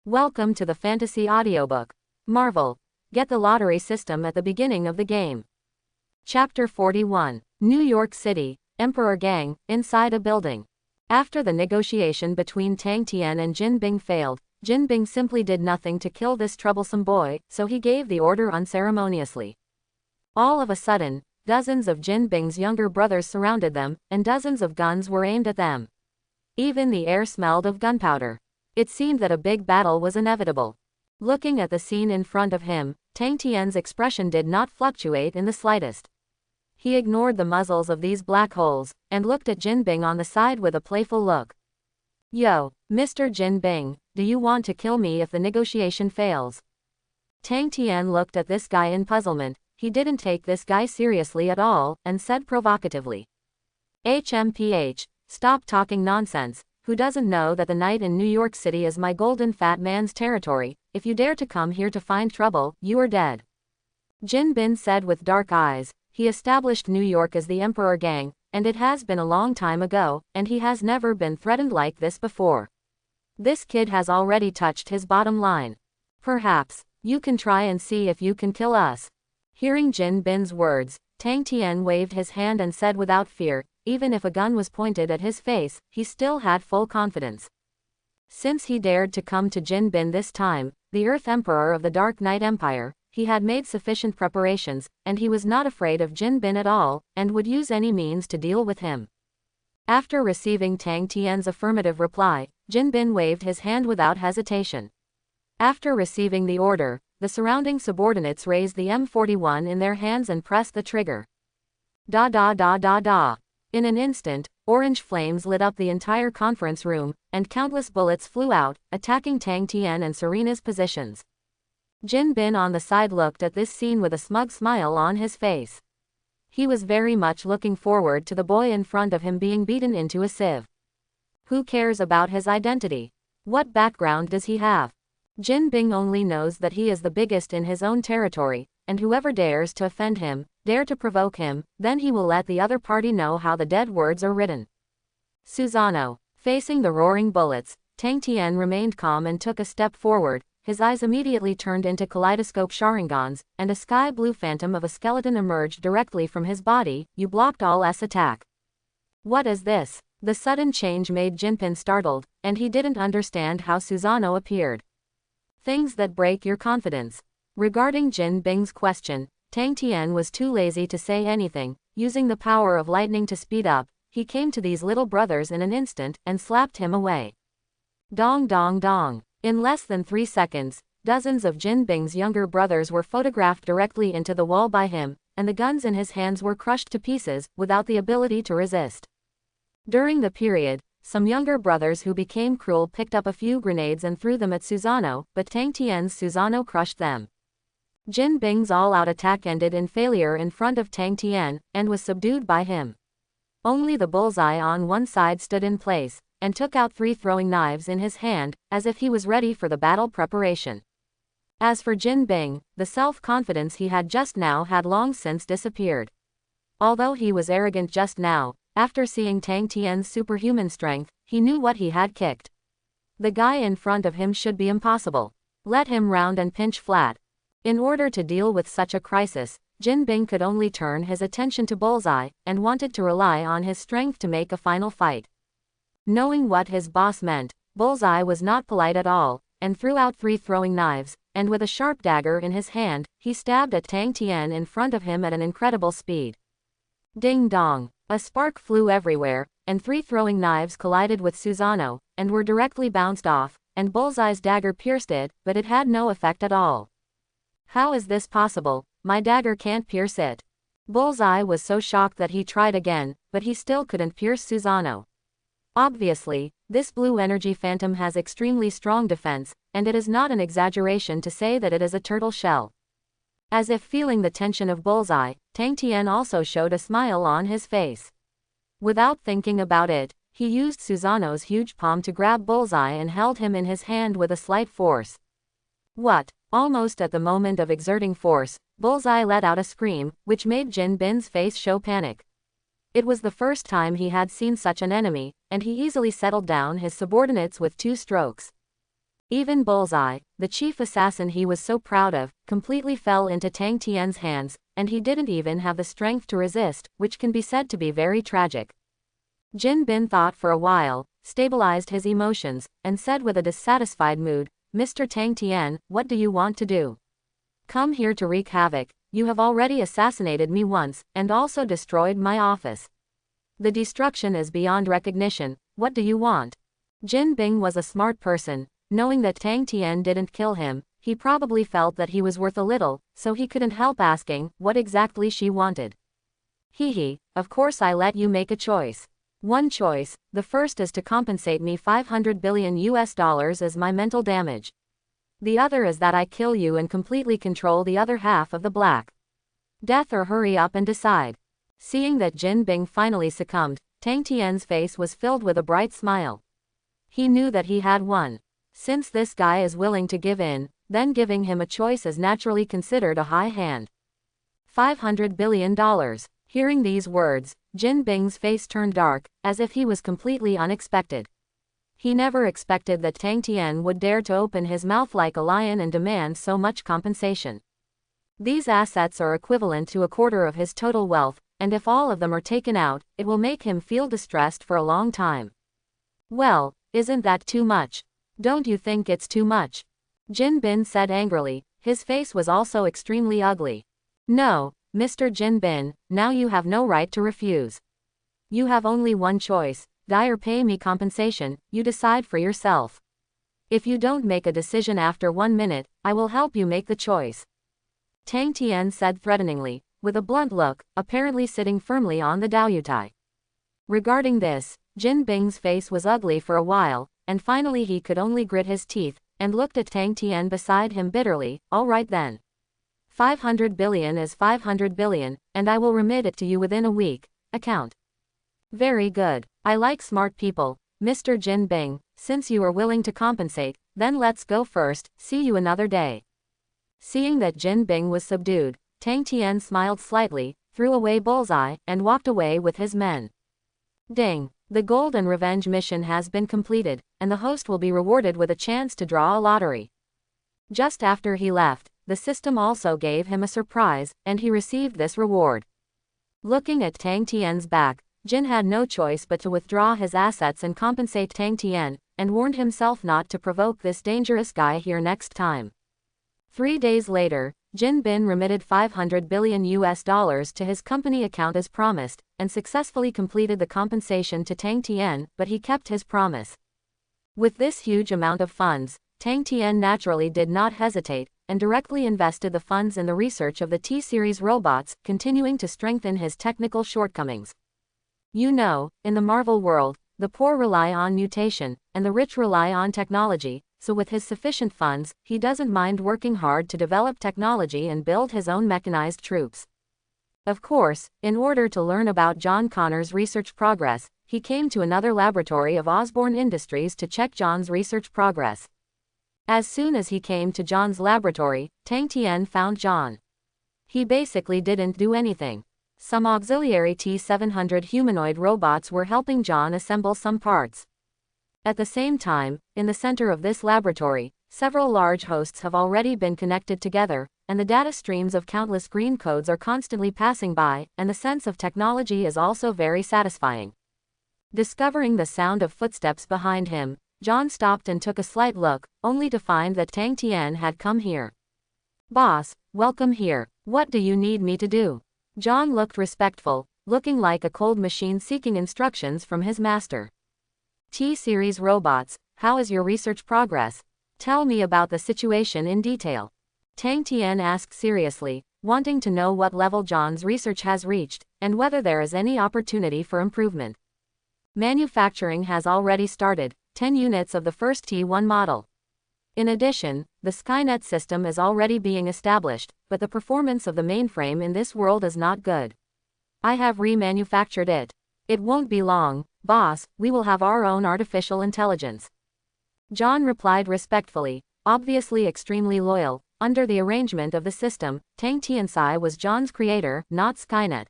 Welcome to the Fantasy Audiobook. Marvel. Get the lottery system at the beginning of the game. Chapter 41. New York City, Emperor Gang, inside a building. After the negotiation between Tang Tian and Jin Bing failed, Jin Bing simply did nothing to kill this troublesome boy, so he gave the order unceremoniously. All of a sudden, dozens of Jin Bing's younger brothers surrounded them, and dozens of guns were aimed at them. Even the air smelled of gunpowder. It seemed that a big battle was inevitable. Looking at the scene in front of him, Tang Tian's expression did not fluctuate in the slightest. He ignored the muzzles of these black holes, and looked at Jin Bing on the side with a playful look. "Yo, Mr. Jin Bing, do you want to kill me if the negotiation fails?" Tang Tian looked at this guy in puzzlement. He didn't take this guy seriously at all, and said provocatively. "HMPH, stop talking nonsense. Who doesn't know that the night in New York City is my golden fat man's territory? If you dare to come here to find trouble, you are dead." Jin Bin said with dark eyes. He established New York as the Emperor Gang, and it has been a long time ago, and he has never been threatened like this before. This kid has already touched his bottom line. Perhaps you can try and see if you can kill us. Hearing Jin Bin's words, Tang Tian waved his hand and said without fear, even if a gun was pointed at his face, he still had full confidence. Since he dared to come to Jin Bin this time, the Earth Emperor of the Dark Knight Empire, he had made sufficient preparations, and he was not afraid of Jin Bin at all, and would use any means to deal with him. After receiving Tang Tian's affirmative reply, Jin Bin waved his hand without hesitation. After receiving the order, the surrounding subordinates raised the M41 in their hands and pressed the trigger. Da da da da da. In an instant, orange flames lit up the entire conference room, and countless bullets flew out, attacking Tang Tian and Serena's positions. Jin Bin on the side looked at this scene with a smug smile on his face. He was very much looking forward to the boy in front of him being beaten into a sieve. Who cares about his identity? What background does he have? Jin Bing only knows that he is the biggest in his own territory, and whoever dares to offend him, dare to provoke him, then he will let the other party know how the dead words are written. Susano. Facing the roaring bullets, Tang Tian remained calm and took a step forward. His eyes immediately turned into kaleidoscope Sharingans, and a sky-blue phantom of a skeleton emerged directly from his body. "You blocked all S attack." "What is this?" The sudden change made Jinpin startled, and he didn't understand how Susano appeared. Things that break your confidence. Regarding Jin Bing's question, Tang Tian was too lazy to say anything. Using the power of lightning to speed up, he came to these little brothers in an instant and slapped him away. Dong dong dong. In less than 3 seconds, dozens of Jin Bing's younger brothers were photographed directly into the wall by him, and the guns in his hands were crushed to pieces, without the ability to resist. During the period, some younger brothers who became cruel picked up a few grenades and threw them at Susano, but Tang Tian's Susano crushed them. Jin Bing's all-out attack ended in failure in front of Tang Tian, and was subdued by him. Only the bullseye on one side stood in place, and took out 3 throwing knives in his hand, as if he was ready for the battle preparation. As for Jin Bing, the self-confidence he had just now had long since disappeared. Although he was arrogant just now, after seeing Tang Tian's superhuman strength, he knew what he had kicked. The guy in front of him should be impossible. Let him round and pinch flat. In order to deal with such a crisis, Jin Bing could only turn his attention to Bullseye, and wanted to rely on his strength to make a final fight. Knowing what his boss meant, Bullseye was not polite at all, and threw out 3 throwing knives, and with a sharp dagger in his hand, he stabbed at Tang Tian in front of him at an incredible speed. Ding dong. A spark flew everywhere, and 3 throwing knives collided with Susano, and were directly bounced off, and Bullseye's dagger pierced it, but it had no effect at all. "How is this possible? My dagger can't pierce it." Bullseye was so shocked that he tried again, but he still couldn't pierce Susano. Obviously, this blue energy phantom has extremely strong defense, and it is not an exaggeration to say that it is a turtle shell. As if feeling the tension of Bullseye, Tang Tian also showed a smile on his face. Without thinking about it, he used Susano's huge palm to grab Bullseye and held him in his hand with a slight force. What? Almost at the moment of exerting force, Bullseye let out a scream, which made Jin Bin's face show panic. It was the first time he had seen such an enemy, and he easily settled down his subordinates with 2 strokes. Even Bullseye, the chief assassin he was so proud of, completely fell into Tang Tian's hands, and he didn't even have the strength to resist, which can be said to be very tragic. Jin Bin thought for a while, stabilized his emotions, and said with a dissatisfied mood, "Mr. Tang Tian, what do you want to do? Come here to wreak havoc. You have already assassinated me once, and also destroyed my office. The destruction is beyond recognition. What do you want?" Jin Bing was a smart person. Knowing that Tang Tian didn't kill him, he probably felt that he was worth a little, so he couldn't help asking what exactly she wanted. Hee, of course I let you make a choice. One choice, the first is to compensate me $500 billion as my mental damage. The other is that I kill you and completely control the other half of the black death, or hurry up and decide. Seeing that Jin Bing finally succumbed, Tang Tian's face was filled with a bright smile. He knew that he had won. Since this guy is willing to give in, then giving him a choice is naturally considered a high hand. $500 billion. Hearing these words, Jin Bing's face turned dark, as if he was completely unexpected. He never expected that Tang Tian would dare to open his mouth like a lion and demand so much compensation. These assets are equivalent to a quarter of his total wealth, and if all of them are taken out, it will make him feel distressed for a long time. Well, isn't that too much? Don't you think it's too much? Jin Bin said angrily. His face was also extremely ugly. No, Mr. Jin Bin, now you have no right to refuse. You have only one choice, die or pay me compensation. You decide for yourself. If you don't make a decision after 1 minute, I will help you make the choice. Tang Tian said threateningly, with a blunt look, apparently sitting firmly on the Daoyutai. Regarding this, Jin Bing's face was ugly for a while, and finally he could only grit his teeth, and looked at Tang Tian beside him bitterly. All right then. 500 billion is 500 billion, and I will remit it to you within a week. Account. Very good. I like smart people, Mr. Jin Bing. Since you are willing to compensate, then let's go first. See you another day. Seeing that Jin Bing was subdued, Tang Tian smiled slightly, threw away Bullseye, and walked away with his men. Ding. The gold and revenge mission has been completed, and the host will be rewarded with a chance to draw a lottery. Just after he left, the system also gave him a surprise, and he received this reward. Looking at Tang Tian's back, Jin had no choice but to withdraw his assets and compensate Tang Tian, and warned himself not to provoke this dangerous guy here next time. 3 days later, Jin Bin remitted $500 billion to his company account as promised, and successfully completed the compensation to Tang Tian, but he kept his promise. With this huge amount of funds, Tang Tian naturally did not hesitate, and directly invested the funds in the research of the T-Series robots, continuing to strengthen his technical shortcomings. You know, in the Marvel world, the poor rely on mutation, and the rich rely on technology, so with his sufficient funds, he doesn't mind working hard to develop technology and build his own mechanized troops. Of course, in order to learn about John Connor's research progress, he came to another laboratory of Osborne Industries to check John's research progress. As soon as he came to John's laboratory, Tang Tian found John. He basically didn't do anything. Some auxiliary T-700 humanoid robots were helping John assemble some parts. At the same time, in the center of this laboratory, several large hosts have already been connected together, and the data streams of countless green codes are constantly passing by, and the sense of technology is also very satisfying. Discovering the sound of footsteps behind him, John stopped and took a slight look, only to find that Tang Tian had come here. Boss, welcome here. What do you need me to do? John looked respectful, looking like a cold machine seeking instructions from his master. T-Series robots, how is your research progress? Tell me about the situation in detail. Tang Tian asked seriously, wanting to know what level John's research has reached, and whether there is any opportunity for improvement. Manufacturing has already started, 10 units of the first T1 model. In addition, the Skynet system is already being established, but the performance of the mainframe in this world is not good. I have remanufactured it. It won't be long, boss, we will have our own artificial intelligence. John replied respectfully, obviously extremely loyal. Under the arrangement of the system, Tang Tiansai was John's creator, not Skynet.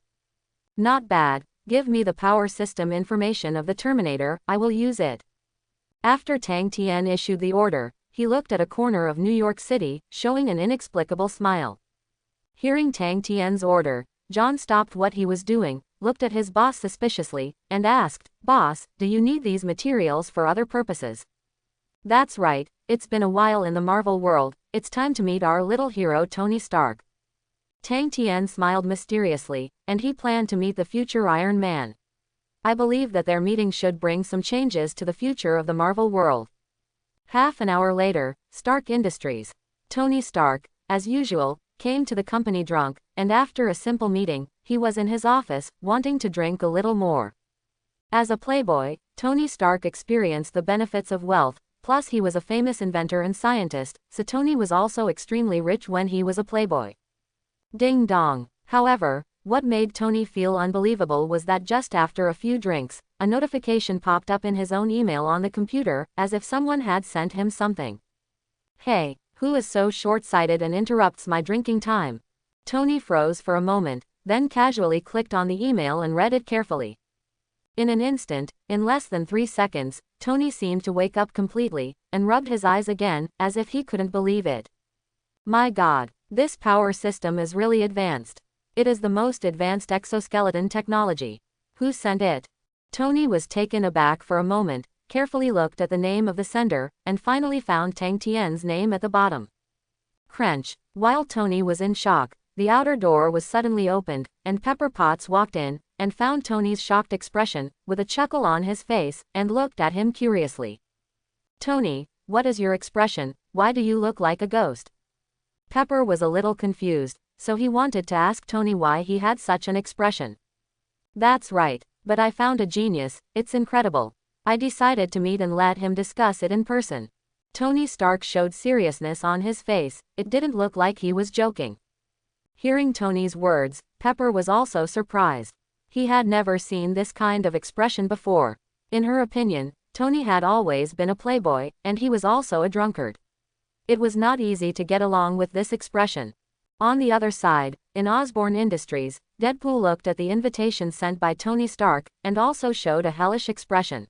Not bad, give me the power system information of the Terminator, I will use it. After Tang Tian issued the order, he looked at a corner of New York City, showing an inexplicable smile. Hearing Tang Tian's order, John stopped what he was doing, looked at his boss suspiciously, and asked, "Boss, do you need these materials for other purposes?" "That's right, it's been a while in the Marvel world, it's time to meet our little hero Tony Stark." Tang Tian smiled mysteriously, and he planned to meet the future Iron Man. I believe that their meeting should bring some changes to the future of the Marvel world. Half an hour later, Stark Industries. Tony Stark, as usual, came to the company drunk, and after a simple meeting, he was in his office, wanting to drink a little more. As a playboy, Tony Stark experienced the benefits of wealth, plus he was a famous inventor and scientist, so Tony was also extremely rich when he was a playboy. Ding dong. However, what made Tony feel unbelievable was that just after a few drinks, a notification popped up in his own email on the computer, as if someone had sent him something. "Hey, who is so short-sighted and interrupts my drinking time?" Tony froze for a moment, then casually clicked on the email and read it carefully. In an instant, in less than 3 seconds, Tony seemed to wake up completely, and rubbed his eyes again, as if he couldn't believe it. My God, this power system is really advanced. It is the most advanced exoskeleton technology. Who sent it? Tony was taken aback for a moment, carefully looked at the name of the sender, and finally found Tang Tian's name at the bottom. Crunch. While Tony was in shock, the outer door was suddenly opened, and Pepper Potts walked in, and found Tony's shocked expression, with a chuckle on his face, and looked at him curiously. "Tony, what is your expression? Why do you look like a ghost?" Pepper was a little confused, so he wanted to ask Tony why he had such an expression. "That's right, but I found a genius, it's incredible. I decided to meet and let him discuss it in person." Tony Stark showed seriousness on his face, it didn't look like he was joking. Hearing Tony's words, Pepper was also surprised. He had never seen this kind of expression before. In her opinion, Tony had always been a playboy, and he was also a drunkard. It was not easy to get along with this expression. On the other side, in Osborn Industries, Deadpool looked at the invitation sent by Tony Stark, and also showed a hellish expression.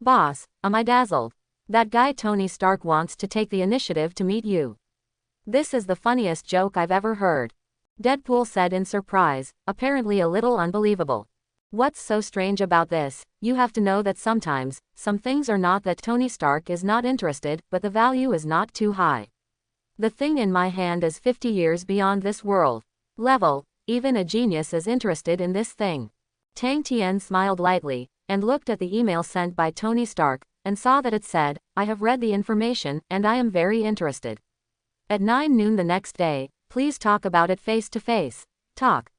"Boss, am I dazzled? That guy Tony Stark wants to take the initiative to meet you. This is the funniest joke I've ever heard," Deadpool said in surprise, apparently a little unbelievable. "What's so strange about this? You have to know that sometimes, some things are not that Tony Stark is not interested, but the value is not too high. The thing in my hand is 50 years beyond this world. Level, even a genius is interested in this thing." Tang Tian smiled lightly, and looked at the email sent by Tony Stark, and saw that it said, "I have read the information, and I am very interested. At 9 noon the next day, please talk about it face to face." Talk.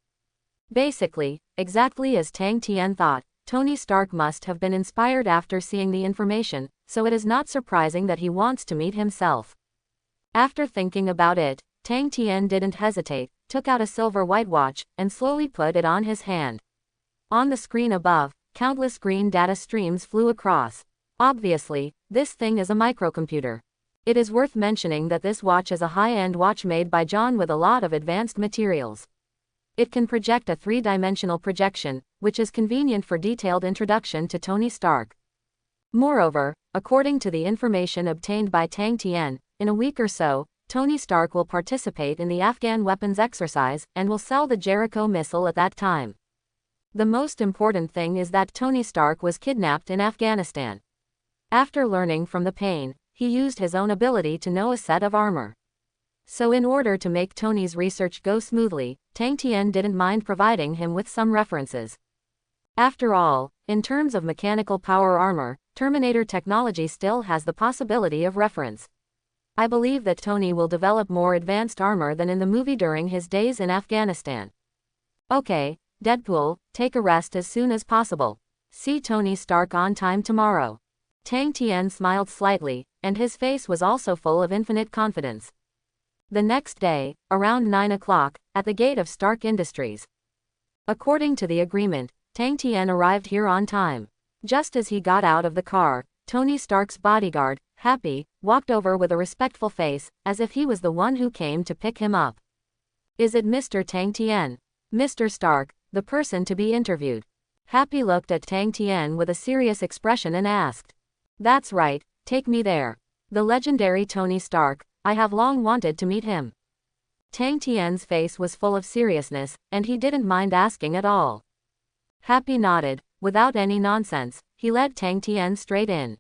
Basically, exactly as Tang Tian thought, Tony Stark must have been inspired after seeing the information, so it is not surprising that he wants to meet himself. After thinking about it, Tang Tian didn't hesitate, took out a silver white watch, and slowly put it on his hand. On the screen above, countless green data streams flew across. Obviously, this thing is a microcomputer. It is worth mentioning that this watch is a high-end watch made by John with a lot of advanced materials. It can project a 3-dimensional projection, which is convenient for detailed introduction to Tony Stark. Moreover, according to the information obtained by Tang Tian, in a week or so, Tony Stark will participate in the Afghan weapons exercise, and will sell the Jericho missile at that time. The most important thing is that Tony Stark was kidnapped in Afghanistan. After learning from the pain, he used his own ability to know a set of armor. So in order to make Tony's research go smoothly, Tang Tian didn't mind providing him with some references. After all, in terms of mechanical power armor, Terminator technology still has the possibility of reference. I believe that Tony will develop more advanced armor than in the movie during his days in Afghanistan. Okay, Deadpool, take a rest as soon as possible. See Tony Stark on time tomorrow. Tang Tian smiled slightly, and his face was also full of infinite confidence. The next day, around 9 o'clock, at the gate of Stark Industries. According to the agreement, Tang Tian arrived here on time. Just as he got out of the car, Tony Stark's bodyguard, Happy, walked over with a respectful face, as if he was the one who came to pick him up. "Is it Mr. Tang Tian? Mr. Stark, the person to be interviewed?" Happy looked at Tang Tian with a serious expression and asked. "That's right, take me there." The legendary Tony Stark. I have long wanted to meet him. Tang Tian's face was full of seriousness, and he didn't mind asking at all. Happy nodded. Without any nonsense, he led Tang Tian straight in.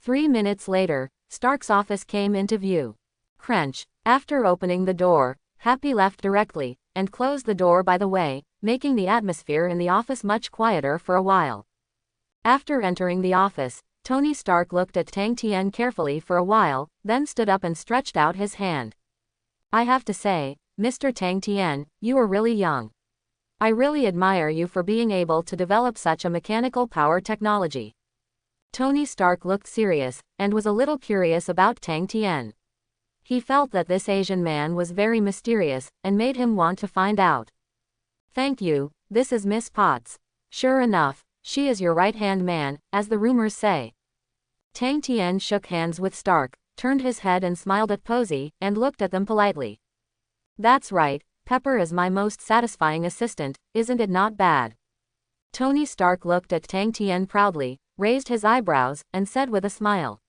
3 minutes later, Stark's office came into view. Crunch. After opening the door, Happy left directly, and closed the door by the way, making the atmosphere in the office much quieter for a while. After entering the office, Tony Stark looked at Tang Tian carefully for a while, then stood up and stretched out his hand. I have to say, Mr. Tang Tian, you are really young. I really admire you for being able to develop such a mechanical power technology. Tony Stark looked serious, and was a little curious about Tang Tian. He felt that this Asian man was very mysterious, and made him want to find out. Thank you, this is Miss Potts. Sure enough, she is your right-hand man, as the rumors say. Tang Tian shook hands with Stark, turned his head and smiled at Posey, and looked at them politely. That's right, Pepper is my most satisfying assistant, isn't it not bad? Tony Stark looked at Tang Tian proudly, raised his eyebrows, and said with a smile.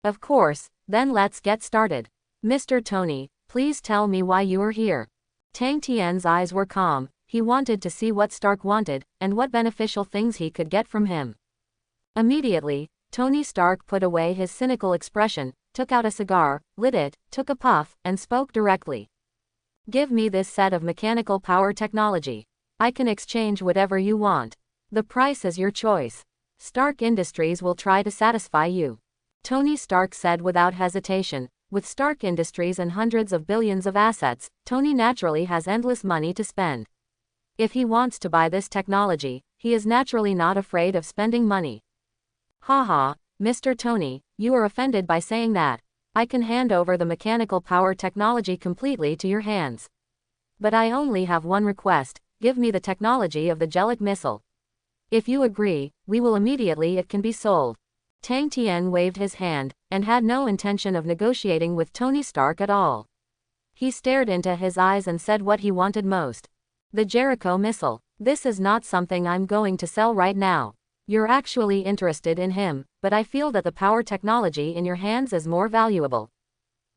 Of course, then let's get started. Mr. Tony, please tell me why you are here. Tang Tian's eyes were calm. He wanted to see what Stark wanted, and what beneficial things he could get from him. Immediately, Tony Stark put away his cynical expression, took out a cigar, lit it, took a puff, and spoke directly. Give me this set of mechanical power technology. I can exchange whatever you want. The price is your choice. Stark Industries will try to satisfy you. Tony Stark said without hesitation. With Stark Industries and hundreds of billions of assets, Tony naturally has endless money to spend. If he wants to buy this technology, he is naturally not afraid of spending money. Haha, Mr. Tony, you are offended by saying that. I can hand over the mechanical power technology completely to your hands. But I only have one request, give me the technology of the Gelic missile. If you agree, we will immediately it can be sold. Tang Tian waved his hand, and had no intention of negotiating with Tony Stark at all. He stared into his eyes and said what he wanted most. The Jericho missile. This is not something I'm going to sell right now. You're actually interested in him, but I feel that the power technology in your hands is more valuable.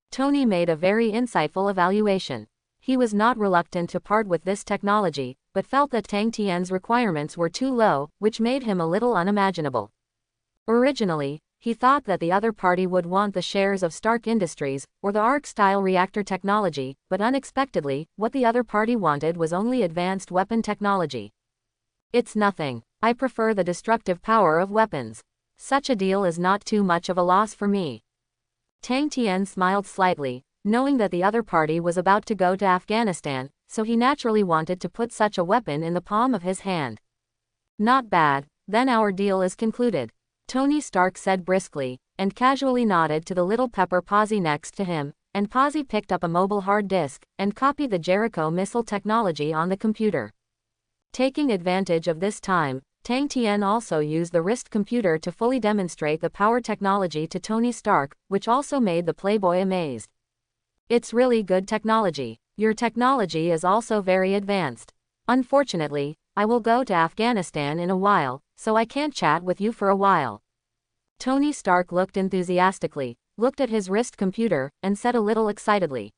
Tony made a very insightful evaluation. He was not reluctant to part with this technology, but felt that Tang Tian's requirements were too low, which made him a little unimaginable. Originally, he thought that the other party would want the shares of Stark Industries, or the arc-style reactor technology, but unexpectedly, what the other party wanted was only advanced weapon technology. It's nothing. I prefer the destructive power of weapons. Such a deal is not too much of a loss for me. Tang Tian smiled slightly, knowing that the other party was about to go to Afghanistan, so he naturally wanted to put such a weapon in the palm of his hand. Not bad, then our deal is concluded. Tony Stark said briskly, and casually nodded to the little Pepper Posey next to him, and Posey picked up a mobile hard disk, and copied the Jericho missile technology on the computer. Taking advantage of this time, Tang Tian also used the wrist computer to fully demonstrate the power technology to Tony Stark, which also made the Playboy amazed. It's really good technology. Your technology is also very advanced. Unfortunately, I will go to Afghanistan in a while, so I can't chat with you for a while. Tony Stark looked enthusiastically, looked at his wrist computer, and said a little excitedly.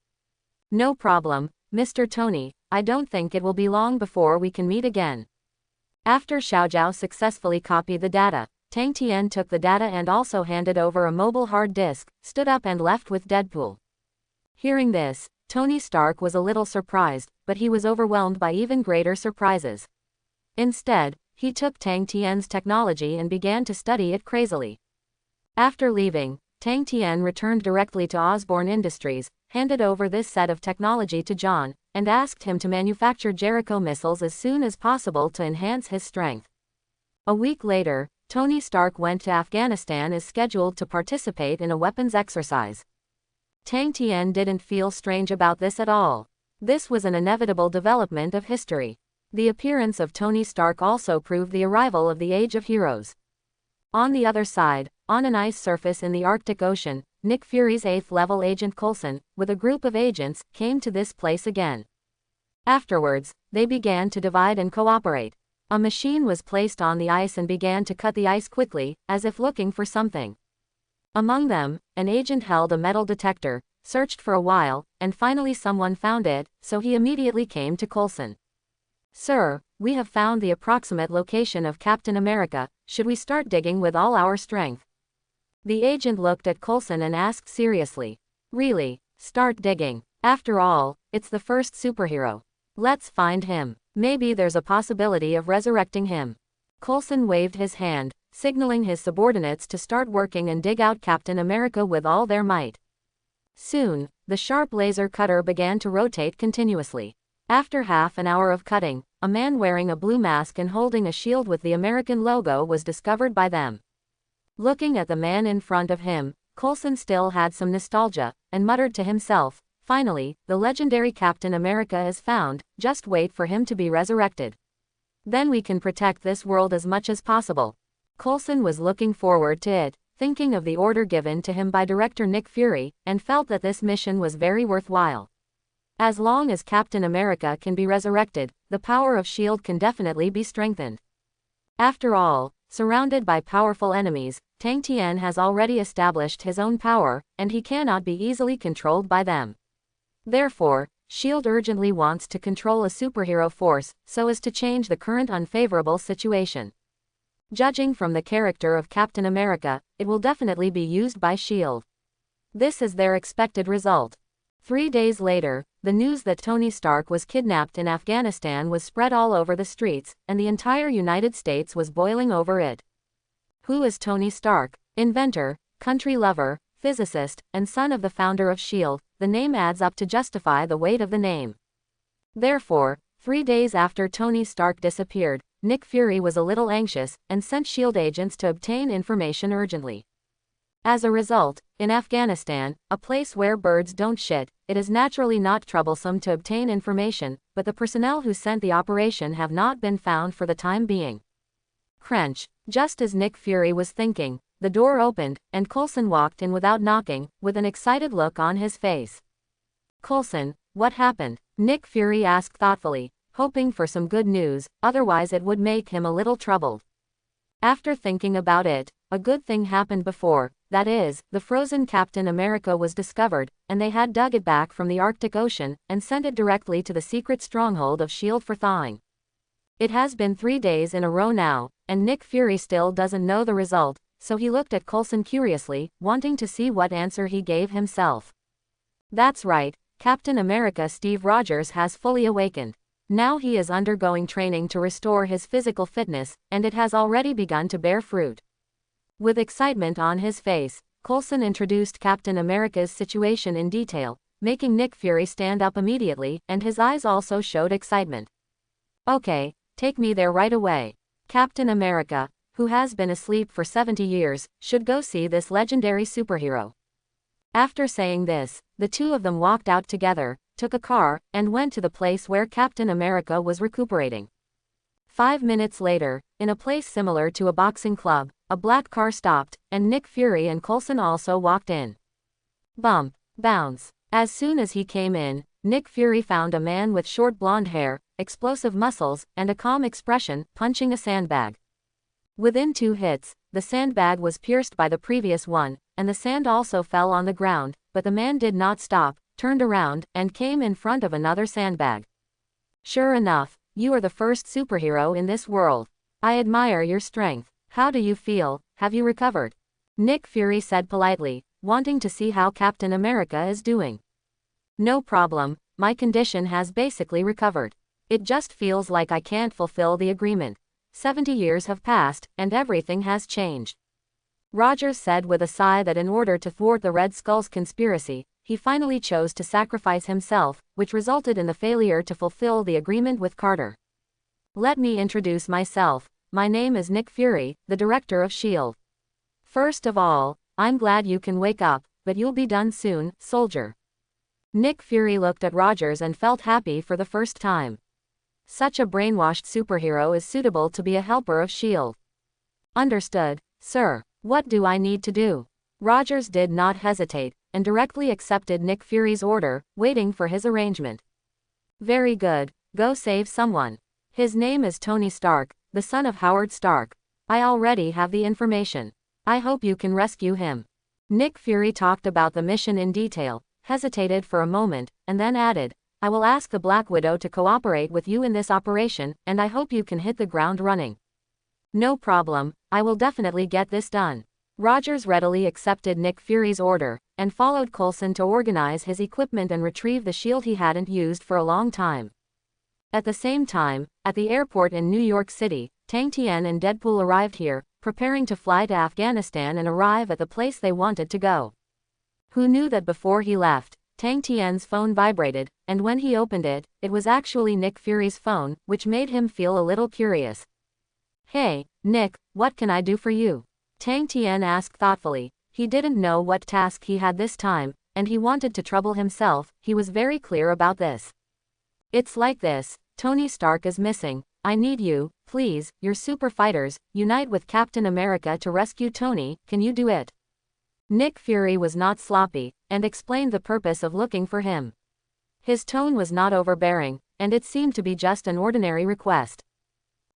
No problem, Mr. Tony, I don't think it will be long before we can meet again. After Xiaojiao successfully copied the data, Tang Tian took the data and also handed over a mobile hard disk, stood up and left with Deadpool. Hearing this, Tony Stark was a little surprised, but he was overwhelmed by even greater surprises. Instead, he took Tang Tian's technology and began to study it crazily. After leaving, Tang Tian returned directly to Osborne Industries, handed over this set of technology to John, and asked him to manufacture Jericho missiles as soon as possible to enhance his strength. A week later, Tony Stark went to Afghanistan as scheduled to participate in a weapons exercise. Tang Tian didn't feel strange about this at all. This was an inevitable development of history. The appearance of Tony Stark also proved the arrival of the Age of Heroes. On the other side, on an ice surface in the Arctic Ocean, Nick Fury's 8th level agent Coulson, with a group of agents, came to this place again. Afterwards, they began to divide and cooperate. A machine was placed on the ice and began to cut the ice quickly, as if looking for something. Among them, an agent held a metal detector, searched for a while, and finally someone found it, so he immediately came to Coulson. "Sir, we have found the approximate location of Captain America. Should we start digging with all our strength?" The agent looked at Coulson and asked seriously. "Really? Start digging? After all, it's the first superhero. Let's find him. Maybe there's a possibility of resurrecting him." Coulson waved his hand, signaling his subordinates to start working and dig out Captain America with all their might. Soon, the sharp laser cutter began to rotate continuously. After half an hour of cutting, a man wearing a blue mask and holding a shield with the American logo was discovered by them. Looking at the man in front of him, Coulson still had some nostalgia, and muttered to himself, "Finally, the legendary Captain America is found, just wait for him to be resurrected. Then we can protect this world as much as possible." Coulson was looking forward to it, thinking of the order given to him by director Nick Fury, and felt that this mission was very worthwhile. As long as Captain America can be resurrected, the power of S.H.I.E.L.D. can definitely be strengthened. After all, surrounded by powerful enemies, Tang Tian has already established his own power, and he cannot be easily controlled by them. Therefore, S.H.I.E.L.D. urgently wants to control a superhero force, so as to change the current unfavorable situation. Judging from the character of Captain America, it will definitely be used by S.H.I.E.L.D. This is their expected result. 3 days later, the news that Tony Stark was kidnapped in Afghanistan was spread all over the streets, and the entire United States was boiling over it. Who is Tony Stark? Inventor, country lover, physicist, and son of the founder of S.H.I.E.L.D., the name adds up to justify the weight of the name. Therefore, 3 days after Tony Stark disappeared, Nick Fury was a little anxious, and sent S.H.I.E.L.D. agents to obtain information urgently. As a result, in Afghanistan, a place where birds don't shit, it is naturally not troublesome to obtain information, but the personnel who sent the operation have not been found for the time being. Crunch. Just as Nick Fury was thinking, the door opened, and Coulson walked in without knocking, with an excited look on his face. "Coulson, what happened?" Nick Fury asked thoughtfully, hoping for some good news, otherwise it would make him a little troubled. After thinking about it, a good thing happened before, that is, the frozen Captain America was discovered, and they had dug it back from the Arctic Ocean, and sent it directly to the secret stronghold of S.H.I.E.L.D. for thawing. It has been 3 days in a row now, and Nick Fury still doesn't know the result, so he looked at Coulson curiously, wanting to see what answer he gave himself. "That's right, Captain America Steve Rogers has fully awakened. Now he is undergoing training to restore his physical fitness, and it has already begun to bear fruit." With excitement on his face, Coulson introduced Captain America's situation in detail, making Nick Fury stand up immediately, and his eyes also showed excitement. "Okay, take me there right away. Captain America, who has been asleep for 70 years, should go see this legendary superhero." After saying this, the two of them walked out together, took a car, and went to the place where Captain America was recuperating. 5 minutes later, in a place similar to a boxing club, a black car stopped, and Nick Fury and Coulson also walked in. Bump, bounce. As soon as he came in, Nick Fury found a man with short blonde hair, explosive muscles, and a calm expression, punching a sandbag. Within 2 hits, the sandbag was pierced by the previous one, and the sand also fell on the ground, but the man did not stop, turned around, and came in front of another sandbag. "Sure enough, you are the first superhero in this world. I admire your strength. How do you feel? Have you recovered?" Nick Fury said politely, wanting to see how Captain America is doing. "No problem, my condition has basically recovered. It just feels like I can't fulfill the agreement. 70 years have passed, and everything has changed." Rogers said with a sigh that in order to thwart the Red Skull's conspiracy, he finally chose to sacrifice himself, which resulted in the failure to fulfill the agreement with Carter. "Let me introduce myself. My name is Nick Fury, the director of S.H.I.E.L.D. First of all, I'm glad you can wake up, but you'll be done soon, soldier." Nick Fury looked at Rogers and felt happy for the first time. Such a brainwashed superhero is suitable to be a helper of S.H.I.E.L.D. "Understood, sir. What do I need to do?" Rogers did not hesitate, and directly accepted Nick Fury's order, waiting for his arrangement. "Very good, go save someone. His name is Tony Stark, the son of Howard Stark. I already have the information. I hope you can rescue him." Nick Fury talked about the mission in detail, hesitated for a moment, and then added, I will ask the Black Widow to cooperate with you in this operation, and I hope you can hit the ground running. No problem, I will definitely get this done. Rogers readily accepted Nick Fury's order, and followed Coulson to organize his equipment and retrieve the shield he hadn't used for a long time. At the same time, at the airport in New York City, Tang Tian and Deadpool arrived here, preparing to fly to Afghanistan and arrive at the place they wanted to go. Who knew that before he left, Tang Tian's phone vibrated, and when he opened it, it was actually Nick Fury's phone, which made him feel a little curious. Hey, Nick, what can I do for you? Tang Tian asked thoughtfully. He didn't know what task he had this time, and he wanted to trouble himself, he was very clear about this. It's like this, Tony Stark is missing, I need you, please, your super fighters, unite with Captain America to rescue Tony, can you do it? Nick Fury was not sloppy, and explained the purpose of looking for him. His tone was not overbearing, and it seemed to be just an ordinary request.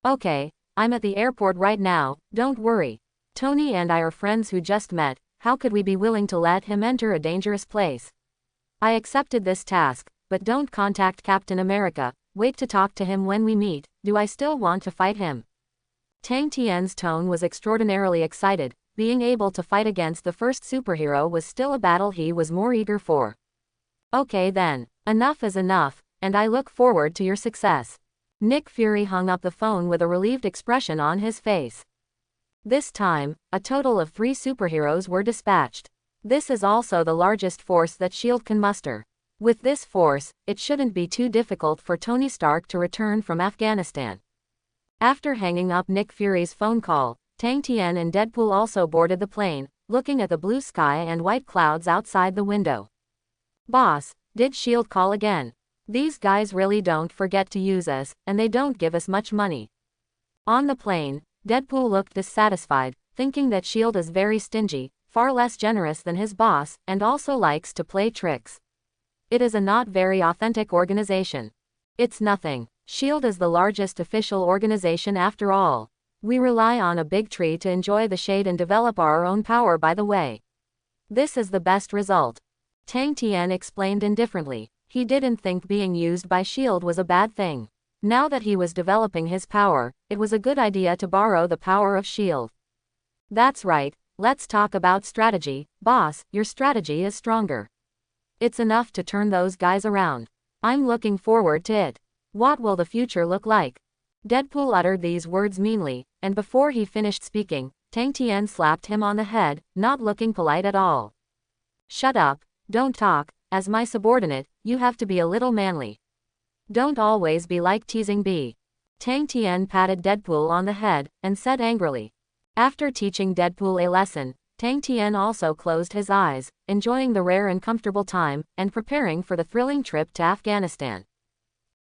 Okay, I'm at the airport right now, don't worry. Tony and I are friends who just met, how could we be willing to let him enter a dangerous place? I accepted this task, but don't contact Captain America, wait to talk to him when we meet, do I still want to fight him? Tang Tian's tone was extraordinarily excited, being able to fight against the first superhero was still a battle he was more eager for. Okay then, enough is enough, and I look forward to your success. Nick Fury hung up the phone with a relieved expression on his face. This time, a total of 3 superheroes were dispatched. This is also the largest force that S.H.I.E.L.D. can muster. With this force, it shouldn't be too difficult for Tony Stark to return from Afghanistan. After hanging up Nick Fury's phone call, Tang Tian and Deadpool also boarded the plane, looking at the blue sky and white clouds outside the window. Boss, did S.H.I.E.L.D. call again? These guys really don't forget to use us, and they don't give us much money. On the plane, Deadpool looked dissatisfied, thinking that S.H.I.E.L.D. is very stingy, far less generous than his boss, and also likes to play tricks. It is a not very authentic organization. It's nothing. S.H.I.E.L.D. is the largest official organization after all. We rely on a big tree to enjoy the shade and develop our own power by the way. This is the best result. Tang Tian explained indifferently. He didn't think being used by S.H.I.E.L.D. was a bad thing. Now that he was developing his power, it was a good idea to borrow the power of S.H.I.E.L.D. That's right, let's talk about strategy, boss, your strategy is stronger. It's enough to turn those guys around. I'm looking forward to it. What will the future look like? Deadpool uttered these words meanly, and before he finished speaking, Tang Tian slapped him on the head, not looking polite at all. Shut up, don't talk, as my subordinate, you have to be a little manly. Don't always be like teasing B. Tang Tian patted Deadpool on the head, and said angrily. After teaching Deadpool a lesson, Tang Tian also closed his eyes, enjoying the rare and comfortable time, and preparing for the thrilling trip to Afghanistan.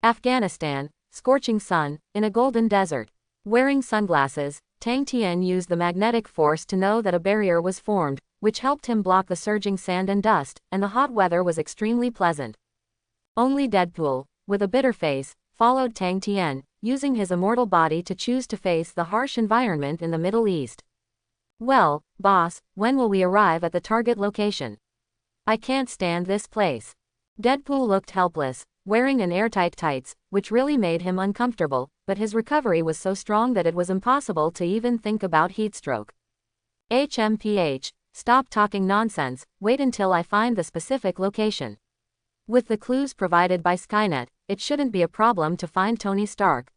Afghanistan, scorching sun, in a golden desert. Wearing sunglasses, Tang Tian used the magnetic force to know that a barrier was formed, which helped him block the surging sand and dust, and the hot weather was extremely pleasant. Only Deadpool, with a bitter face, followed Tang Tian, using his immortal body to choose to face the harsh environment in the Middle East. Well, boss, when will we arrive at the target location? I can't stand this place. Deadpool looked helpless, wearing an airtight tights, which really made him uncomfortable, but his recovery was so strong that it was impossible to even think about heatstroke. HMPH, stop talking nonsense, wait until I find the specific location. With the clues provided by Skynet, it shouldn't be a problem to find Tony Stark.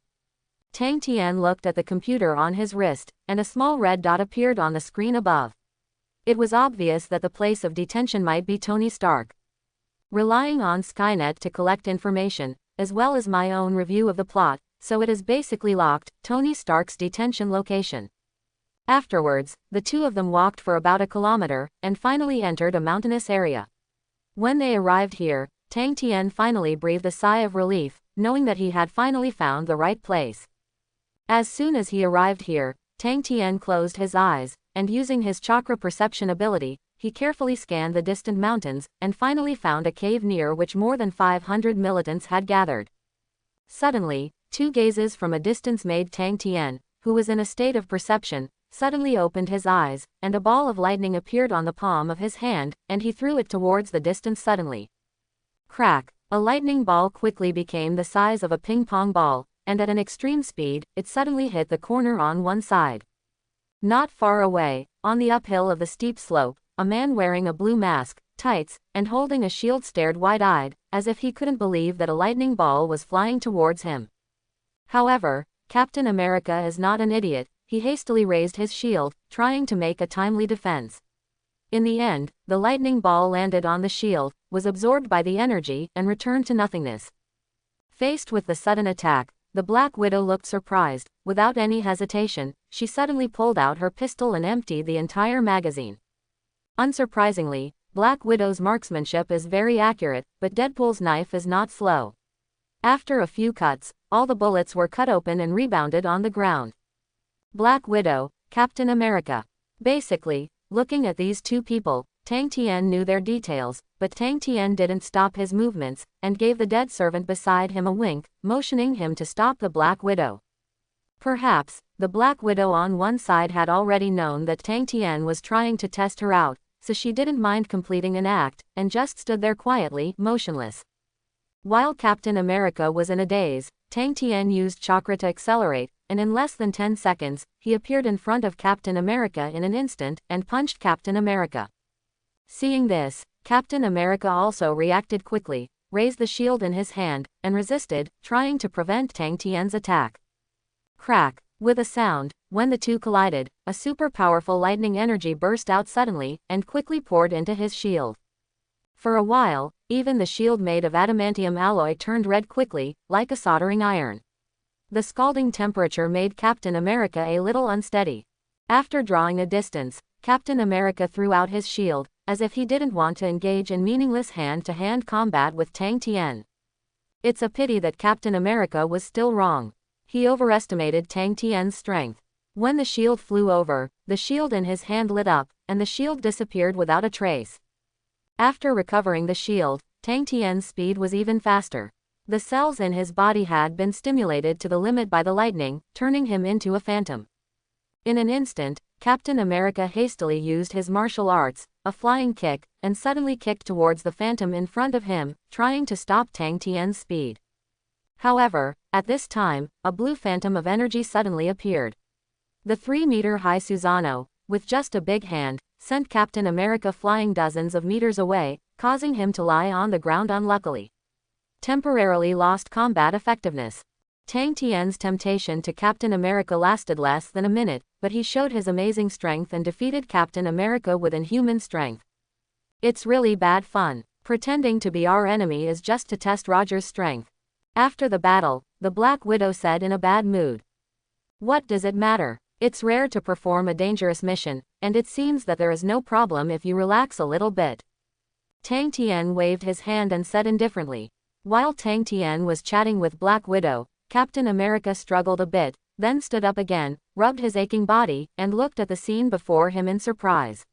Tang Tian looked at the computer on his wrist, and a small red dot appeared on the screen above. It was obvious that the place of detention might be Tony Stark. Relying on Skynet to collect information, as well as my own review of the plot, so it is basically locked, Tony Stark's detention location. Afterwards, the two of them walked for about a kilometer, and finally entered a mountainous area. When they arrived here, Tang Tian finally breathed a sigh of relief, knowing that he had finally found the right place. As soon as he arrived here, Tang Tian closed his eyes, and using his chakra perception ability, he carefully scanned the distant mountains, and finally found a cave near which more than 500 militants had gathered. Suddenly, two gazes from a distance made Tang Tian, who was in a state of perception, suddenly opened his eyes, and a ball of lightning appeared on the palm of his hand, and he threw it towards the distance suddenly. Crack! A lightning ball quickly became the size of a ping-pong ball, and at an extreme speed, it suddenly hit the corner on one side. Not far away, on the uphill of the steep slope, a man wearing a blue mask, tights, and holding a shield stared wide-eyed, as if he couldn't believe that a lightning ball was flying towards him. However, Captain America is not an idiot. He hastily raised his shield, trying to make a timely defense. In the end, the lightning ball landed on the shield, was absorbed by the energy, and returned to nothingness. Faced with the sudden attack, the Black Widow looked surprised. Without any hesitation, she suddenly pulled out her pistol and emptied the entire magazine. Unsurprisingly, Black Widow's marksmanship is very accurate, but Deadpool's knife is not slow. After a few cuts, all the bullets were cut open and rebounded on the ground. Black Widow, Captain America. Basically, looking at these two people, Tang Tien knew their details, but Tang Tien didn't stop his movements, and gave the dead servant beside him a wink, motioning him to stop the Black Widow. Perhaps, the Black Widow on one side had already known that Tang Tien was trying to test her out, so she didn't mind completing an act, and just stood there quietly, motionless. While Captain America was in a daze, Tang Tien used chakra to accelerate, and in less than 10 seconds, he appeared in front of Captain America in an instant, and punched Captain America. Seeing this, Captain America also reacted quickly, raised the shield in his hand, and resisted, trying to prevent Tang Tien's attack. Crack! With a sound, when the two collided, a super powerful lightning energy burst out suddenly, and quickly poured into his shield. For a while, even the shield made of adamantium alloy turned red quickly, like a soldering iron. The scalding temperature made Captain America a little unsteady. After drawing a distance, Captain America threw out his shield, as if he didn't want to engage in meaningless hand-to-hand combat with Tang Tien. It's a pity that Captain America was still wrong. He overestimated Tang Tien's strength. When the shield flew over, the shield in his hand lit up, and the shield disappeared without a trace. After recovering the shield, Tang Tien's speed was even faster. The cells in his body had been stimulated to the limit by the lightning, turning him into a phantom. In an instant, Captain America hastily used his martial arts, a flying kick, and suddenly kicked towards the phantom in front of him, trying to stop Tang Tien's speed. However, at this time, a blue phantom of energy suddenly appeared. The 3-meter-high Susano, with just a big hand, sent Captain America flying dozens of meters away, causing him to lie on the ground unluckily. Temporarily lost combat effectiveness. Tang Tien's temptation to Captain America lasted less than a minute, but he showed his amazing strength and defeated Captain America with inhuman strength. It's really bad fun. Pretending to be our enemy is just to test Roger's strength. After the battle, the Black Widow said in a bad mood. What does it matter? It's rare to perform a dangerous mission, and it seems that there is no problem if you relax a little bit. Tang Tien waved his hand and said indifferently. While Tang Tien was chatting with Black Widow, Captain America struggled a bit, then stood up again, rubbed his aching body, and looked at the scene before him in surprise.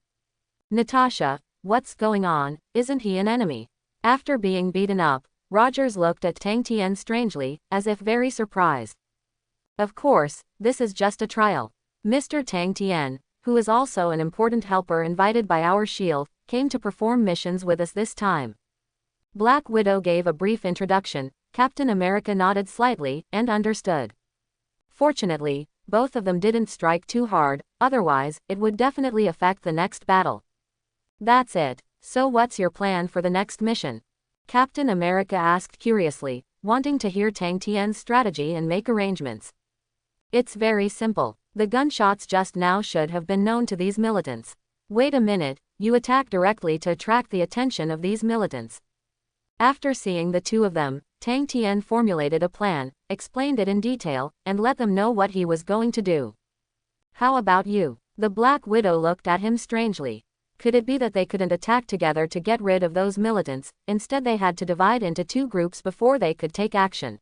Natasha, what's going on? Isn't he an enemy? After being beaten up, Rogers looked at Tang Tien strangely, as if very surprised. Of course, this is just a trial. Mr. Tang Tien, who is also an important helper invited by our shield, came to perform missions with us this time. Black Widow gave a brief introduction. Captain America nodded slightly, and understood. Fortunately, both of them didn't strike too hard, otherwise, it would definitely affect the next battle. That's it. So what's your plan for the next mission? Captain America asked curiously, wanting to hear Tang Tien's strategy and make arrangements. It's very simple. The gunshots just now should have been known to these militants. Wait a minute, you attack directly to attract the attention of these militants. After seeing the two of them, Tang Tien formulated a plan, explained it in detail, and let them know what he was going to do. How about you? The Black Widow looked at him strangely. Could it be that they couldn't attack together to get rid of those militants, instead they had to divide into two groups before they could take action?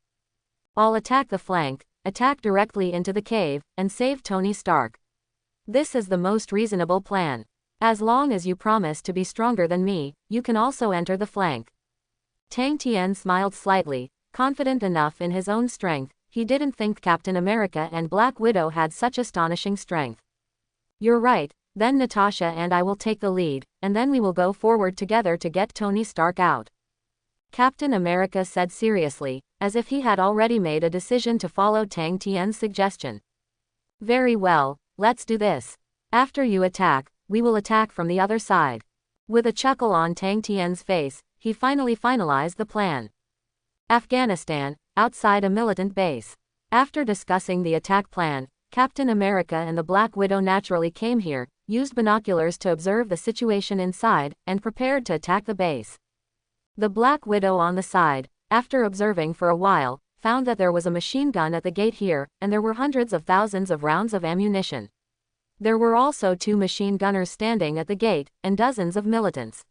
I'll attack the flank, attack directly into the cave, and save Tony Stark. This is the most reasonable plan. As long as you promise to be stronger than me, you can also enter the flank. Tang Tien smiled slightly, confident enough in his own strength. He didn't think Captain America and Black Widow had such astonishing strength. You're right, then Natasha and I will take the lead, and then we will go forward together to get Tony Stark out. Captain America said seriously, as if he had already made a decision to follow Tang Tian's suggestion. Very well, let's do this. After you attack, we will attack from the other side. With a chuckle on Tang Tian's face, he finally finalized the plan. Afghanistan, outside a militant base. After discussing the attack plan, Captain America and the Black Widow naturally came here, used binoculars to observe the situation inside, and prepared to attack the base. The Black Widow on the side, after observing for a while, found that there was a machine gun at the gate here, and there were hundreds of thousands of rounds of ammunition. There were also 2 machine gunners standing at the gate, and dozens of militants.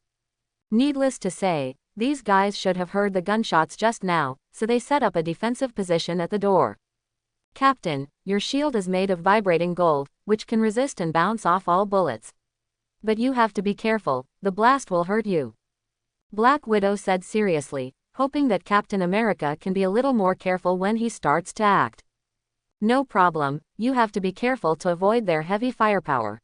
Needless to say, these guys should have heard the gunshots just now, so they set up a defensive position at the door. Captain, your shield is made of vibrating gold, which can resist and bounce off all bullets. But you have to be careful, the blast will hurt you. Black Widow said seriously, hoping that Captain America can be a little more careful when he starts to act. No problem, you have to be careful to avoid their heavy firepower.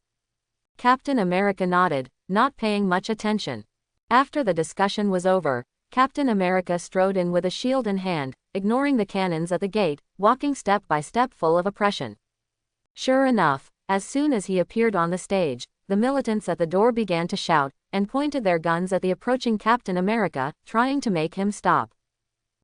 Captain America nodded, not paying much attention. After the discussion was over, Captain America strode in with a shield in hand, ignoring the cannons at the gate, walking step by step full of oppression. Sure enough, as soon as he appeared on the stage, the militants at the door began to shout, and pointed their guns at the approaching Captain America, trying to make him stop.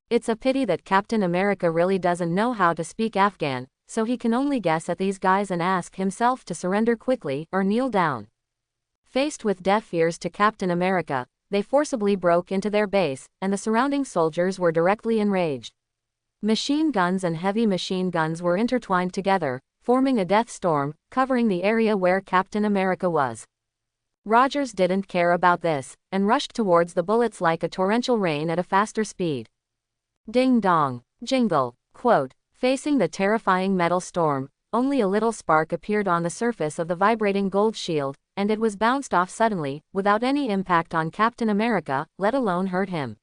It's a pity that Captain America really doesn't know how to speak Afghan, so he can only guess at these guys and ask himself to surrender quickly or kneel down. Faced with deaf ears to Captain America, they forcibly broke into their base, and the surrounding soldiers were directly enraged. Machine guns and heavy machine guns were intertwined together, forming a death storm, covering the area where Captain America was. Rogers didn't care about this, and rushed towards the bullets like a torrential rain at a faster speed. Ding dong, jingle, quote, facing the terrifying metal storm, only a little spark appeared on the surface of the vibrating gold shield, and it was bounced off suddenly, without any impact on Captain America, let alone hurt him.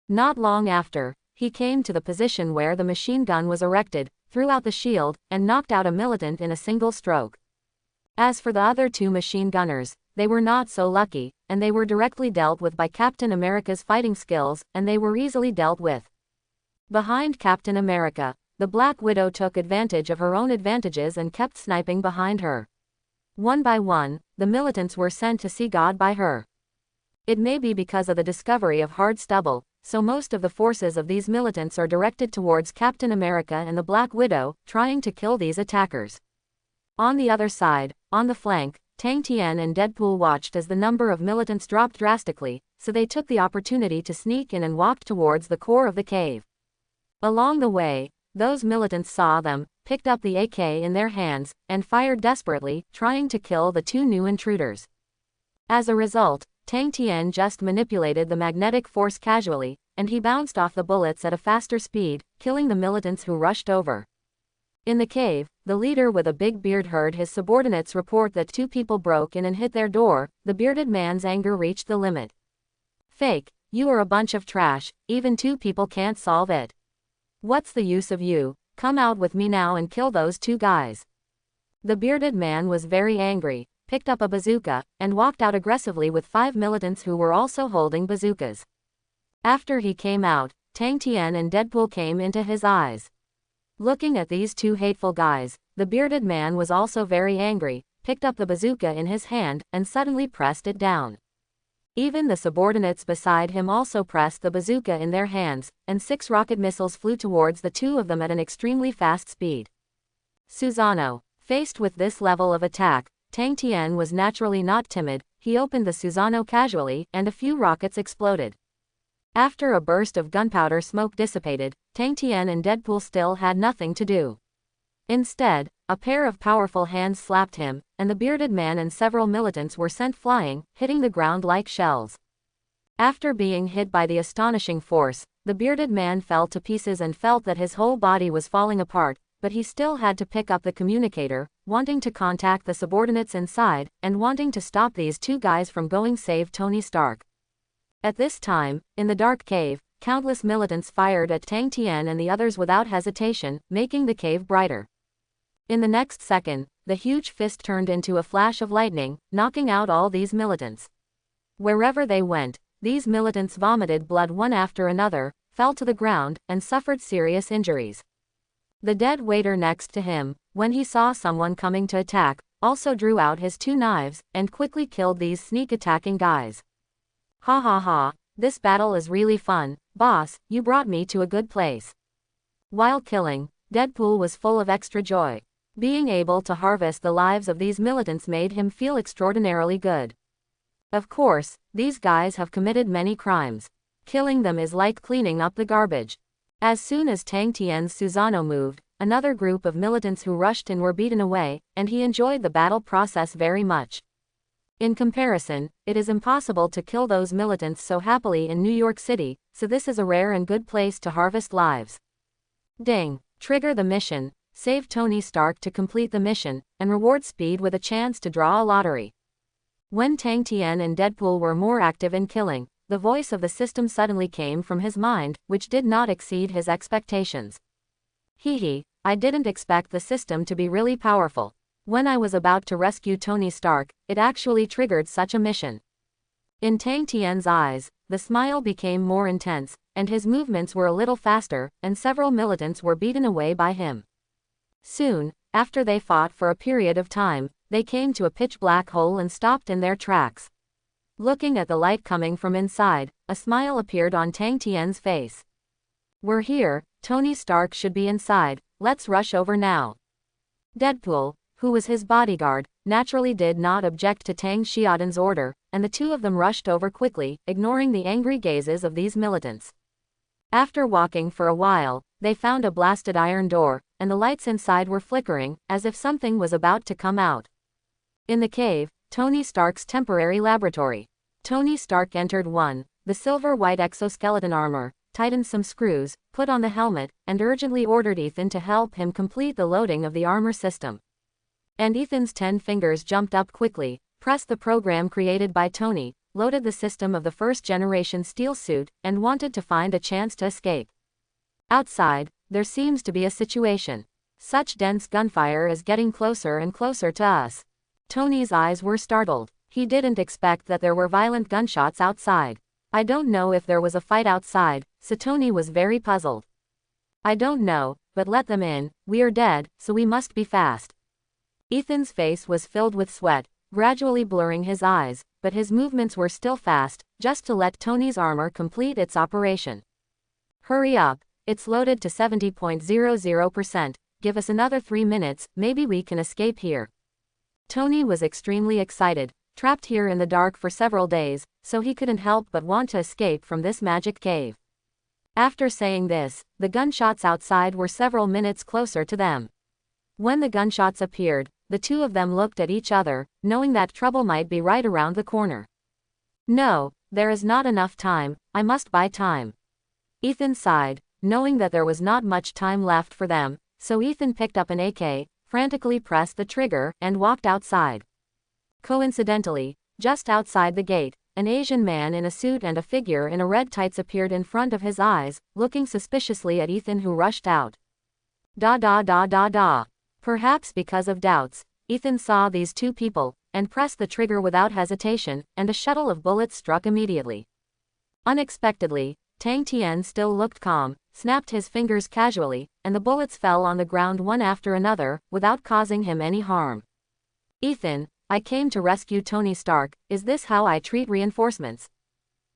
Not long after, he came to the position where the machine gun was erected, threw out the shield, and knocked out a militant in a single stroke. As for the other 2 machine gunners, they were not so lucky, and they were directly dealt with by Captain America's fighting skills, and they were easily dealt with. Behind Captain America, the Black Widow took advantage of her own advantages and kept sniping behind her. One by one, the militants were sent to see God by her. It may be because of the discovery of hard stubble, so most of the forces of these militants are directed towards Captain America and the Black Widow, trying to kill these attackers. On the other side, on the flank, Tang Tian and Deadpool watched as the number of militants dropped drastically, so they took the opportunity to sneak in and walked towards the core of the cave. Along the way, those militants saw them, picked up the AK in their hands, and fired desperately, trying to kill the 2 new intruders. As a result, Tang Tian just manipulated the magnetic force casually, and he bounced off the bullets at a faster speed, killing the militants who rushed over. In the cave, the leader with a big beard heard his subordinates report that 2 people broke in and hit their door. The bearded man's anger reached the limit. Fake, you are a bunch of trash, even 2 people can't solve it. What's the use of you? Come out with me now and kill those 2 guys. The bearded man was very angry, picked up a bazooka, and walked out aggressively with 5 militants who were also holding bazookas. After he came out, Tang Tian and Deadpool came into his eyes. Looking at these 2 hateful guys, the bearded man was also very angry, picked up the bazooka in his hand, and suddenly pressed it down. Even the subordinates beside him also pressed the bazooka in their hands, and 6 rocket missiles flew towards the 2 of them at an extremely fast speed. Susano. Faced with this level of attack, Tang Tian was naturally not timid. He opened the Susano casually, and a few rockets exploded. After a burst of gunpowder smoke dissipated, Tang Tian and Deadpool still had nothing to do. Instead, a pair of powerful hands slapped him, and the bearded man and several militants were sent flying, hitting the ground like shells. After being hit by the astonishing force, the bearded man fell to pieces and felt that his whole body was falling apart, but he still had to pick up the communicator, wanting to contact the subordinates inside, and wanting to stop these 2 guys from going save Tony Stark. At this time, in the dark cave, countless militants fired at Tang Tian and the others without hesitation, making the cave brighter. In the next second, the huge fist turned into a flash of lightning, knocking out all these militants. Wherever they went, these militants vomited blood one after another, fell to the ground, and suffered serious injuries. The dead waiter next to him, when he saw someone coming to attack, also drew out his 2 knives, and quickly killed these sneak-attacking guys. Ha ha ha, this battle is really fun, boss, you brought me to a good place. While killing, Deadpool was full of extra joy. Being able to harvest the lives of these militants made him feel extraordinarily good. Of course, these guys have committed many crimes. Killing them is like cleaning up the garbage. As soon as Tang Tian's Susano moved, another group of militants who rushed in were beaten away, and he enjoyed the battle process very much. In comparison, it is impossible to kill those militants so happily in New York City, so this is a rare and good place to harvest lives. Ding! Trigger the mission, save Tony Stark to complete the mission, and reward speed with a chance to draw a lottery. When Tang Tian and Deadpool were more active in killing, the voice of the system suddenly came from his mind, which did not exceed his expectations. Hee, I didn't expect the system to be really powerful. When I was about to rescue Tony Stark, it actually triggered such a mission. In Tang Tian's eyes, the smile became more intense, and his movements were a little faster, and several militants were beaten away by him. Soon, after they fought for a period of time, they came to a pitch-black hole and stopped in their tracks. Looking at the light coming from inside, a smile appeared on Tang Tian's face. We're here, Tony Stark should be inside, let's rush over now. Deadpool, who was his bodyguard, naturally did not object to Tang Xiaodan's order, and the 2 of them rushed over quickly, ignoring the angry gazes of these militants. After walking for a while, they found a blasted iron door, and the lights inside were flickering, as if something was about to come out. In the cave, Tony Stark's temporary laboratory. Tony Stark entered the silver-white exoskeleton armor, tightened some screws, put on the helmet, and urgently ordered Ethan to help him complete the loading of the armor system. And Ethan's 10 fingers jumped up quickly, pressed the program created by Tony, loaded the system of the first-generation steel suit, and wanted to find a chance to escape. Outside, there seems to be a situation. Such dense gunfire is getting closer and closer to us. Tony's eyes were startled. He didn't expect that there were violent gunshots outside. I don't know if there was a fight outside, so Tony was very puzzled. I don't know, but let them in, we are dead, so we must be fast. Ethan's face was filled with sweat, gradually blurring his eyes, but his movements were still fast, just to let Tony's armor complete its operation. Hurry up, it's loaded to 70.00%, give us another 3 minutes, maybe we can escape here. Tony was extremely excited, trapped here in the dark for several days, so he couldn't help but want to escape from this magic cave. After saying this, the gunshots outside were several minutes closer to them. When the gunshots appeared, the 2 of them looked at each other, knowing that trouble might be right around the corner. No, there is not enough time, I must buy time. Ethan sighed, knowing that there was not much time left for them, so Ethan picked up an AK, frantically pressed the trigger, and walked outside. Coincidentally, just outside the gate, an Asian man in a suit and a figure in a red tights appeared in front of his eyes, looking suspiciously at Ethan, who rushed out. Perhaps because of doubts, Ethan saw these 2 people, and pressed the trigger without hesitation, and a shuttle of bullets struck immediately. Unexpectedly, Tang Tian still looked calm, snapped his fingers casually, and the bullets fell on the ground one after another, without causing him any harm. Ethan, I came to rescue Tony Stark, is this how I treat reinforcements?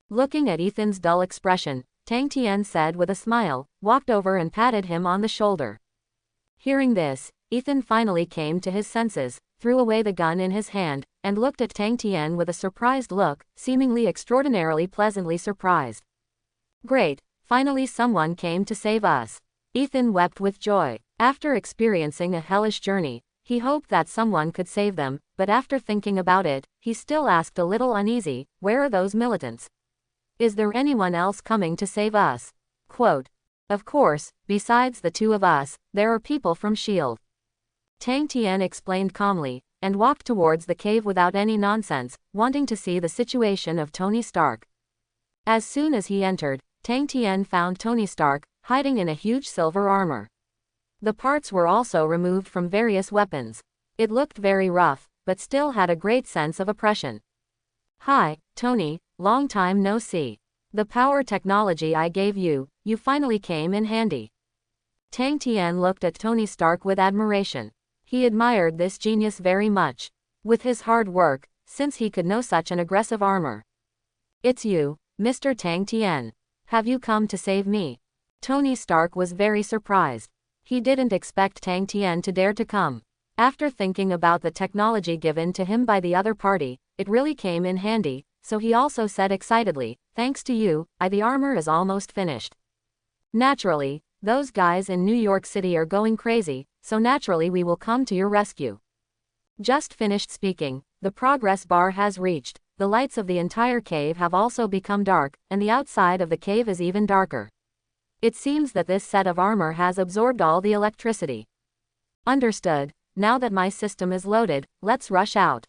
Looking at Ethan's dull expression, Tang Tian said with a smile, walked over and patted him on the shoulder. Hearing this, Ethan finally came to his senses, threw away the gun in his hand, and looked at Tang Tian with a surprised look, seemingly extraordinarily pleasantly surprised. Great, finally someone came to save us. Ethan wept with joy. After experiencing a hellish journey, he hoped that someone could save them, but after thinking about it, he still asked a little uneasy, where are those militants? Is there anyone else coming to save us? Quote, of course, besides the 2 of us, there are people from S.H.I.E.L.D. Tang Tian explained calmly, and walked towards the cave without any nonsense, wanting to see the situation of Tony Stark. As soon as he entered, Tang Tian found Tony Stark, hiding in a huge silver armor. The parts were also removed from various weapons. It looked very rough, but still had a great sense of oppression. "Hi, Tony, long time no see. The power technology I gave you, you finally came in handy." Tang Tian looked at Tony Stark with admiration. He admired this genius very much. With his hard work, since he could know such an aggressive armor. "It's you, Mr. Tang Tian. Have you come to save me?" Tony Stark was very surprised. He didn't expect Tang Tian to dare to come. After thinking about the technology given to him by the other party, it really came in handy, so he also said excitedly, "Thanks to you, the armor is almost finished." Naturally, those guys in New York City are going crazy, so naturally we will come to your rescue. Just finished speaking, the progress bar has reached, the lights of the entire cave have also become dark, and the outside of the cave is even darker. It seems that this set of armor has absorbed all the electricity. Understood. Now that my system is loaded, let's rush out.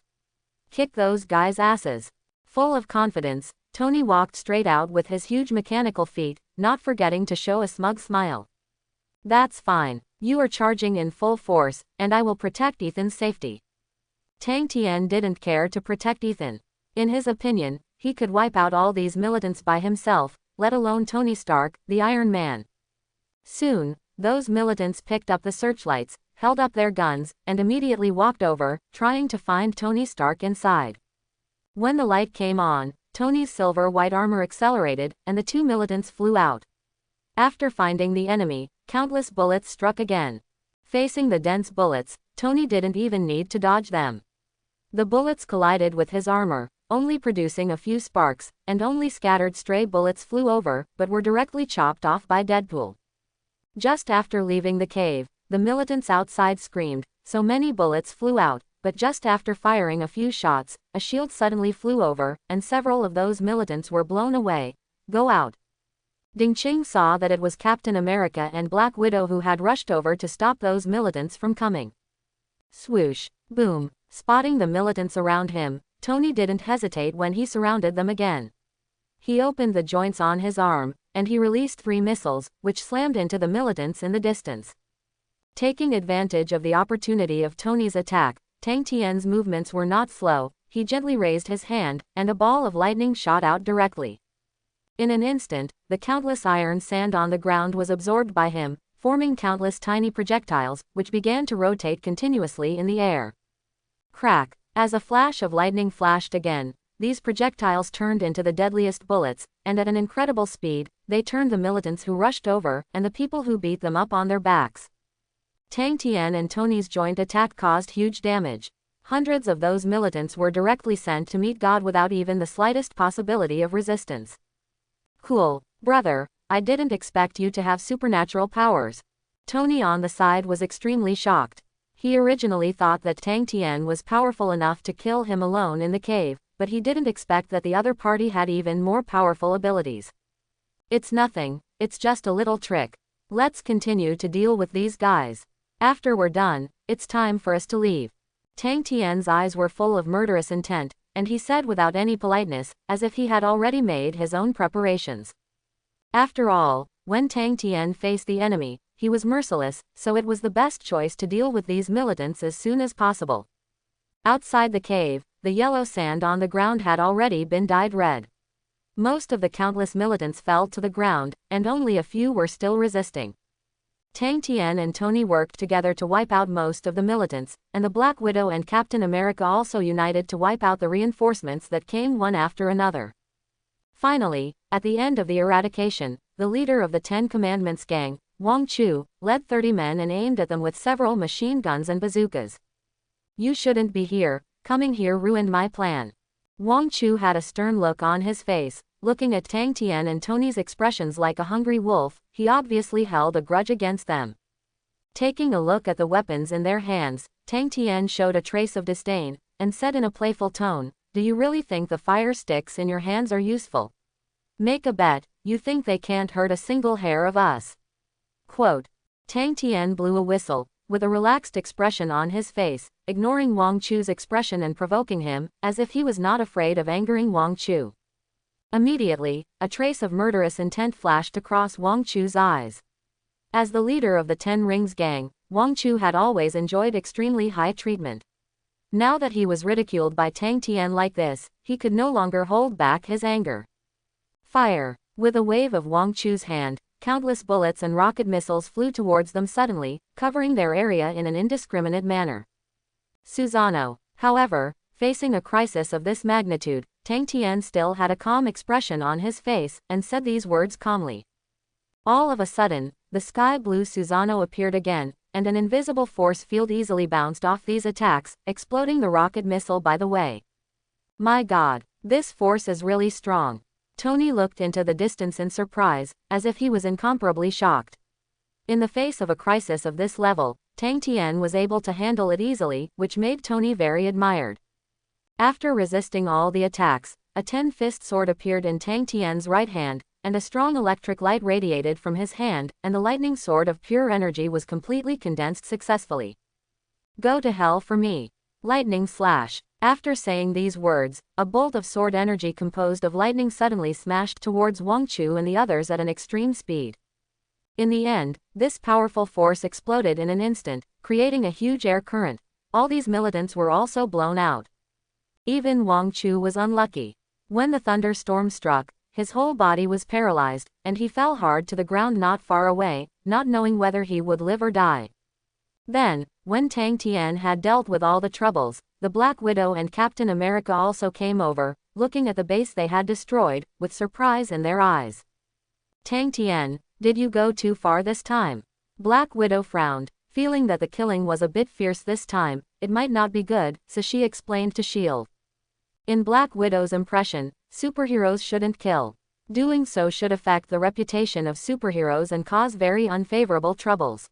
Kick those guys' asses. Full of confidence, Tony walked straight out with his huge mechanical feet, not forgetting to show a smug smile. "That's fine. You are charging in full force, and I will protect Ethan's safety." Tang Tian didn't care to protect Ethan. In his opinion, he could wipe out all these militants by himself, let alone Tony Stark, the Iron Man. Soon, those militants picked up the searchlights, held up their guns, and immediately walked over, trying to find Tony Stark inside. When the light came on, Tony's silver-white armor accelerated, and the two militants flew out. After finding the enemy, countless bullets struck again. Facing the dense bullets, Tony didn't even need to dodge them. The bullets collided with his armor, only producing a few sparks, and only scattered stray bullets flew over, but were directly chopped off by Deadpool. Just after leaving the cave, the militants outside screamed, so many bullets flew out, but just after firing a few shots, a shield suddenly flew over, and several of those militants were blown away. "Go out." Ding Ching saw that it was Captain America and Black Widow who had rushed over to stop those militants from coming. Swoosh. Boom. Spotting the militants around him, Tony didn't hesitate when he surrounded them again. He opened the joints on his arm, and he released 3 missiles, which slammed into the militants in the distance. Taking advantage of the opportunity of Tony's attack, Tang Tian's movements were not slow. He gently raised his hand, and a ball of lightning shot out directly. In an instant, the countless iron sand on the ground was absorbed by him, forming countless tiny projectiles, which began to rotate continuously in the air. Crack! As a flash of lightning flashed again, these projectiles turned into the deadliest bullets, and at an incredible speed, they turned the militants who rushed over, and the people who beat them up on their backs. Tang Tian and Tony's joint attack caused huge damage. Hundreds of those militants were directly sent to meet God without even the slightest possibility of resistance. "Cool, brother, I didn't expect you to have supernatural powers." Tony on the side was extremely shocked. He originally thought that Tang Tian was powerful enough to kill him alone in the cave, but he didn't expect that the other party had even more powerful abilities. "It's nothing, it's just a little trick. Let's continue to deal with these guys. After we're done, it's time for us to leave." Tang Tian's eyes were full of murderous intent, and he said without any politeness, as if he had already made his own preparations. After all, when Tang Tian faced the enemy, he was merciless, so it was the best choice to deal with these militants as soon as possible. Outside the cave, the yellow sand on the ground had already been dyed red. Most of the countless militants fell to the ground, and only a few were still resisting. Tang Tian and Tony worked together to wipe out most of the militants, and the Black Widow and Captain America also united to wipe out the reinforcements that came one after another. Finally, at the end of the eradication, the leader of the 10 Commandments gang, Wang Chu, led 30 men and aimed at them with several machine guns and bazookas. "You shouldn't be here, coming here ruined my plan." Wang Chu had a stern look on his face, looking at Tang Tian and Tony's expressions like a hungry wolf. He obviously held a grudge against them. Taking a look at the weapons in their hands, Tang Tian showed a trace of disdain, and said in a playful tone, "Do you really think the fire sticks in your hands are useful? Make a bet, you think they can't hurt a single hair of us." Quote. Tang Tian blew a whistle, with a relaxed expression on his face, ignoring Wang Chu's expression and provoking him, as if he was not afraid of angering Wang Chu. Immediately, a trace of murderous intent flashed across Wang Chu's eyes. As the leader of the 10 Rings gang, Wang Chu had always enjoyed extremely high treatment. Now that he was ridiculed by Tang Tian like this, he could no longer hold back his anger. Fire! With a wave of Wang Chu's hand, countless bullets and rocket missiles flew towards them suddenly, covering their area in an indiscriminate manner. Susano, however, facing a crisis of this magnitude, Tang Tian still had a calm expression on his face, and said these words calmly. All of a sudden, the sky blue Susano appeared again, and an invisible force field easily bounced off these attacks, exploding the rocket missile by the way. My God, this force is really strong. Tony looked into the distance in surprise, as if he was incomparably shocked. In the face of a crisis of this level, Tang Tian was able to handle it easily, which made Tony very admired. After resisting all the attacks, a 10-fist sword appeared in Tang Tian's right hand, and a strong electric light radiated from his hand, and the lightning sword of pure energy was completely condensed successfully. Go to hell for me. Lightning slash. After saying these words, a bolt of sword energy composed of lightning suddenly smashed towards Wang Chu and the others at an extreme speed. In the end, this powerful force exploded in an instant, creating a huge air current. All these militants were also blown out. Even Wang Chu was unlucky. When the thunderstorm struck, his whole body was paralyzed, and he fell hard to the ground not far away, not knowing whether he would live or die. Then, when Tang Tian had dealt with all the troubles, the Black Widow and Captain America also came over, looking at the base they had destroyed, with surprise in their eyes. Tang Tian, did you go too far this time? Black Widow frowned, feeling that the killing was a bit fierce this time, it might not be good, so she explained to S.H.I.E.L.D. In Black Widow's impression, superheroes shouldn't kill. Doing so should affect the reputation of superheroes and cause very unfavorable troubles.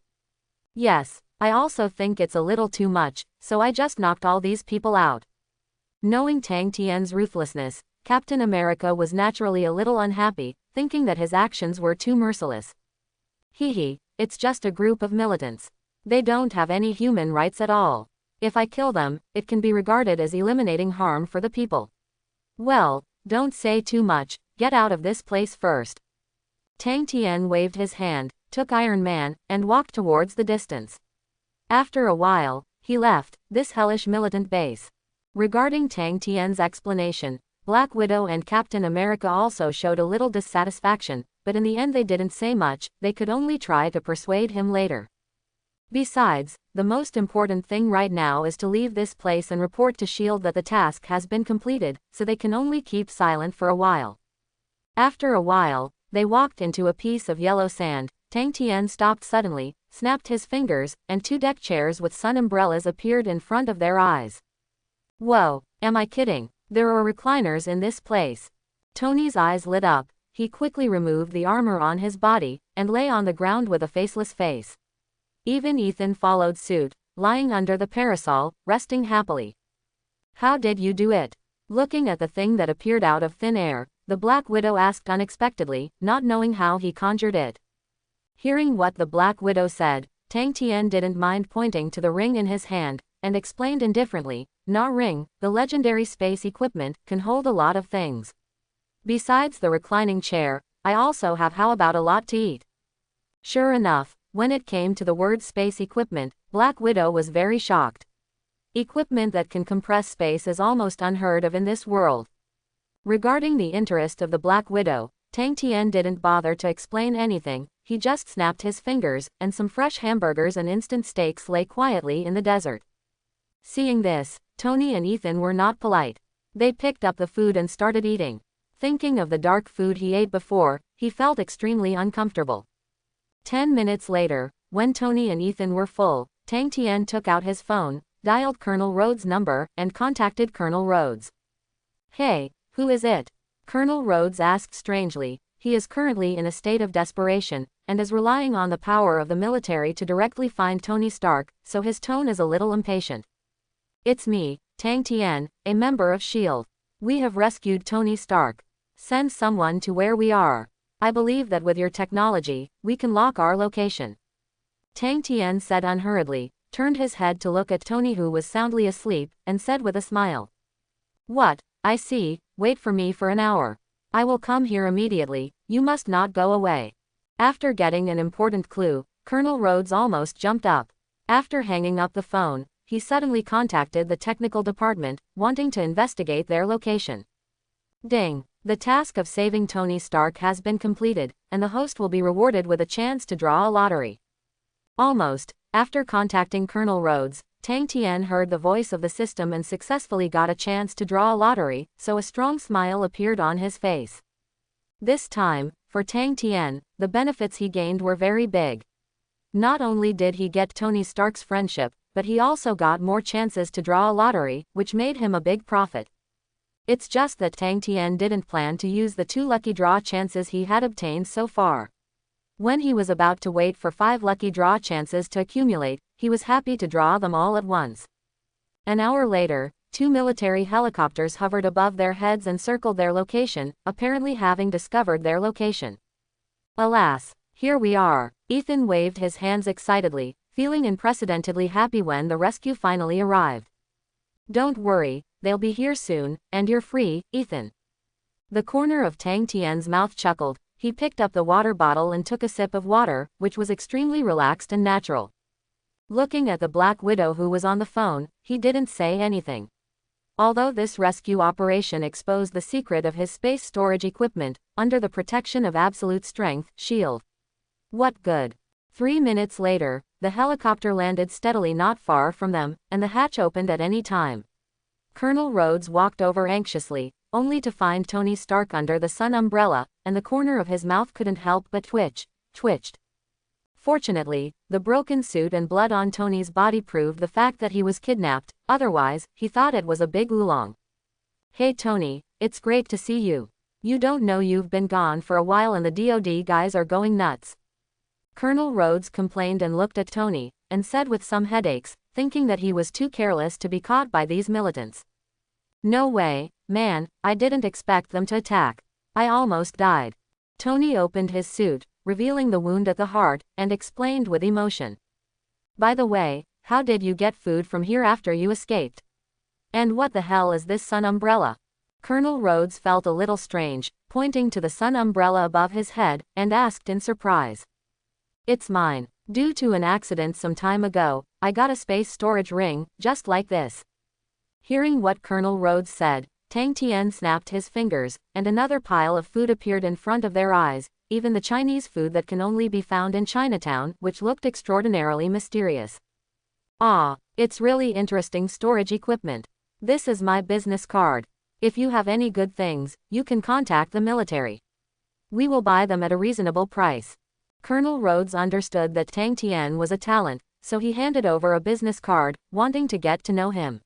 Yes, I also think it's a little too much, so I just knocked all these people out. Knowing Tang Tian's ruthlessness, Captain America was naturally a little unhappy, thinking that his actions were too merciless. It's just a group of militants. They don't have any human rights at all. If I kill them, it can be regarded as eliminating harm for the people. Well, don't say too much, get out of this place first. Tang Tian waved his hand, took Iron Man, and walked towards the distance. After a while, he left this hellish militant base. Regarding Tang Tian's explanation, Black Widow and Captain America also showed a little dissatisfaction, but in the end they didn't say much, they could only try to persuade him later. Besides, the most important thing right now is to leave this place and report to S.H.I.E.L.D. that the task has been completed, so they can only keep silent for a while. After a while, they walked into a piece of yellow sand. Tang Tian stopped suddenly, snapped his fingers, and 2 deck chairs with sun umbrellas appeared in front of their eyes. Whoa, am I kidding? There are recliners in this place. Tony's eyes lit up, he quickly removed the armor on his body, and lay on the ground with a faceless face. Even Ethan followed suit, lying under the parasol, resting happily. How did you do it? Looking at the thing that appeared out of thin air, the Black Widow asked unexpectedly, not knowing how he conjured it. Hearing what the Black Widow said, Tang Tian didn't mind pointing to the ring in his hand, and explained indifferently, "Na ring, the legendary space equipment, can hold a lot of things. Besides the reclining chair, I also have how about a lot to eat." Sure enough, when it came to the word space equipment, Black Widow was very shocked. Equipment that can compress space is almost unheard of in this world. Regarding the interest of the Black Widow, Tang Tian didn't bother to explain anything, he just snapped his fingers, and some fresh hamburgers and instant steaks lay quietly in the desert. Seeing this, Tony and Ethan were not polite. They picked up the food and started eating. Thinking of the dark food he ate before, he felt extremely uncomfortable. 10 minutes later, when Tony and Ethan were full, Tang Tian took out his phone, dialed Colonel Rhodes' number, and contacted Colonel Rhodes. "Hey, who is it?" Colonel Rhodes asked strangely. He is currently in a state of desperation, and is relying on the power of the military to directly find Tony Stark, so his tone is a little impatient. "It's me, Tang Tian, a member of S.H.I.E.L.D. We have rescued Tony Stark. Send someone to where we are. I believe that with your technology, we can lock our location." Tang Tian said unhurriedly, turned his head to look at Tony who was soundly asleep, and said with a smile. "What, I see, wait for me for an hour. I will come here immediately, you must not go away." After getting an important clue, Colonel Rhodes almost jumped up. After hanging up the phone, he suddenly contacted the technical department, wanting to investigate their location. Ding! The task of saving Tony Stark has been completed, and the host will be rewarded with a chance to draw a lottery. Almost. After contacting Colonel Rhodes, Tang Tian heard the voice of the system and successfully got a chance to draw a lottery, so a strong smile appeared on his face. This time, for Tang Tian, the benefits he gained were very big. Not only did he get Tony Stark's friendship, but he also got more chances to draw a lottery, which made him a big profit. It's just that Tang Tian didn't plan to use the 2 lucky draw chances he had obtained so far. When he was about to wait for 5 lucky draw chances to accumulate, he was happy to draw them all at once. An hour later, 2 military helicopters hovered above their heads and circled their location, apparently having discovered their location. Alas, here we are. Ethan waved his hands excitedly, feeling unprecedentedly happy when the rescue finally arrived. Don't worry, they'll be here soon, and you're free, Ethan. The corner of Tang Tian's mouth chuckled. He picked up the water bottle and took a sip of water, which was extremely relaxed and natural. Looking at the Black Widow who was on the phone, he didn't say anything. Although this rescue operation exposed the secret of his space storage equipment, under the protection of absolute strength, shield. What good? 3 minutes later, the helicopter landed steadily not far from them, and the hatch opened at any time. Colonel Rhodes walked over anxiously, only to find Tony Stark under the sun umbrella, and the corner of his mouth couldn't help but twitched. Fortunately, the broken suit and blood on Tony's body proved the fact that he was kidnapped, otherwise, he thought it was a big oolong. Hey Tony, it's great to see you. You don't know you've been gone for a while and the DoD guys are going nuts. Colonel Rhodes complained and looked at Tony, and said with some headaches, thinking that he was too careless to be caught by these militants. No way, man, I didn't expect them to attack. I almost died. Tony opened his suit, revealing the wound at the heart, and explained with emotion. By the way, how did you get food from here after you escaped? And what the hell is this sun umbrella? Colonel Rhodes felt a little strange, pointing to the sun umbrella above his head, and asked in surprise. It's mine. Due to an accident some time ago, I got a space storage ring, just like this. Hearing what Colonel Rhodes said, Tang Tian snapped his fingers, and another pile of food appeared in front of their eyes, even the Chinese food that can only be found in Chinatown, which looked extraordinarily mysterious. Ah, it's really interesting storage equipment. This is my business card. If you have any good things, you can contact the military. We will buy them at a reasonable price. Colonel Rhodes understood that Tang Tian was a talent, so he handed over a business card, wanting to get to know him.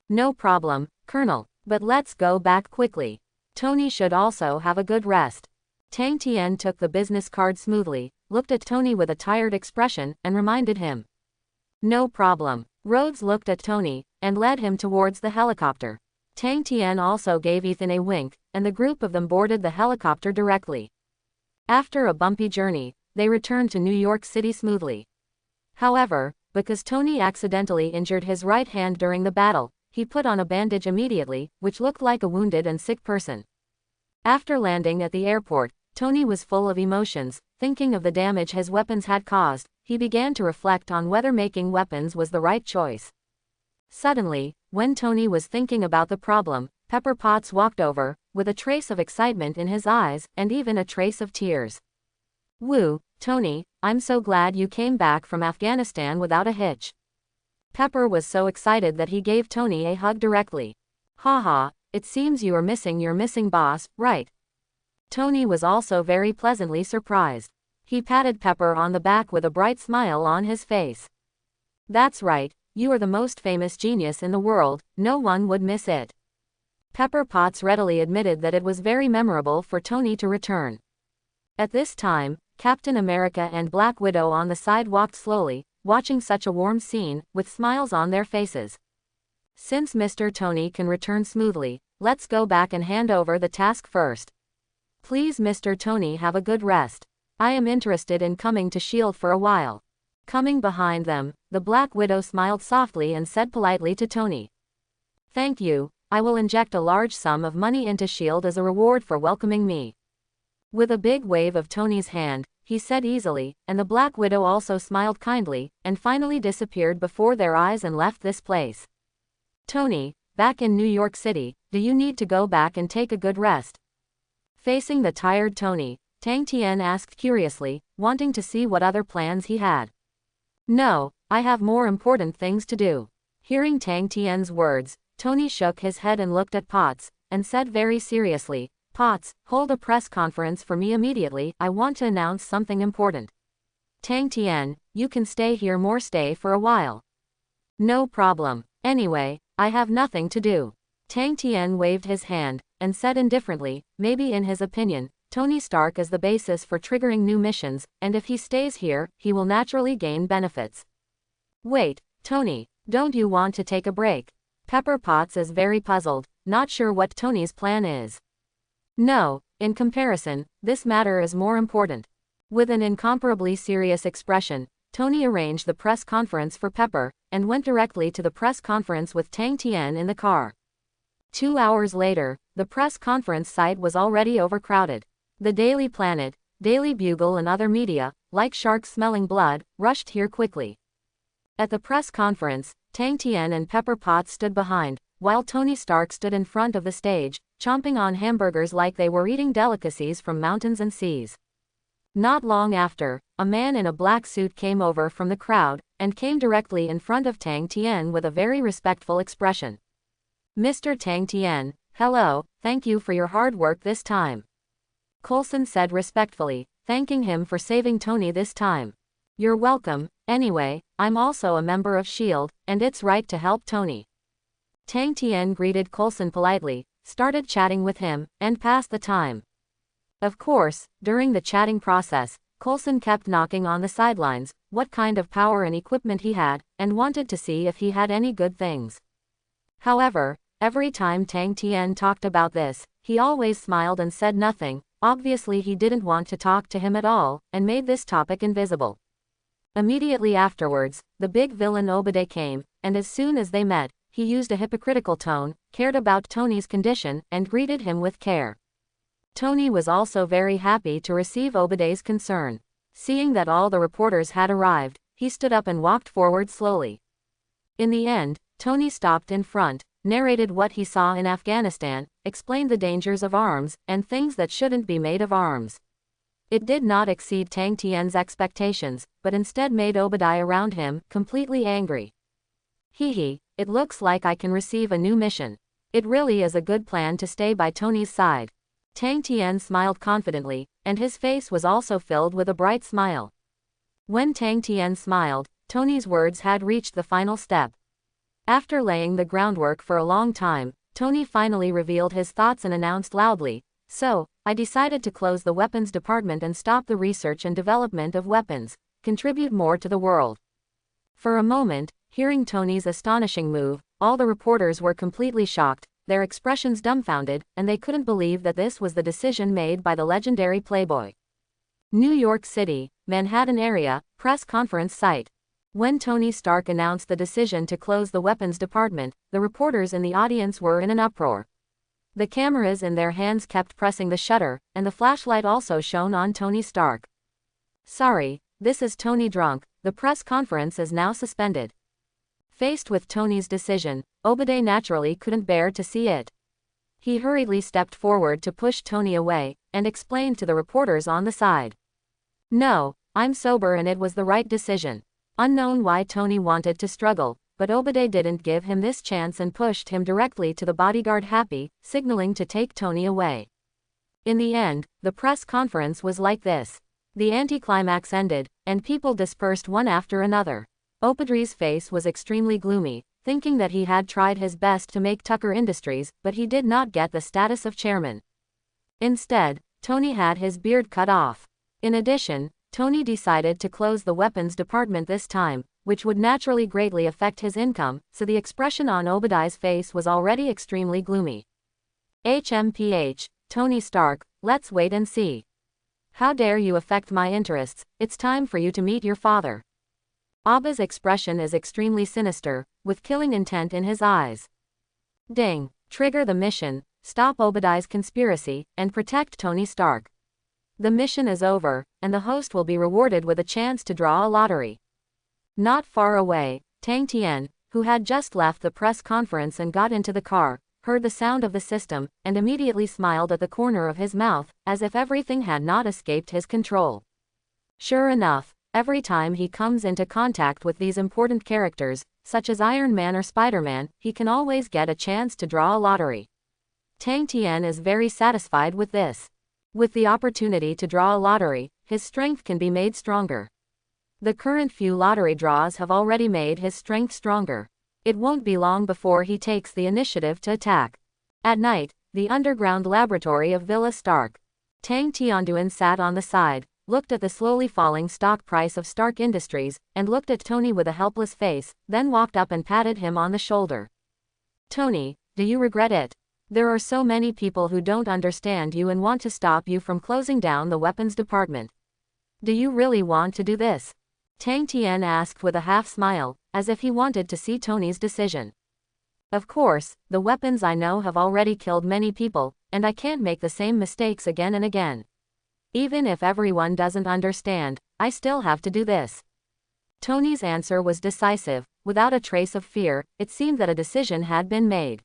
No problem, Colonel, but let's go back quickly. Tony should also have a good rest. Tang Tian took the business card smoothly, looked at Tony with a tired expression, and reminded him. No problem. Rhodes looked at Tony, and led him towards the helicopter. Tang Tian also gave Ethan a wink, and the group of them boarded the helicopter directly. After a bumpy journey, they returned to New York City smoothly. However, because Tony accidentally injured his right hand during the battle, he put on a bandage immediately, which looked like a wounded and sick person. After landing at the airport, Tony was full of emotions, thinking of the damage his weapons had caused. He began to reflect on whether making weapons was the right choice. Suddenly, when Tony was thinking about the problem, Pepper Potts walked over, with a trace of excitement in his eyes, and even a trace of tears. Woo, Tony, I'm so glad you came back from Afghanistan without a hitch. Pepper was so excited that he gave Tony a hug directly. Haha, it seems you are missing your missing boss, right? Tony was also very pleasantly surprised. He patted Pepper on the back with a bright smile on his face. That's right, you are the most famous genius in the world, no one would miss it. Pepper Potts readily admitted that it was very memorable for Tony to return. At this time, Captain America and Black Widow on the side walked slowly, watching such a warm scene, with smiles on their faces. Since Mr. Tony can return smoothly, let's go back and hand over the task first. Please Mr. Tony have a good rest. I am interested in coming to S.H.I.E.L.D. for a while. Coming behind them, the Black Widow smiled softly and said politely to Tony. Thank you, I will inject a large sum of money into S.H.I.E.L.D. as a reward for welcoming me. With a big wave of Tony's hand, he said easily, and the Black Widow also smiled kindly, and finally disappeared before their eyes and left this place. Tony, back in New York City, do you need to go back and take a good rest? Facing the tired Tony, Tang Tian asked curiously, wanting to see what other plans he had. No, I have more important things to do. Hearing Tang Tian's words, Tony shook his head and looked at Potts, and said very seriously, Potts, hold a press conference for me immediately, I want to announce something important. Tang Tian, you can stay for a while. No problem. Anyway, I have nothing to do. Tang Tian waved his hand, and said indifferently, maybe in his opinion, Tony Stark is the basis for triggering new missions, and if he stays here, he will naturally gain benefits. Wait, Tony, don't you want to take a break? Pepper Potts is very puzzled, not sure what Tony's plan is. No, in comparison, this matter is more important. With an incomparably serious expression, Tony arranged the press conference for Pepper, and went directly to the press conference with Tang Tian in the car. 2 hours later, the press conference site was already overcrowded. The Daily Planet, Daily Bugle and other media, like sharks smelling blood, rushed here quickly. At the press conference, Tang Tian and Pepper Potts stood behind, while Tony Stark stood in front of the stage, chomping on hamburgers like they were eating delicacies from mountains and seas. Not long after, a man in a black suit came over from the crowd, and came directly in front of Tang Tian with a very respectful expression. Mr. Tang Tian, hello, thank you for your hard work this time. Coulson said respectfully, thanking him for saving Tony this time. You're welcome. Anyway, I'm also a member of S.H.I.E.L.D., and it's right to help Tony. Tang Tian greeted Coulson politely, started chatting with him, and passed the time. Of course, during the chatting process, Coulson kept knocking on the sidelines, what kind of power and equipment he had, and wanted to see if he had any good things. However, every time Tang Tian talked about this, he always smiled and said nothing. Obviously he didn't want to talk to him at all, and made this topic invisible. Immediately afterwards, the big villain Obadiah came, and as soon as they met, he used a hypocritical tone, cared about Tony's condition, and greeted him with care. Tony was also very happy to receive Obadiah's concern. Seeing that all the reporters had arrived, he stood up and walked forward slowly. In the end, Tony stopped in front, narrated what he saw in Afghanistan, explained the dangers of arms, and things that shouldn't be made of arms. It did not exceed Tang Tian's expectations, but instead made Obadiah around him completely angry. Hee, it looks like I can receive a new mission. It really is a good plan to stay by Tony's side. Tang Tian smiled confidently, and his face was also filled with a bright smile. When Tang Tian smiled, Tony's words had reached the final step. After laying the groundwork for a long time, Tony finally revealed his thoughts and announced loudly, So, I decided to close the weapons department and stop the research and development of weapons, contribute more to the world. For a moment, hearing Tony's astonishing move, all the reporters were completely shocked, their expressions dumbfounded, and they couldn't believe that this was the decision made by the legendary playboy. New York City, Manhattan area, press conference site. When Tony Stark announced the decision to close the weapons department, the reporters in the audience were in an uproar. The cameras in their hands kept pressing the shutter, and the flashlight also shone on Tony Stark. Sorry, this is Tony drunk, the press conference is now suspended. Faced with Tony's decision, Obadiah naturally couldn't bear to see it. He hurriedly stepped forward to push Tony away, and explained to the reporters on the side. No, I'm sober and it was the right decision. Unknown why Tony wanted to struggle, but Obadiah didn't give him this chance and pushed him directly to the bodyguard Happy, signaling to take Tony away. In the end, the press conference was like this. The anticlimax ended, and people dispersed one after another. Obadiah's face was extremely gloomy, thinking that he had tried his best to make Tucker Industries, but he did not get the status of chairman. Instead, Tony had his beard cut off. In addition, Tony decided to close the weapons department this time, which would naturally greatly affect his income, so the expression on Obadiah's face was already extremely gloomy. HMPH, Tony Stark, let's wait and see. How dare you affect my interests, it's time for you to meet your father. Obba's expression is extremely sinister, with killing intent in his eyes. Ding. Trigger the mission, stop Obadiah's conspiracy, and protect Tony Stark. The mission is over, and the host will be rewarded with a chance to draw a lottery. Not far away, Tang Tian, who had just left the press conference and got into the car, heard the sound of the system, and immediately smiled at the corner of his mouth, as if everything had not escaped his control. Sure enough, every time he comes into contact with these important characters, such as Iron Man or Spider-Man, he can always get a chance to draw a lottery. Tang Tian is very satisfied with this. With the opportunity to draw a lottery, his strength can be made stronger. The current few lottery draws have already made his strength stronger. It won't be long before he takes the initiative to attack. At night, the underground laboratory of Villa Stark. Tang Tianduan sat on the side, looked at the slowly falling stock price of Stark Industries, and looked at Tony with a helpless face, then walked up and patted him on the shoulder. Tony, do you regret it? There are so many people who don't understand you and want to stop you from closing down the weapons department. Do you really want to do this? Tang Tian asked with a half-smile, as if he wanted to see Tony's decision. Of course, the weapons I know have already killed many people, and I can't make the same mistakes again and again. Even if everyone doesn't understand, I still have to do this. Tony's answer was decisive, without a trace of fear. It seemed that a decision had been made.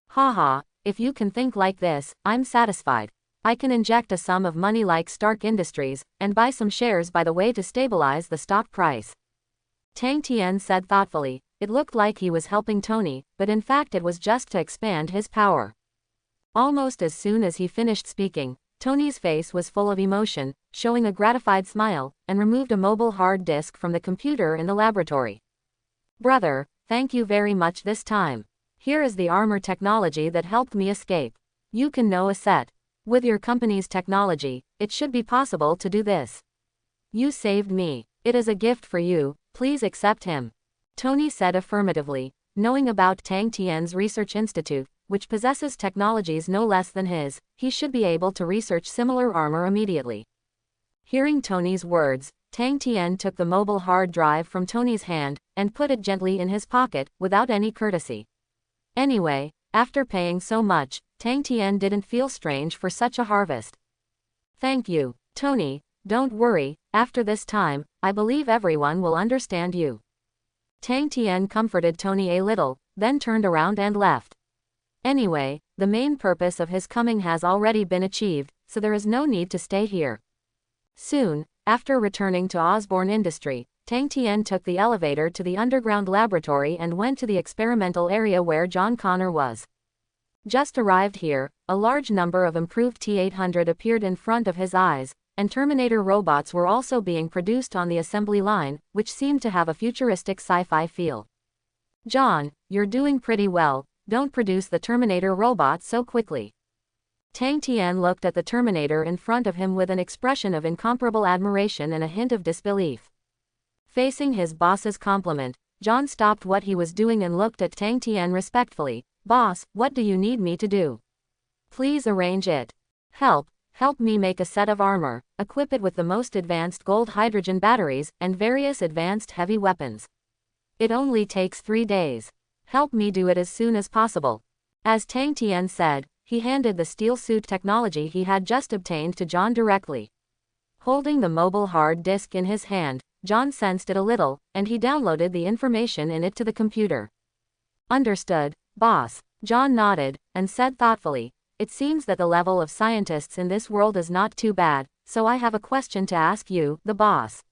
Haha, if you can think like this, I'm satisfied. I can inject a sum of money like Stark Industries, and buy some shares by the way to stabilize the stock price. Tang Tian said thoughtfully. It looked like he was helping Tony, but in fact it was just to expand his power. Almost as soon as he finished speaking, Tony's face was full of emotion, showing a gratified smile, and removed a mobile hard disk from the computer in the laboratory. Brother, thank you very much this time. Here is the armor technology that helped me escape. You can know a set. With your company's technology, it should be possible to do this. You saved me. It is a gift for you, please accept him. Tony said affirmatively, knowing about Tang Tian's research institute, which possesses technologies no less than his, he should be able to research similar armor immediately. Hearing Tony's words, Tang Tian took the mobile hard drive from Tony's hand, and put it gently in his pocket, without any courtesy. Anyway, after paying so much, Tang Tian didn't feel strange for such a harvest. Thank you, Tony, don't worry, after this time, I believe everyone will understand you. Tang Tian comforted Tony a little, then turned around and left. Anyway, the main purpose of his coming has already been achieved, so there is no need to stay here. Soon, after returning to Osborne Industry, Tang Tian took the elevator to the underground laboratory and went to the experimental area where John Connor was. Just arrived here, a large number of improved T-800 appeared in front of his eyes, and Terminator robots were also being produced on the assembly line, which seemed to have a futuristic sci-fi feel. John, you're doing pretty well, don't produce the Terminator robots so quickly. Tang Tian looked at the Terminator in front of him with an expression of incomparable admiration and a hint of disbelief. Facing his boss's compliment, John stopped what he was doing and looked at Tang Tian respectfully. Boss, what do you need me to do? Please arrange it. Help me make a set of armor, equip it with the most advanced gold hydrogen batteries, and various advanced heavy weapons. It only takes 3 days. Help me do it as soon as possible. As Tang Tian said, he handed the steel suit technology he had just obtained to John directly. Holding the mobile hard disk in his hand, John sensed it a little, and he downloaded the information in it to the computer. Understood, boss. John nodded, and said thoughtfully, it seems that the level of scientists in this world is not too bad, so I have a question to ask you, the boss.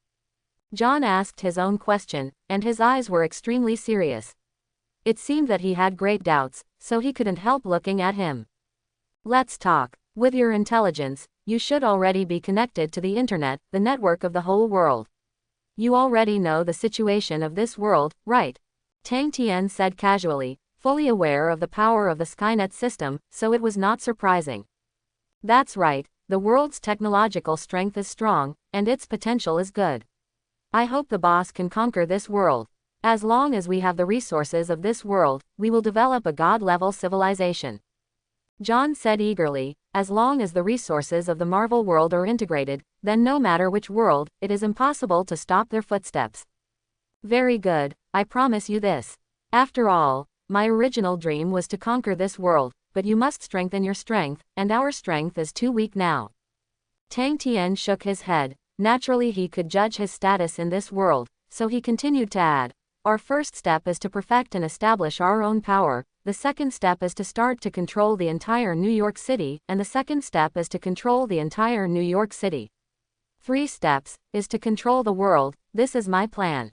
John asked his own question, and his eyes were extremely serious. It seemed that he had great doubts, so he couldn't help looking at him. Let's talk. With your intelligence, you should already be connected to the internet, the network of the whole world. You already know the situation of this world, right? Tang Tian said casually, fully aware of the power of the Skynet system, so it was not surprising. That's right, the world's technological strength is strong, and its potential is good. I hope the boss can conquer this world. As long as we have the resources of this world, we will develop a god-level civilization. John said eagerly, as long as the resources of the Marvel world are integrated, then no matter which world, it is impossible to stop their footsteps. Very good, I promise you this. After all, my original dream was to conquer this world, but you must strengthen your strength, and our strength is too weak now. Tang Tian shook his head. Naturally he could judge his status in this world, so he continued to add, our first step is to perfect and establish our own power, the second step is to start to control the entire New York City, and the second step is to control the entire New York City. 3 steps, is to control the world, this is my plan.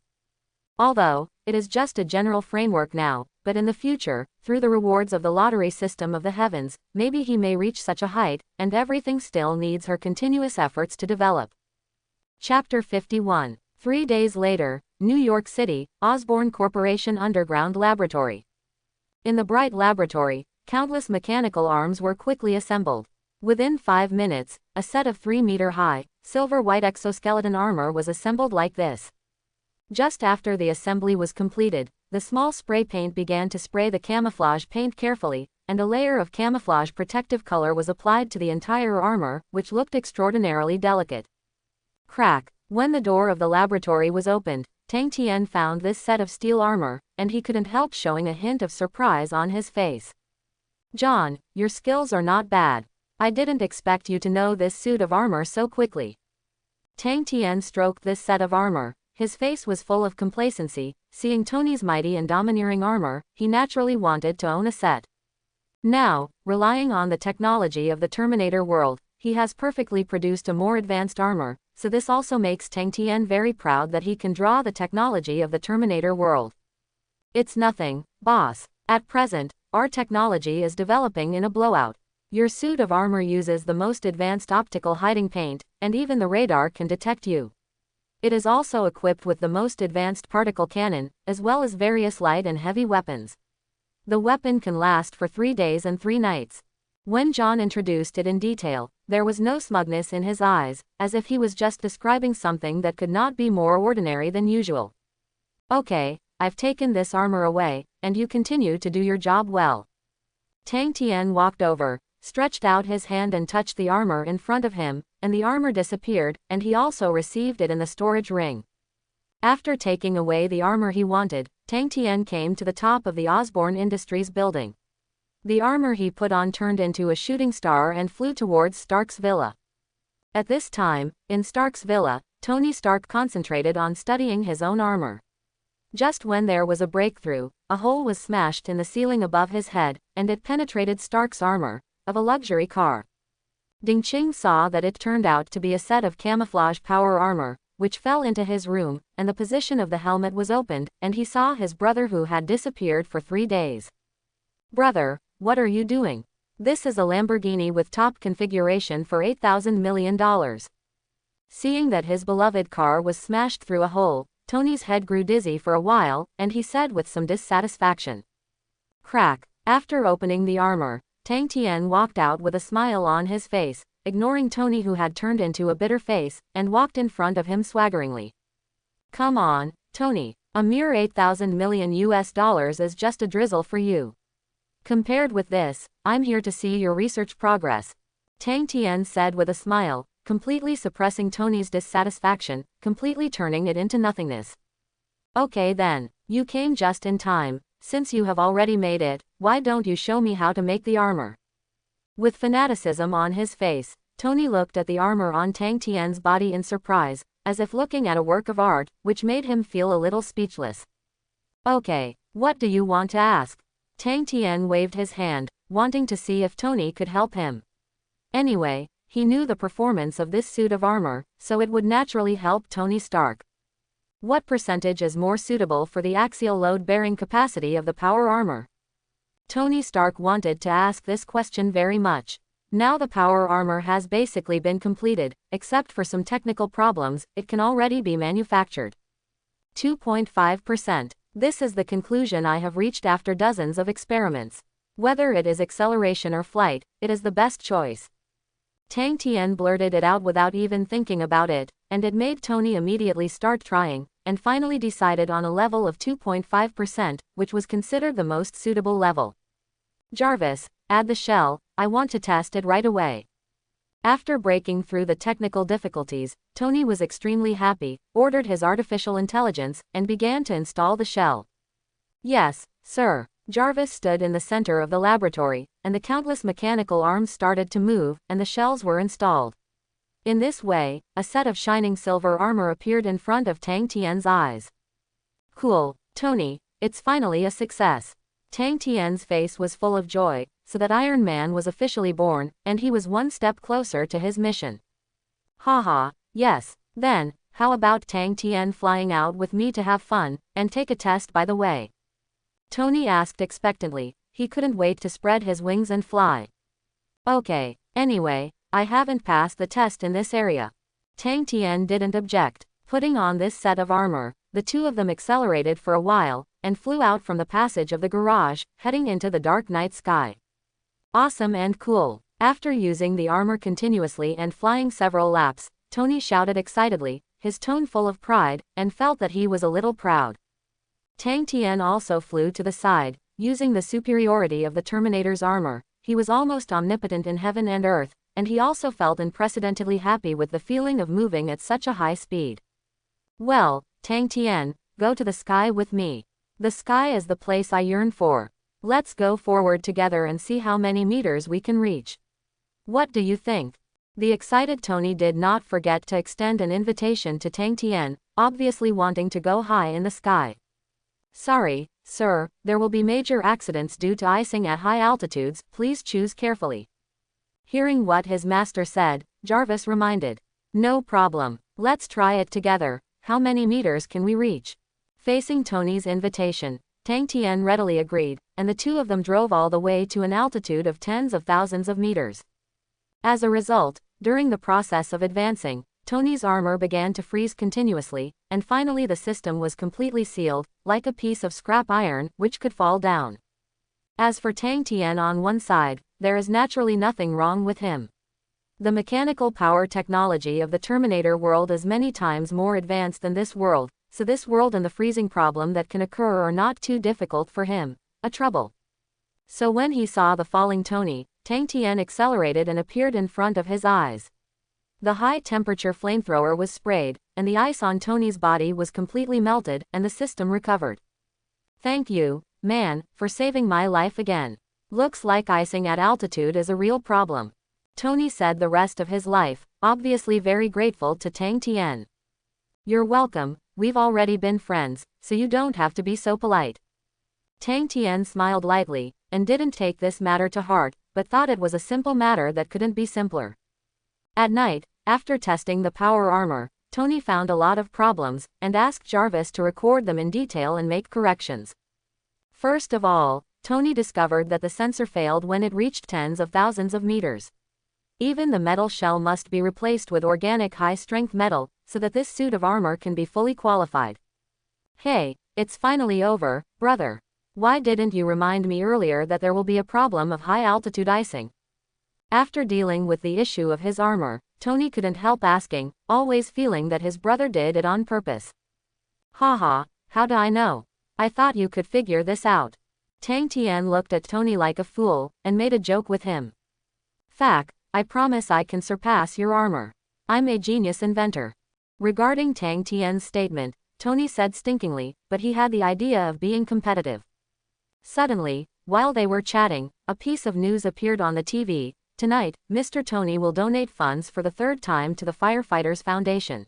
Although, it is just a general framework now, but in the future, through the rewards of the lottery system of the heavens, maybe he may reach such a height, and everything still needs her continuous efforts to develop. Chapter 51. 3 days later, New York City, Osborne Corporation Underground Laboratory. In the bright laboratory, countless mechanical arms were quickly assembled. Within 5 minutes, a set of 3-meter-high, silver-white exoskeleton armor was assembled like this. Just after the assembly was completed, the small spray paint began to spray the camouflage paint carefully, and a layer of camouflage protective color was applied to the entire armor, which looked extraordinarily delicate. Crack. When the door of the laboratory was opened, Tang Tian found this set of steel armor, and he couldn't help showing a hint of surprise on his face. John, your skills are not bad. I didn't expect you to know this suit of armor so quickly. Tang Tian stroked this set of armor. His face was full of complacency. Seeing Tony's mighty and domineering armor, he naturally wanted to own a set. Now, relying on the technology of the Terminator world, he has perfectly produced a more advanced armor, so this also makes Tang Tian very proud that he can draw the technology of the Terminator world. It's nothing, boss. At present, our technology is developing in a blowout. Your suit of armor uses the most advanced optical hiding paint, and even the radar can detect you. It is also equipped with the most advanced particle cannon, as well as various light and heavy weapons. The weapon can last for 3 days and 3 nights. When John introduced it in detail, there was no smugness in his eyes, as if he was just describing something that could not be more ordinary than usual. Okay, I've taken this armor away, and you continue to do your job well. Tang Tian walked over, stretched out his hand and touched the armor in front of him, and the armor disappeared, and he also received it in the storage ring. After taking away the armor he wanted, Tang Tian came to the top of the Osborne Industries building. The armor he put on turned into a shooting star and flew towards Stark's villa. At this time, in Stark's villa, Tony Stark concentrated on studying his own armor. Just when there was a breakthrough, a hole was smashed in the ceiling above his head, and it penetrated Stark's armor, of a luxury car. Ding Qing saw that it turned out to be a set of camouflage power armor, which fell into his room, and the position of the helmet was opened, and he saw his brother who had disappeared for 3 days. Brother, what are you doing? This is a Lamborghini with top configuration for $8,000 million. Seeing that his beloved car was smashed through a hole, Tony's head grew dizzy for a while, and he said with some dissatisfaction. Crack. After opening the armor, Tang Tian walked out with a smile on his face, ignoring Tony who had turned into a bitter face, and walked in front of him swaggeringly. Come on, Tony, a mere $8,000 million is just a drizzle for you. Compared with this, I'm here to see your research progress, Tang Tian said with a smile, completely suppressing Tony's dissatisfaction, completely turning it into nothingness. Okay then, you came just in time. Since you have already made it, why don't you show me how to make the armor? With fanaticism on his face, Tony looked at the armor on Tang Tian's body in surprise, as if looking at a work of art, which made him feel a little speechless. Okay, what do you want to ask? Tang Tian waved his hand, wanting to see if Tony could help him. Anyway, he knew the performance of this suit of armor, so it would naturally help Tony Stark. What percentage is more suitable for the axial load-bearing capacity of the power armor? Tony Stark wanted to ask this question very much. Now the power armor has basically been completed, except for some technical problems, it can already be manufactured. 2.5%. This is the conclusion I have reached after dozens of experiments. Whether it is acceleration or flight, it is the best choice. Tang Tian blurted it out without even thinking about it, and it made Tony immediately start trying, and finally decided on a level of 2.5%, which was considered the most suitable level. Jarvis, add the shell, I want to test it right away. After breaking through the technical difficulties, Tony was extremely happy, ordered his artificial intelligence, and began to install the shell. Yes, sir. Jarvis stood in the center of the laboratory, and the countless mechanical arms started to move, and the shells were installed. In this way, a set of shining silver armor appeared in front of Tang Tian's eyes. Cool, Tony, it's finally a success. Tang Tian's face was full of joy, so that Iron Man was officially born, and he was one step closer to his mission. Haha, yes, then, how about Tang Tian flying out with me to have fun, and take a test by the way? Tony asked expectantly. He couldn't wait to spread his wings and fly. Okay, anyway, I haven't passed the test in this area. Tang Tian didn't object. Putting on this set of armor, the two of them accelerated for a while, and flew out from the passage of the garage, heading into the dark night sky. Awesome and cool. After using the armor continuously and flying several laps, Tony shouted excitedly, his tone full of pride, and felt that he was a little proud. Tang Tian also flew to the side, using the superiority of the Terminator's armor. He was almost omnipotent in heaven and earth, and he also felt unprecedentedly happy with the feeling of moving at such a high speed. Well, Tang Tian, go to the sky with me. The sky is the place I yearn for. Let's go forward together and see how many meters we can reach. What do you think? The excited Tony did not forget to extend an invitation to Tang Tian, obviously wanting to go high in the sky. Sorry, sir, there will be major accidents due to icing at high altitudes, please choose carefully. Hearing what his master said, Jarvis reminded. No problem, let's try it together. How many meters can we reach? Facing Tony's invitation, Tang Tian readily agreed, and the two of them drove all the way to an altitude of tens of thousands of meters. As a result, during the process of advancing, Tony's armor began to freeze continuously, and finally the system was completely sealed, like a piece of scrap iron, which could fall down. As for Tang Tian on one side, there is naturally nothing wrong with him. The mechanical power technology of the Terminator world is many times more advanced than this world, so this world and the freezing problem that can occur are not too difficult for him, a trouble. So when he saw the falling Tony, Tang Tian accelerated and appeared in front of his eyes. The high-temperature flamethrower was sprayed, and the ice on Tony's body was completely melted, and the system recovered. Thank you, man, for saving my life again. Looks like icing at altitude is a real problem. Tony said the rest of his life, obviously very grateful to Tang Tian. You're welcome, we've already been friends, so you don't have to be so polite. Tang Tian smiled lightly, and didn't take this matter to heart, but thought it was a simple matter that couldn't be simpler. At night, after testing the power armor, Tony found a lot of problems, and asked Jarvis to record them in detail and make corrections. First of all, Tony discovered that the sensor failed when it reached tens of thousands of meters. Even the metal shell must be replaced with organic high-strength metal, so that this suit of armor can be fully qualified. Hey, it's finally over, brother. Why didn't you remind me earlier that there will be a problem of high-altitude icing? After dealing with the issue of his armor, Tony couldn't help asking, always feeling that his brother did it on purpose. Haha, how do I know? I thought you could figure this out. Tang Tian looked at Tony like a fool, and made a joke with him. Fact, I promise I can surpass your armor. I'm a genius inventor. Regarding Tang Tian's statement, Tony said stinkingly, but he had the idea of being competitive. Suddenly, while they were chatting, a piece of news appeared on the TV. Tonight, Mr. Tony will donate funds for the third time to the Firefighters Foundation.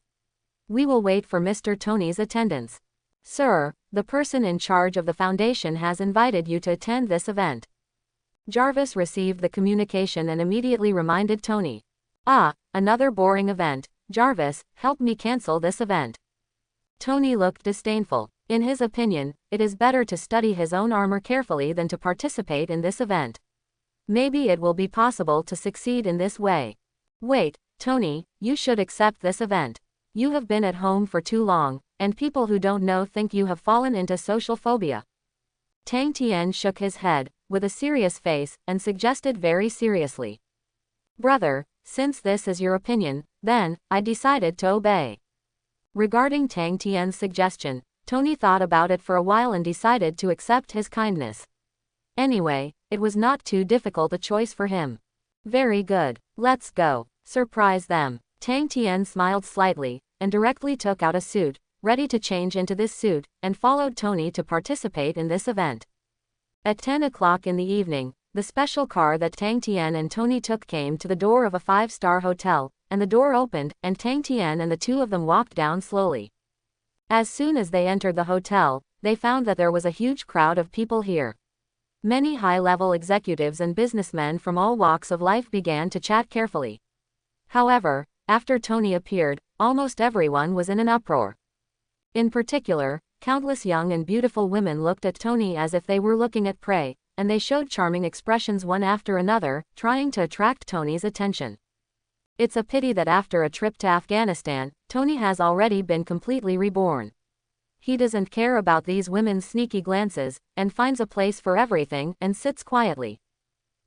We will wait for Mr. Tony's attendance. Sir, the person in charge of the foundation has invited you to attend this event. Jarvis received the communication and immediately reminded Tony. Ah, another boring event. Jarvis, help me cancel this event. Tony looked disdainful. In his opinion, it is better to study his own armor carefully than to participate in this event. Maybe it will be possible to succeed in this way. Wait, Tony, you should accept this event. You have been at home for too long, and people who don't know think you have fallen into social phobia. Tang Tian shook his head, with a serious face, and suggested very seriously. Brother, since this is your opinion, then, I decided to obey. Regarding Tang Tian's suggestion, Tony thought about it for a while and decided to accept his kindness. Anyway, it was not too difficult a choice for him. Very good, let's go, surprise them. Tang Tian smiled slightly, and directly took out a suit, ready to change into this suit, and followed Tony to participate in this event. At 10 o'clock in the evening, the special car that Tang Tian and Tony took came to the door of a 5-star hotel, and the door opened, and Tang Tian and the two of them walked down slowly. As soon as they entered the hotel, they found that there was a huge crowd of people here. Many high-level executives and businessmen from all walks of life began to chat carefully. However, after Tony appeared, almost everyone was in an uproar. In particular, countless young and beautiful women looked at Tony as if they were looking at prey, and they showed charming expressions one after another, trying to attract Tony's attention. It's a pity that after a trip to Afghanistan, Tony has already been completely reborn. He doesn't care about these women's sneaky glances, and finds a place for everything and sits quietly.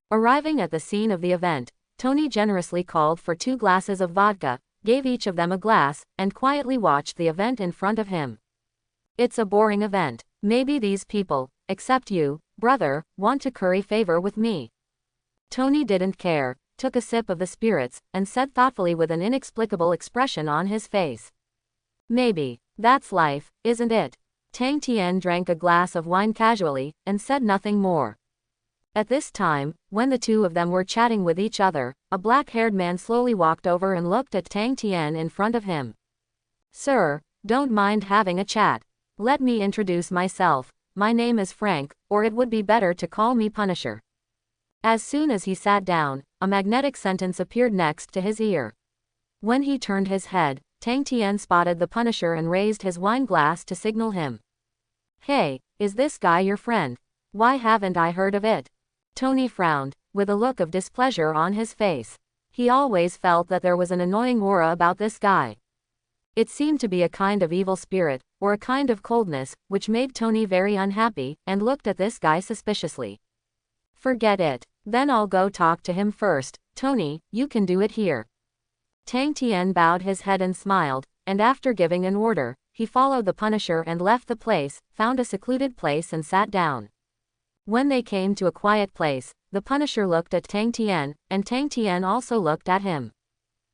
Arriving at the scene of the event, Tony generously called for 2 glasses of vodka, gave each of them a glass, and quietly watched the event in front of him. It's a boring event. Maybe these people, except you, brother, want to curry favor with me. Tony didn't care, took a sip of the spirits, and said thoughtfully with an inexplicable expression on his face. Maybe. That's life, isn't it? Tang Tian drank a glass of wine casually, and said nothing more. At this time, when the two of them were chatting with each other, a black-haired man slowly walked over and looked at Tang Tian in front of him. Sir, don't mind having a chat. Let me introduce myself. My name is Frank, or it would be better to call me Punisher. As soon as he sat down, a magnetic sentence appeared next to his ear. When he turned his head, Tang Tian spotted the Punisher and raised his wine glass to signal him. Hey, is this guy your friend? Why haven't I heard of it? Tony frowned, with a look of displeasure on his face. He always felt that there was an annoying aura about this guy. It seemed to be a kind of evil spirit, or a kind of coldness, which made Tony very unhappy, and looked at this guy suspiciously. Forget it. Then I'll go talk to him first. Tony, you can do it here. Tang Tian bowed his head and smiled, and after giving an order, he followed the Punisher and left the place, found a secluded place and sat down. When they came to a quiet place, the Punisher looked at Tang Tian, and Tang Tian also looked at him.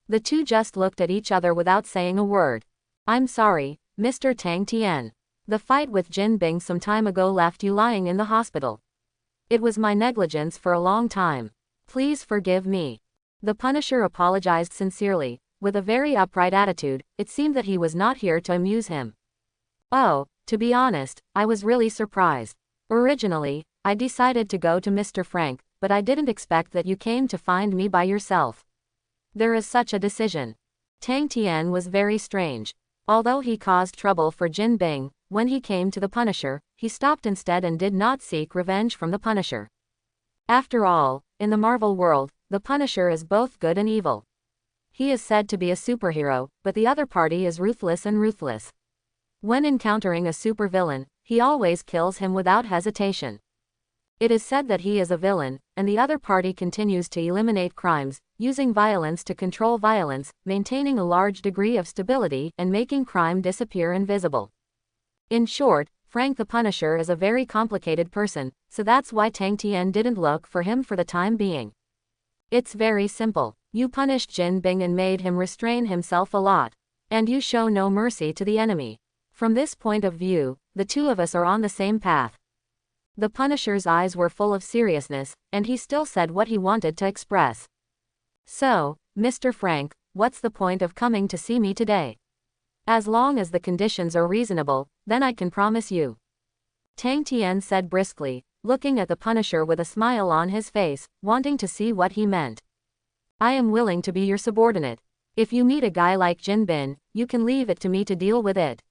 The two just looked at each other without saying a word. I'm sorry, Mr. Tang Tian. The fight with Jin Bing some time ago left you lying in the hospital. It was my negligence for a long time. Please forgive me. The Punisher apologized sincerely, with a very upright attitude. It seemed that he was not here to amuse him. Oh, to be honest, I was really surprised. Originally, I decided to go to Mr. Frank, but I didn't expect that you came to find me by yourself. There is such a decision. Tang Tian was very strange. Although he caused trouble for Jin Bing, when he came to the Punisher, he stopped instead and did not seek revenge from the Punisher. After all, in the Marvel world, the Punisher is both good and evil. He is said to be a superhero, but the other party is ruthless and ruthless. When encountering a supervillain, he always kills him without hesitation. It is said that he is a villain, and the other party continues to eliminate crimes, using violence to control violence, maintaining a large degree of stability and making crime disappear invisible. In short, Frank the Punisher is a very complicated person, so that's why Tang Tian didn't look for him for the time being. It's very simple. You punished Jin Bing and made him restrain himself a lot. And you show no mercy to the enemy. From this point of view, the two of us are on the same path. The Punisher's eyes were full of seriousness, and he still said what he wanted to express. So, Mr. Frank, what's the point of coming to see me today? As long as the conditions are reasonable, then I can promise you. Tang Tian said briskly, looking at the Punisher with a smile on his face, wanting to see what he meant. I am willing to be your subordinate. If you meet a guy like Jin Bin, you can leave it to me to deal with it.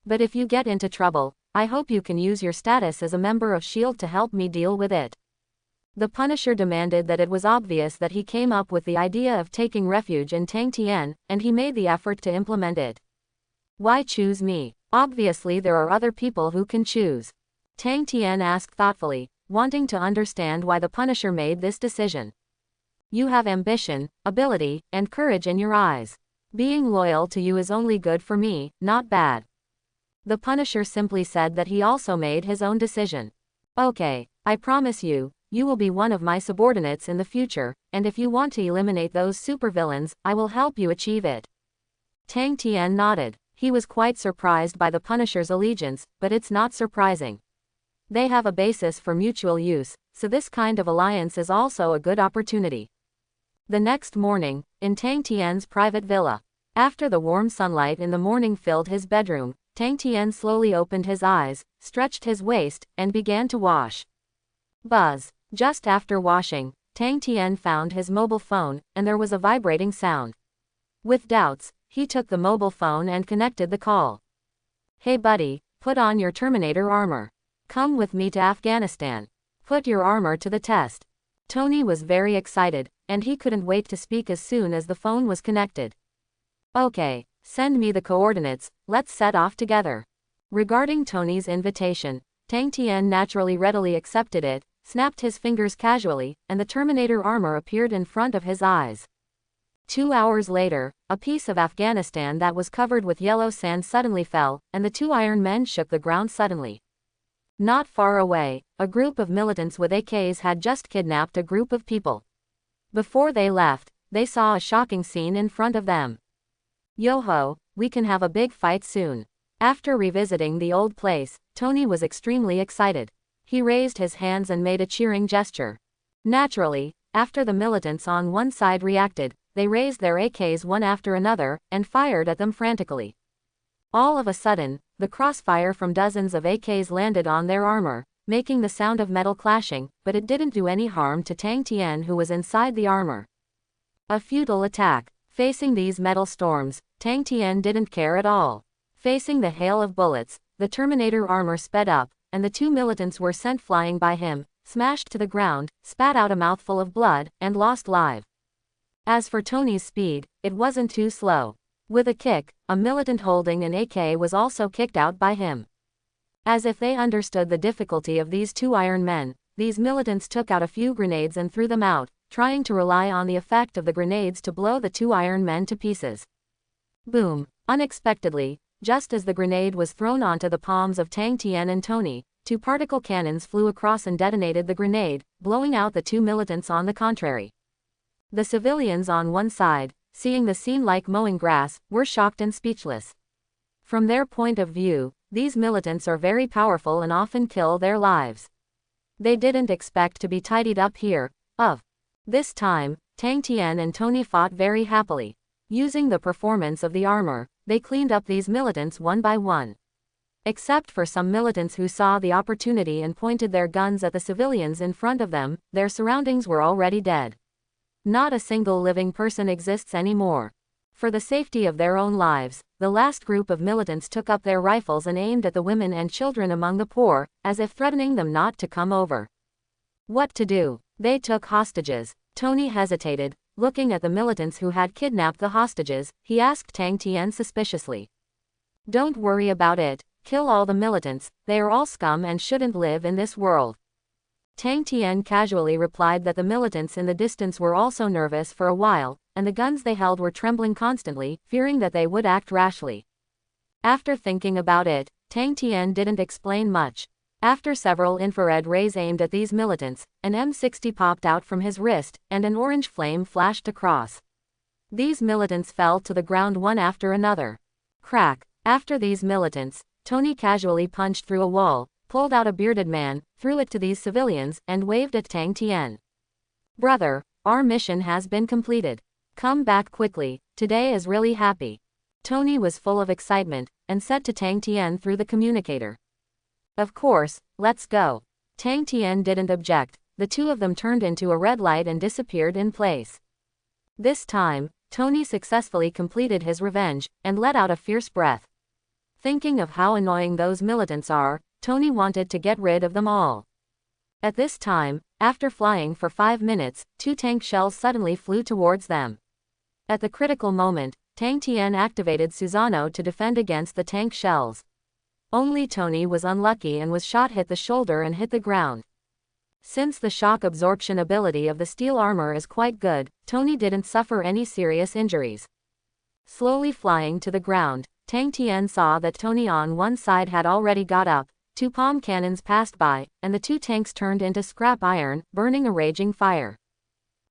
But if you get into trouble, I hope you can use your status as a member of S.H.I.E.L.D. to help me deal with it. The Punisher demanded that it was obvious that he came up with the idea of taking refuge in Tang Tian, and he made the effort to implement it. Why choose me? Obviously there are other people who can choose. Tang Tian asked thoughtfully, wanting to understand why the Punisher made this decision. You have ambition, ability, and courage in your eyes. Being loyal to you is only good for me, not bad. The Punisher simply said that he also made his own decision. Okay, I promise you, you will be one of my subordinates in the future, and if you want to eliminate those supervillains, I will help you achieve it. Tang Tian nodded. He was quite surprised by the Punisher's allegiance, but it's not surprising. They have a basis for mutual use, so this kind of alliance is also a good opportunity. The next morning, in Tang Tian's private villa. After the warm sunlight in the morning filled his bedroom, Tang Tian slowly opened his eyes, stretched his waist, and began to wash. Buzz. Just after washing, Tang Tian found his mobile phone, and there was a vibrating sound. With doubts, he took the mobile phone and connected the call. "Hey buddy, put on your Terminator armor. Come with me to Afghanistan. Put your armor to the test." Tony was very excited, and he couldn't wait to speak as soon as the phone was connected. "Okay, send me the coordinates, let's set off together." Regarding Tony's invitation, Tang Tian naturally readily accepted it, snapped his fingers casually, and the Terminator armor appeared in front of his eyes. 2 hours later, a piece of Afghanistan that was covered with yellow sand suddenly fell, and the two Iron Men shook the ground suddenly. Not far away, a group of militants with AKs had just kidnapped a group of people. Before they left, they saw a shocking scene in front of them. "Yo-ho, we can have a big fight soon." After revisiting the old place, Tony was extremely excited. He raised his hands and made a cheering gesture. Naturally, after the militants on one side reacted, they raised their AKs one after another, and fired at them frantically. All of a sudden, the crossfire from dozens of AKs landed on their armor, making the sound of metal clashing, but it didn't do any harm to Tang Tian who was inside the armor. A futile attack. Facing these metal storms, Tang Tian didn't care at all. Facing the hail of bullets, the Terminator armor sped up, and the two militants were sent flying by him, smashed to the ground, spat out a mouthful of blood, and lost live. As for Tony's speed, it wasn't too slow. With a kick, a militant holding an AK was also kicked out by him. As if they understood the difficulty of these two Iron Men, these militants took out a few grenades and threw them out, trying to rely on the effect of the grenades to blow the two Iron Men to pieces. Boom! Unexpectedly, just as the grenade was thrown onto the palms of Tang Tian and Tony, two particle cannons flew across and detonated the grenade, blowing out the two militants on the contrary. The civilians on one side, seeing the scene like mowing grass, were shocked and speechless. From their point of view, these militants are very powerful and often kill their lives. They didn't expect to be tidied up here. This time, Tang Tian and Tony fought very happily. Using the performance of the armor, they cleaned up these militants one by one. Except for some militants who saw the opportunity and pointed their guns at the civilians in front of them, their surroundings were already dead. Not a single living person exists anymore. For the safety of their own lives, the last group of militants took up their rifles and aimed at the women and children among the poor, as if threatening them not to come over. What to do? They took hostages. Tony hesitated. Looking at the militants who had kidnapped the hostages, he asked Tang Tian suspiciously. "Don't worry about it. Kill all the militants, they are all scum and shouldn't live in this world." Tang Tian casually replied that the militants in the distance were also nervous for a while, and the guns they held were trembling constantly, fearing that they would act rashly. After thinking about it, Tang Tian didn't explain much. After several infrared rays aimed at these militants, an M60 popped out from his wrist, and an orange flame flashed across. These militants fell to the ground one after another. Crack! After these militants, Tony casually punched through a wall, pulled out a bearded man, threw it to these civilians, and waved at Tang Tian. "Brother, our mission has been completed. Come back quickly, today is really happy." Tony was full of excitement, and said to Tang Tian through the communicator. "Of course, let's go." Tang Tian didn't object. The two of them turned into a red light and disappeared in place. This time, Tony successfully completed his revenge, and let out a fierce breath. Thinking of how annoying those militants are, Tony wanted to get rid of them all. At this time, after flying for 5 minutes, 2 tank shells suddenly flew towards them. At the critical moment, Tang Tian activated Susanoo to defend against the tank shells. Only Tony was unlucky and was hit the shoulder and hit the ground. Since the shock absorption ability of the steel armor is quite good, Tony didn't suffer any serious injuries. Slowly flying to the ground, Tang Tian saw that Tony on one side had already got up, 2 palm cannons passed by, and the 2 tanks turned into scrap iron, burning a raging fire.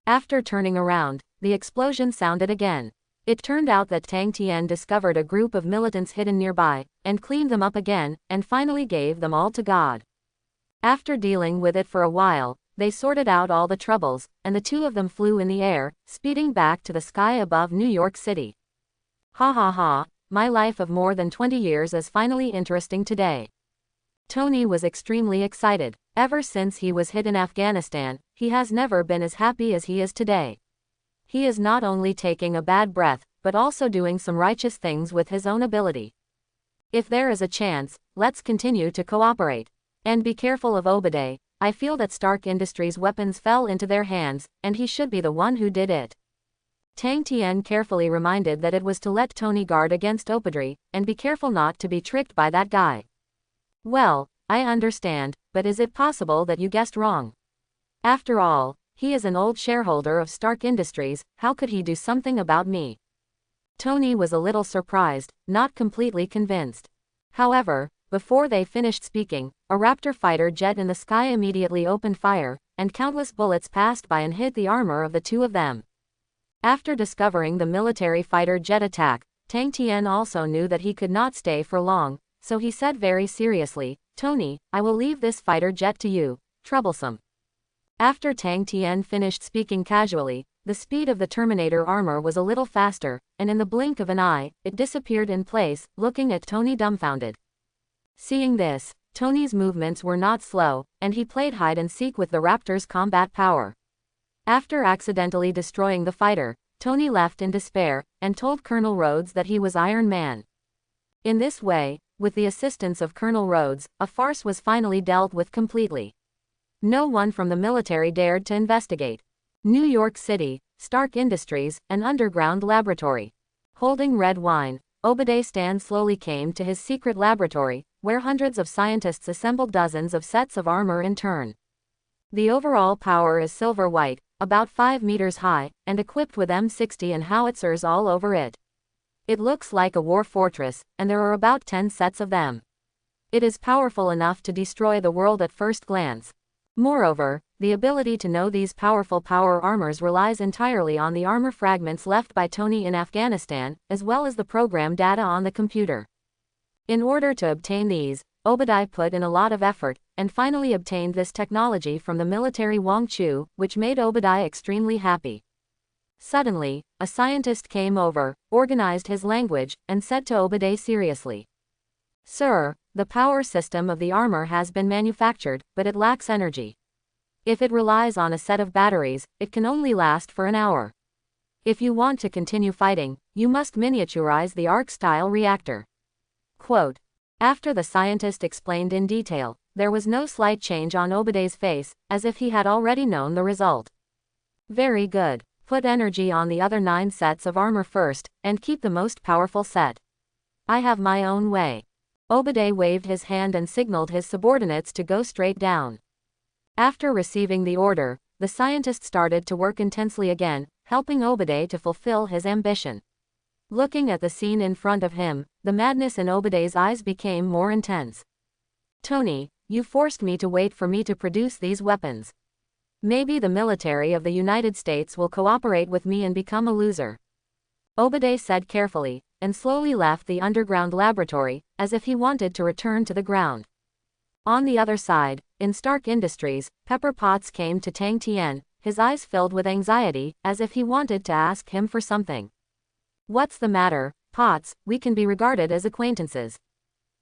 After turning around, the explosion sounded again. It turned out that Tang Tian discovered a group of militants hidden nearby, and cleaned them up again, and finally gave them all to God. After dealing with it for a while, they sorted out all the troubles, and the two of them flew in the air, speeding back to the sky above New York City. Ha ha ha, my life of more than 20 years is finally interesting today. Tony was extremely excited. Ever since he was hit in Afghanistan, he has never been as happy as he is today. He is not only taking a bad breath, but also doing some righteous things with his own ability. If there is a chance, let's continue to cooperate. And be careful of Obadiah. I feel that Stark Industries' weapons fell into their hands, and he should be the one who did it. Tang Tian carefully reminded that it was to let Tony guard against Obadiah, and be careful not to be tricked by that guy. Well, I understand, but is it possible that you guessed wrong? After all, he is an old shareholder of Stark Industries, how could he do something about me? Tony was a little surprised, not completely convinced. However, before they finished speaking, a Raptor fighter jet in the sky immediately opened fire, and countless bullets passed by and hit the armor of the two of them. After discovering the military fighter jet attack, Tang Tian also knew that he could not stay for long, so he said very seriously, "Tony, I will leave this fighter jet to you, troublesome." After Tang Tian finished speaking casually, the speed of the Terminator armor was a little faster, and in the blink of an eye, it disappeared in place, looking at Tony dumbfounded. Seeing this, Tony's movements were not slow, and he played hide-and-seek with the Raptor's combat power. After accidentally destroying the fighter, Tony left in despair, and told Colonel Rhodes that he was Iron Man. In this way, with the assistance of Colonel Rhodes, a farce was finally dealt with completely. No one from the military dared to investigate. New York City, Stark Industries, an underground laboratory. Holding red wine, Obadiah Stane slowly came to his secret laboratory, where hundreds of scientists assembled dozens of sets of armor in turn. The overall power is silver-white, about 5 meters high, and equipped with M60 and howitzers all over it. It looks like a war fortress, and there are about 10 sets of them. It is powerful enough to destroy the world at first glance. Moreover, the ability to know these powerful power armors relies entirely on the armor fragments left by Tony in Afghanistan, as well as the program data on the computer. In order to obtain these, Obadiah put in a lot of effort, and finally obtained this technology from the military Wang Chu, which made Obadiah extremely happy. Suddenly, a scientist came over, organized his language, and said to Obadiah seriously, "Sir, the power system of the armor has been manufactured, but it lacks energy. If it relies on a set of batteries, it can only last for an hour. If you want to continue fighting, you must miniaturize the arc-style reactor." Quote. After the scientist explained in detail, there was no slight change on Obadiah's face, as if he had already known the result. "Very good. Put energy on the other 9 sets of armor first, and keep the most powerful set. I have my own way." Obadiah waved his hand and signaled his subordinates to go straight down. After receiving the order, the scientist started to work intensely again, helping Obadiah to fulfill his ambition. Looking at the scene in front of him, the madness in Obadiah's eyes became more intense. "Tony, you forced me to wait for me to produce these weapons. Maybe the military of the United States will cooperate with me and become a loser." Obadiah said carefully, and slowly left the underground laboratory, as if he wanted to return to the ground. On the other side, in Stark Industries, Pepper Potts came to Tang Tian, his eyes filled with anxiety, as if he wanted to ask him for something. "What's the matter, Potts? We can be regarded as acquaintances.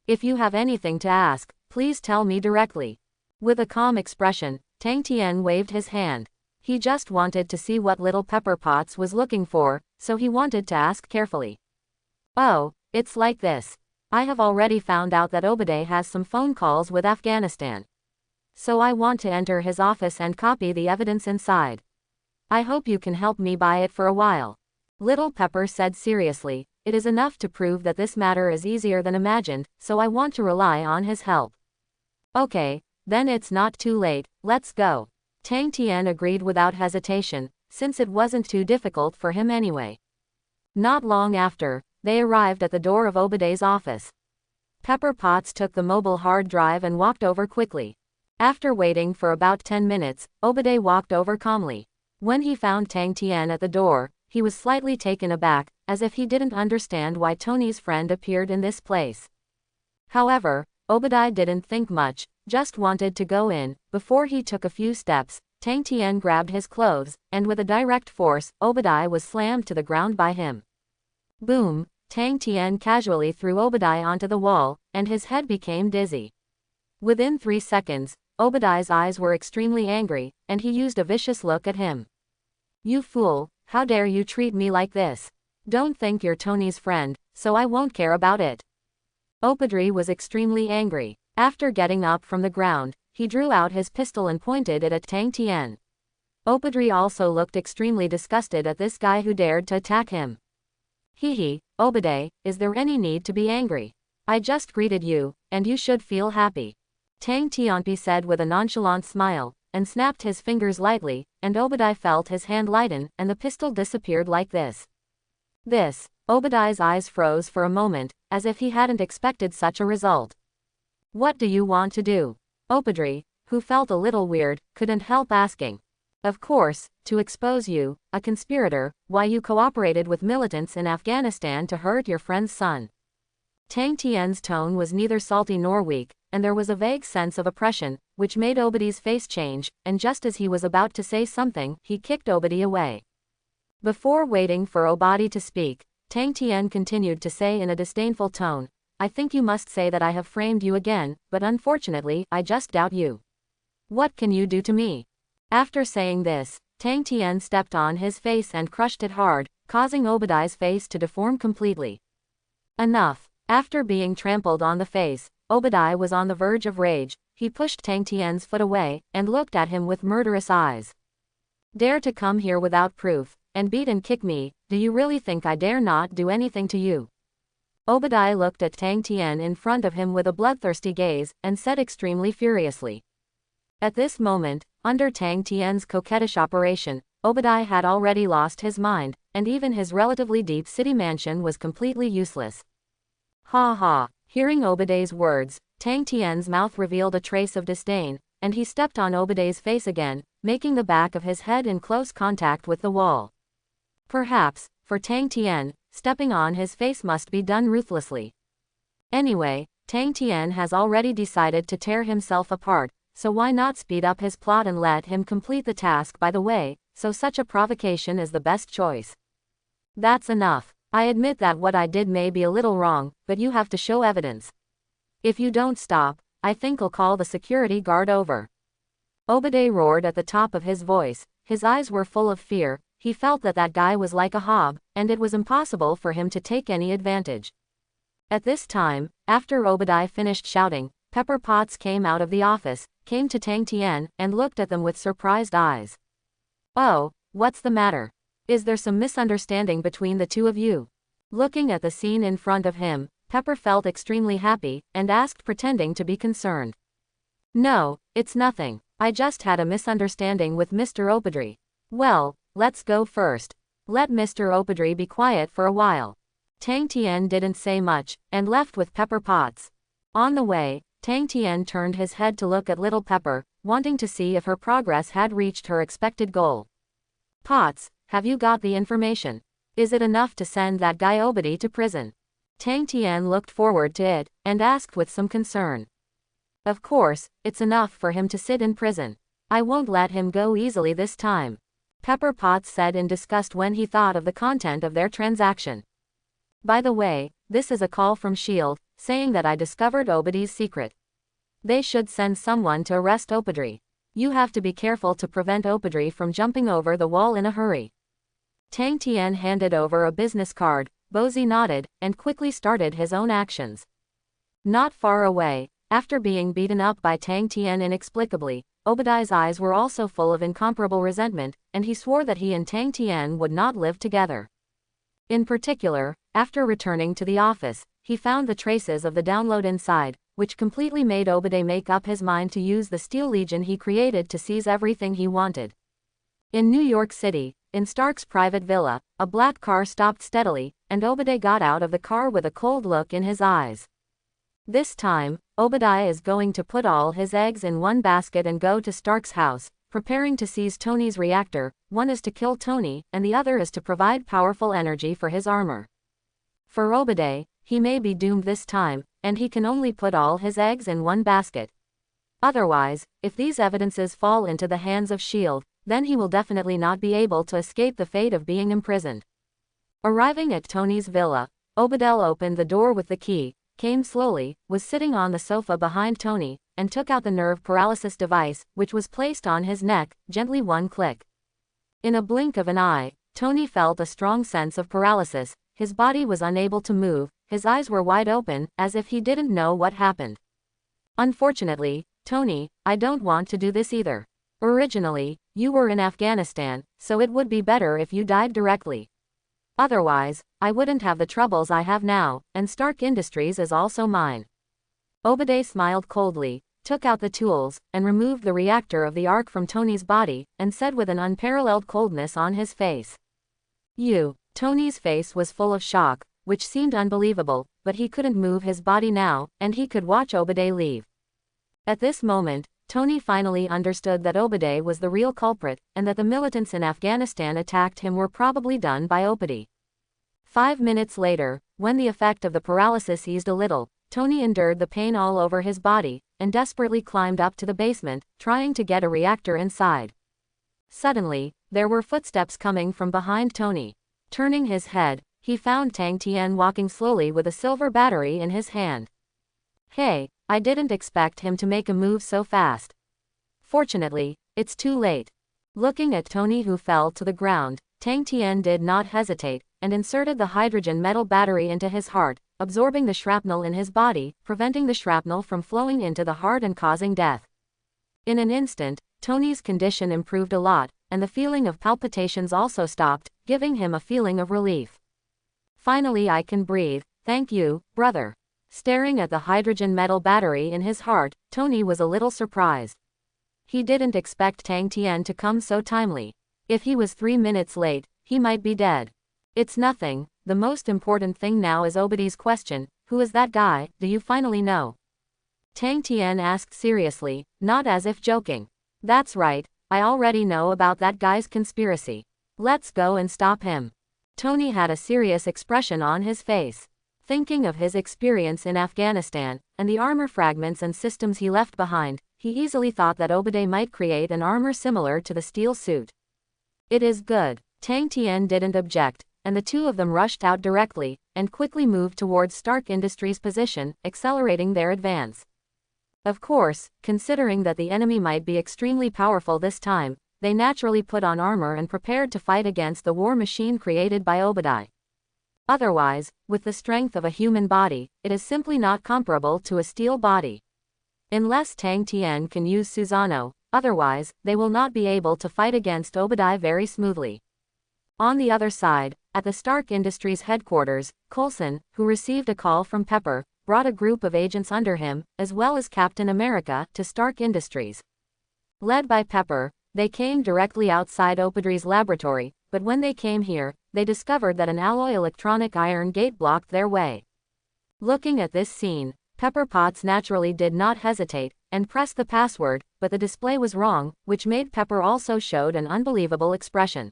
If you have anything to ask, please tell me directly." With a calm expression, Tang Tian waved his hand. He just wanted to see what little Pepper Potts was looking for, so he wanted to ask carefully. "Oh, it's like this. I have already found out that Obadiah has some phone calls with Afghanistan. So I want to enter his office and copy the evidence inside. I hope you can help me buy it for a while." Little Pepper said seriously, "It is enough to prove that this matter is easier than imagined, so I want to rely on his help." "Okay, then it's not too late, let's go." Tang Tian agreed without hesitation, since it wasn't too difficult for him anyway. Not long after, they arrived at the door of Obadiah's office. Pepper Potts took the mobile hard drive and walked over quickly. After waiting for about 10 minutes, Obadiah walked over calmly. When he found Tang Tian at the door, he was slightly taken aback, as if he didn't understand why Tony's friend appeared in this place. However, Obadiah didn't think much, just wanted to go in. Before he took a few steps, Tang Tian grabbed his clothes, and with a direct force, Obadiah was slammed to the ground by him. Boom! Tang Tian casually threw Obadiah onto the wall, and his head became dizzy. Within 3 seconds, Obadiah's eyes were extremely angry, and he used a vicious look at him. "You fool, how dare you treat me like this? Don't think you're Tony's friend, so I won't care about it." Obadiah was extremely angry. After getting up from the ground, he drew out his pistol and pointed it at Tang Tian. Obadiah also looked extremely disgusted at this guy who dared to attack him. "Hee, Obadiah, is there any need to be angry? I just greeted you, and you should feel happy," Tang Tian said with a nonchalant smile, and snapped his fingers lightly, and Obadiah felt his hand lighten, and the pistol disappeared like this. Obadiah's eyes froze for a moment, as if he hadn't expected such a result. "What do you want to do?" Obadiah, who felt a little weird, couldn't help asking. "Of course, to expose you, a conspirator, why you cooperated with militants in Afghanistan to hurt your friend's son." Tang Tian's tone was neither salty nor weak, and there was a vague sense of oppression, which made Obadiah's face change, and just as he was about to say something, he kicked Obadiah away. Before waiting for Obadiah to speak, Tang Tian continued to say in a disdainful tone, "I think you must say that I have framed you again, but unfortunately, I just doubt you. What can you do to me?" After saying this, Tang Tian stepped on his face and crushed it hard, causing Obadiah's face to deform completely. Enough. After being trampled on the face, Obadiah was on the verge of rage. He pushed Tang Tian's foot away, and looked at him with murderous eyes. "Dare to come here without proof, and beat and kick me, do you really think I dare not do anything to you?" Obadiah looked at Tang Tian in front of him with a bloodthirsty gaze, and said extremely furiously. At this moment, under Tang Tian's coquettish operation, Obadiah had already lost his mind, and even his relatively deep city mansion was completely useless. Ha ha! Hearing Obadiah's words, Tang Tian's mouth revealed a trace of disdain, and he stepped on Obadiah's face again, making the back of his head in close contact with the wall. Perhaps, for Tang Tian, stepping on his face must be done ruthlessly. Anyway, Tang Tian has already decided to tear himself apart, so why not speed up his plot and let him complete the task by the way, so such a provocation is the best choice. "That's enough. I admit that what I did may be a little wrong, but you have to show evidence. If you don't stop, I think I'll call the security guard over." Obadiah roared at the top of his voice. His eyes were full of fear. He felt that that guy was like a hob, and it was impossible for him to take any advantage. At this time, after Obadiah finished shouting, Pepper Potts came out of the office, came to Tang Tian, and looked at them with surprised eyes. "Oh, what's the matter? Is there some misunderstanding between the two of you?" Looking at the scene in front of him, Pepper felt extremely happy, and asked pretending to be concerned. "No, it's nothing. I just had a misunderstanding with Mr. Obadiah." "Well, let's go first. Let Mr. Obadiah be quiet for a while." Tang Tian didn't say much, and left with Pepper Potts. On the way, Tang Tian turned his head to look at little Pepper, wanting to see if her progress had reached her expected goal. "Potts, have you got the information? Is it enough to send that guy Obadiah to prison?" Tang Tian looked forward to it, and asked with some concern. "Of course, it's enough for him to sit in prison. I won't let him go easily this time," Pepper Potts said in disgust when he thought of the content of their transaction. "By the way, this is a call from S.H.I.E.L.D., saying that I discovered Obadiah's secret. They should send someone to arrest Obadiah. You have to be careful to prevent Obadiah from jumping over the wall in a hurry." Tang Tian handed over a business card. Bozy nodded, and quickly started his own actions. Not far away, after being beaten up by Tang Tian inexplicably, Obadiah's eyes were also full of incomparable resentment, and he swore that he and Tang Tian would not live together. In particular, after returning to the office, he found the traces of the download inside, which completely made Obadiah make up his mind to use the Steel Legion he created to seize everything he wanted. In New York City, in Stark's private villa, a black car stopped steadily, and Obadiah got out of the car with a cold look in his eyes. This time, Obadiah is going to put all his eggs in one basket and go to Stark's house, preparing to seize Tony's reactor. One is to kill Tony, and the other is to provide powerful energy for his armor. For Obadiah, he may be doomed this time, and he can only put all his eggs in one basket. Otherwise, if these evidences fall into the hands of S.H.I.E.L.D., then he will definitely not be able to escape the fate of being imprisoned. Arriving at Tony's villa, Obadiah opened the door with the key, came slowly, was sitting on the sofa behind Tony, and took out the nerve paralysis device, which was placed on his neck, gently one click. In a blink of an eye, Tony felt a strong sense of paralysis, his body was unable to move, his eyes were wide open, as if he didn't know what happened. Unfortunately, Tony, I don't want to do this either. Originally, you were in Afghanistan, so it would be better if you died directly. Otherwise, I wouldn't have the troubles I have now, and Stark Industries is also mine. Obadiah smiled coldly, took out the tools, and removed the reactor of the Ark from Tony's body, and said with an unparalleled coldness on his face. You. Tony's face was full of shock, which seemed unbelievable, but he couldn't move his body now, and he could watch Obadiah leave. At this moment, Tony finally understood that Obadiah was the real culprit, and that the militants in Afghanistan attacked him were probably done by Obadiah. 5 minutes later, when the effect of the paralysis eased a little, Tony endured the pain all over his body, and desperately climbed up to the basement, trying to get a reactor inside. Suddenly, there were footsteps coming from behind Tony. Turning his head, he found Tang Tian walking slowly with a silver battery in his hand. Hey, I didn't expect him to make a move so fast. Fortunately, it's too late. Looking at Tony, who fell to the ground, Tang Tian did not hesitate, and inserted the hydrogen metal battery into his heart, absorbing the shrapnel in his body, preventing the shrapnel from flowing into the heart and causing death. In an instant, Tony's condition improved a lot, and the feeling of palpitations also stopped, giving him a feeling of relief. Finally, I can breathe, thank you, brother. Staring at the hydrogen metal battery in his heart, Tony was a little surprised. He didn't expect Tang Tian to come so timely. If he was 3 minutes late, he might be dead. It's nothing, the most important thing now is Obadiah's question, who is that guy, do you finally know? Tang Tian asked seriously, not as if joking. That's right, I already know about that guy's conspiracy. Let's go and stop him. Tony had a serious expression on his face. Thinking of his experience in Afghanistan, and the armor fragments and systems he left behind, he easily thought that Obadiah might create an armor similar to the steel suit. It is good. Tang Tian didn't object, and the two of them rushed out directly, and quickly moved towards Stark Industries' position, accelerating their advance. Of course, considering that the enemy might be extremely powerful this time, they naturally put on armor and prepared to fight against the war machine created by Obadiah. Otherwise, with the strength of a human body, it is simply not comparable to a steel body. Unless Tang Tian can use Susano, otherwise, they will not be able to fight against Obadiah very smoothly. On the other side, at the Stark Industries headquarters, Coulson, who received a call from Pepper, brought a group of agents under him, as well as Captain America, to Stark Industries. Led by Pepper, they came directly outside Obadiah's laboratory, but when they came here, they discovered that an alloy electronic iron gate blocked their way. Looking at this scene, Pepper Potts naturally did not hesitate, and pressed the password, but the display was wrong, which made Pepper also showed an unbelievable expression.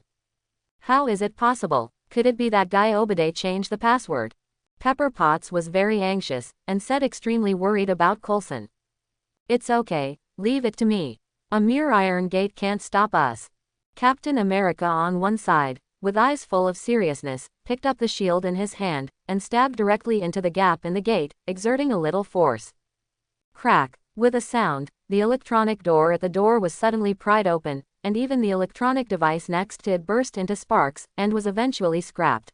How is it possible? Could it be that guy Obadiah changed the password? Pepper Potts was very anxious, and said extremely worried about Coulson. It's okay, leave it to me. A mere iron gate can't stop us. Captain America on one side, with eyes full of seriousness, picked up the shield in his hand, and stabbed directly into the gap in the gate, exerting a little force. Crack! With a sound, the electronic door at the door was suddenly pried open, and even the electronic device next to it burst into sparks, and was eventually scrapped.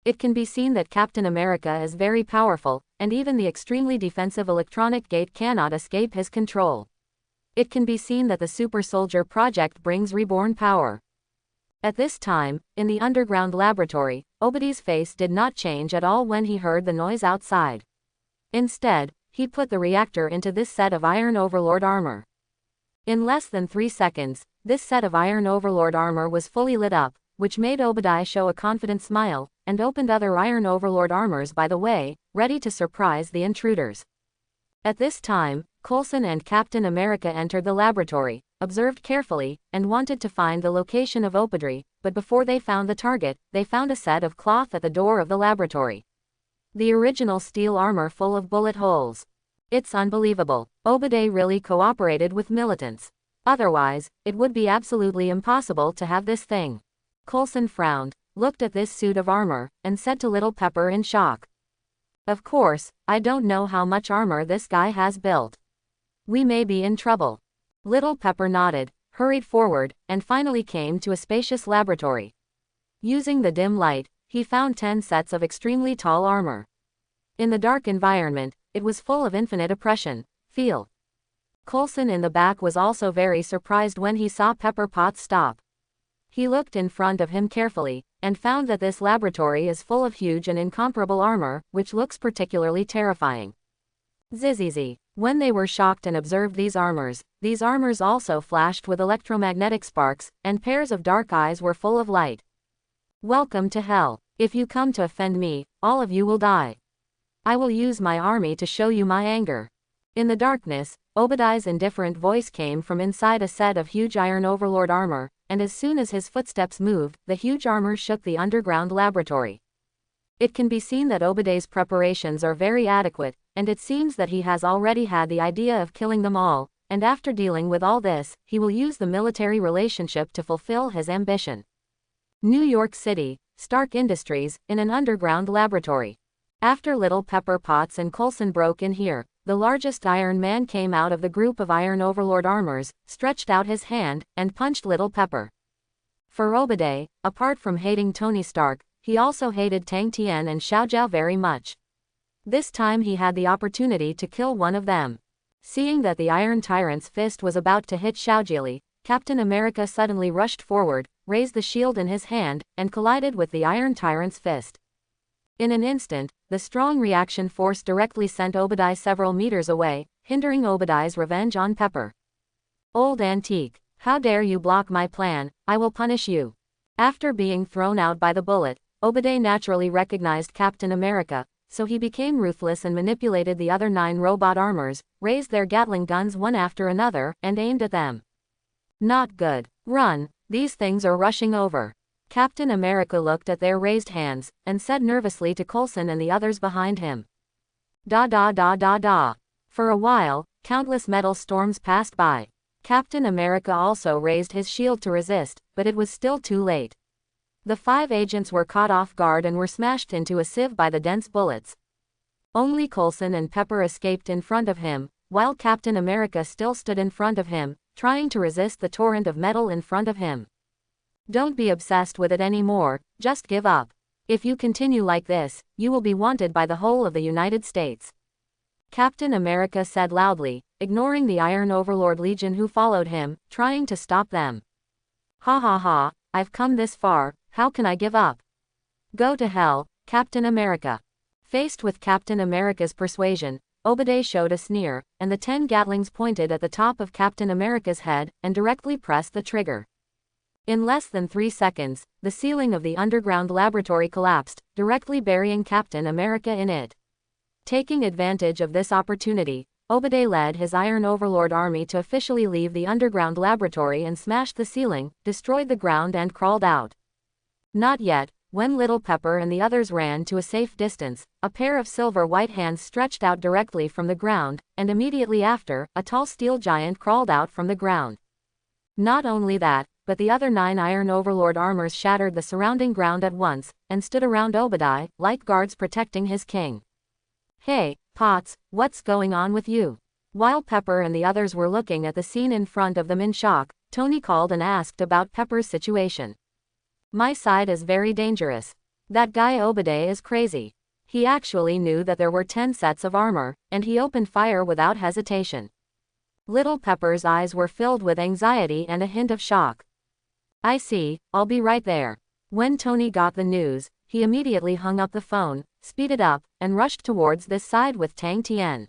It can be seen that Captain America is very powerful, and even the extremely defensive electronic gate cannot escape his control. It can be seen that the Super Soldier Project brings reborn power. At this time, in the underground laboratory, Obadiah's face did not change at all when he heard the noise outside. Instead, he put the reactor into this set of Iron Overlord armor. In less than 3 seconds, this set of Iron Overlord armor was fully lit up, which made Obadiah show a confident smile, and opened other Iron Overlord armors by the way, ready to surprise the intruders. At this time, Coulson and Captain America entered the laboratory, observed carefully, and wanted to find the location of Obadiah, but before they found the target, they found a set of cloth at the door of the laboratory. The original steel armor full of bullet holes. It's unbelievable. Obadiah really cooperated with militants. Otherwise, it would be absolutely impossible to have this thing. Coulson frowned, looked at this suit of armor, and said to Little Pepper in shock. Of course, I don't know how much armor this guy has built. We may be in trouble. Little Pepper nodded, hurried forward, and finally came to a spacious laboratory. Using the dim light, he found 10 sets of extremely tall armor. In the dark environment, it was full of infinite oppression. Feel. Coulson in the back was also very surprised when he saw Pepper Potts stop. He looked in front of him carefully, and found that this laboratory is full of huge and incomparable armor, which looks particularly terrifying. Zzzz. When they were shocked and observed these armors also flashed with electromagnetic sparks, and pairs of dark eyes were full of light. Welcome to hell. If you come to offend me, all of you will die. I will use my army to show you my anger. In the darkness, Obadiah's indifferent voice came from inside a set of huge iron Overlord armor, and as soon as his footsteps moved, the huge armor shook the underground laboratory. It can be seen that Obadiah's preparations are very adequate, and it seems that he has already had the idea of killing them all, and after dealing with all this, he will use the military relationship to fulfill his ambition. New York City, Stark Industries, in an underground laboratory. After Little Pepper Potts and Coulson broke in here, the largest Iron Man came out of the group of Iron Overlord armors, stretched out his hand, and punched Little Pepper. For Obadiah, apart from hating Tony Stark, he also hated Tang Tien and Xiao Zhao very much. This time he had the opportunity to kill one of them. Seeing that the Iron Tyrant's fist was about to hit Xiao Zhili, Captain America suddenly rushed forward, raised the shield in his hand, and collided with the Iron Tyrant's fist. In an instant, the strong reaction force directly sent Obadiah several meters away, hindering Obadiah's revenge on Pepper. Old antique, how dare you block my plan, I will punish you. After being thrown out by the bullet, Obadiah naturally recognized Captain America, so he became ruthless and manipulated the other 9 robot armors, raised their Gatling guns one after another, and aimed at them. Not good. Run, these things are rushing over. Captain America looked at their raised hands, and said nervously to Coulson and the others behind him. Da da da da da. For a while, countless metal storms passed by. Captain America also raised his shield to resist, but it was still too late. The 5 agents were caught off guard and were smashed into a sieve by the dense bullets. Only Coulson and Pepper escaped in front of him, while Captain America still stood in front of him, trying to resist the torrent of metal in front of him. Don't be obsessed with it anymore, just give up. If you continue like this, you will be wanted by the whole of the United States. Captain America said loudly, ignoring the Iron Overlord Legion who followed him, trying to stop them. Ha ha ha, I've come this far, how can I give up? Go to hell, Captain America. Faced with Captain America's persuasion, Obadiah showed a sneer, and the 10 Gatlings pointed at the top of Captain America's head, and directly pressed the trigger. In less than 3 seconds, the ceiling of the underground laboratory collapsed, directly burying Captain America in it. Taking advantage of this opportunity, Obadiah led his Iron Overlord army to officially leave the underground laboratory and smashed the ceiling, destroyed the ground and crawled out. Not yet. When Little Pepper and the others ran to a safe distance, a pair of silver-white hands stretched out directly from the ground, and immediately after, a tall steel giant crawled out from the ground. Not only that, but the other 9 Iron Overlord armors shattered the surrounding ground at once, and stood around Obadiah, like guards protecting his king. Hey, Potts, what's going on with you? While Pepper and the others were looking at the scene in front of them in shock, Tony called and asked about Pepper's situation. My side is very dangerous. That guy Obadiah is crazy. He actually knew that there were 10 sets of armor, and he opened fire without hesitation. Little Pepper's eyes were filled with anxiety and a hint of shock. I see, I'll be right there. When Tony got the news, he immediately hung up the phone, speeded up, and rushed towards this side with Tang Tien.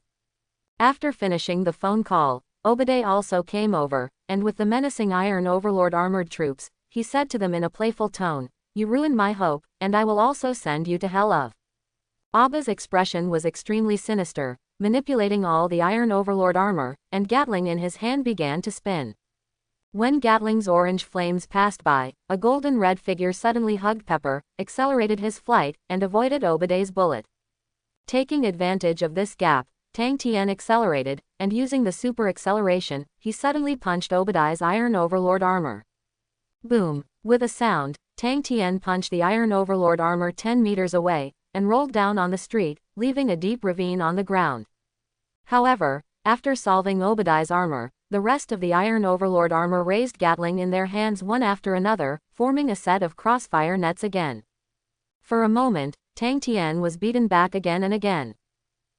After finishing the phone call, Obadiah also came over, and with the menacing Iron Overlord armored troops, he said to them in a playful tone, "You ruined my hope, and I will also send you to hell of." Abba's expression was extremely sinister, manipulating all the Iron Overlord armor, and Gatling in his hand began to spin. When Gatling's orange flames passed by, a golden red figure suddenly hugged Pepper, accelerated his flight, and avoided Obadiah's bullet. Taking advantage of this gap, Tang Tian accelerated, and using the super acceleration, he suddenly punched Obadiah's Iron Overlord armor. Boom! With a sound, Tang Tian punched the Iron Overlord armor 10 meters away, and rolled down on the street, leaving a deep ravine on the ground. However, after solving Obadiah's armor, the rest of the Iron Overlord armor raised Gatling in their hands one after another, forming a set of crossfire nets again. For a moment, Tang Tian was beaten back again and again.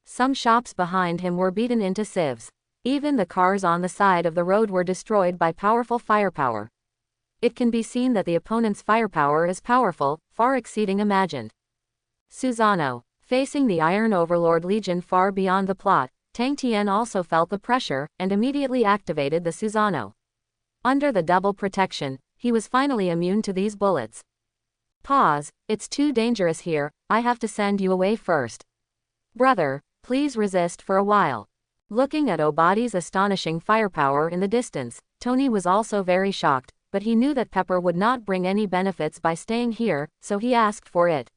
Some shops behind him were beaten into sieves. Even the cars on the side of the road were destroyed by powerful firepower. It can be seen that the opponent's firepower is powerful, far exceeding imagined. Susano. Facing the Iron Overlord Legion far beyond the plot, Tang Tian also felt the pressure, and immediately activated the Susano. Under the double protection, he was finally immune to these bullets. Pause, it's too dangerous here, I have to send you away first. Brother, please resist for a while. Looking at Obadiah's astonishing firepower in the distance, Tony was also very shocked, but he knew that Pepper would not bring any benefits by staying here, so he asked for it.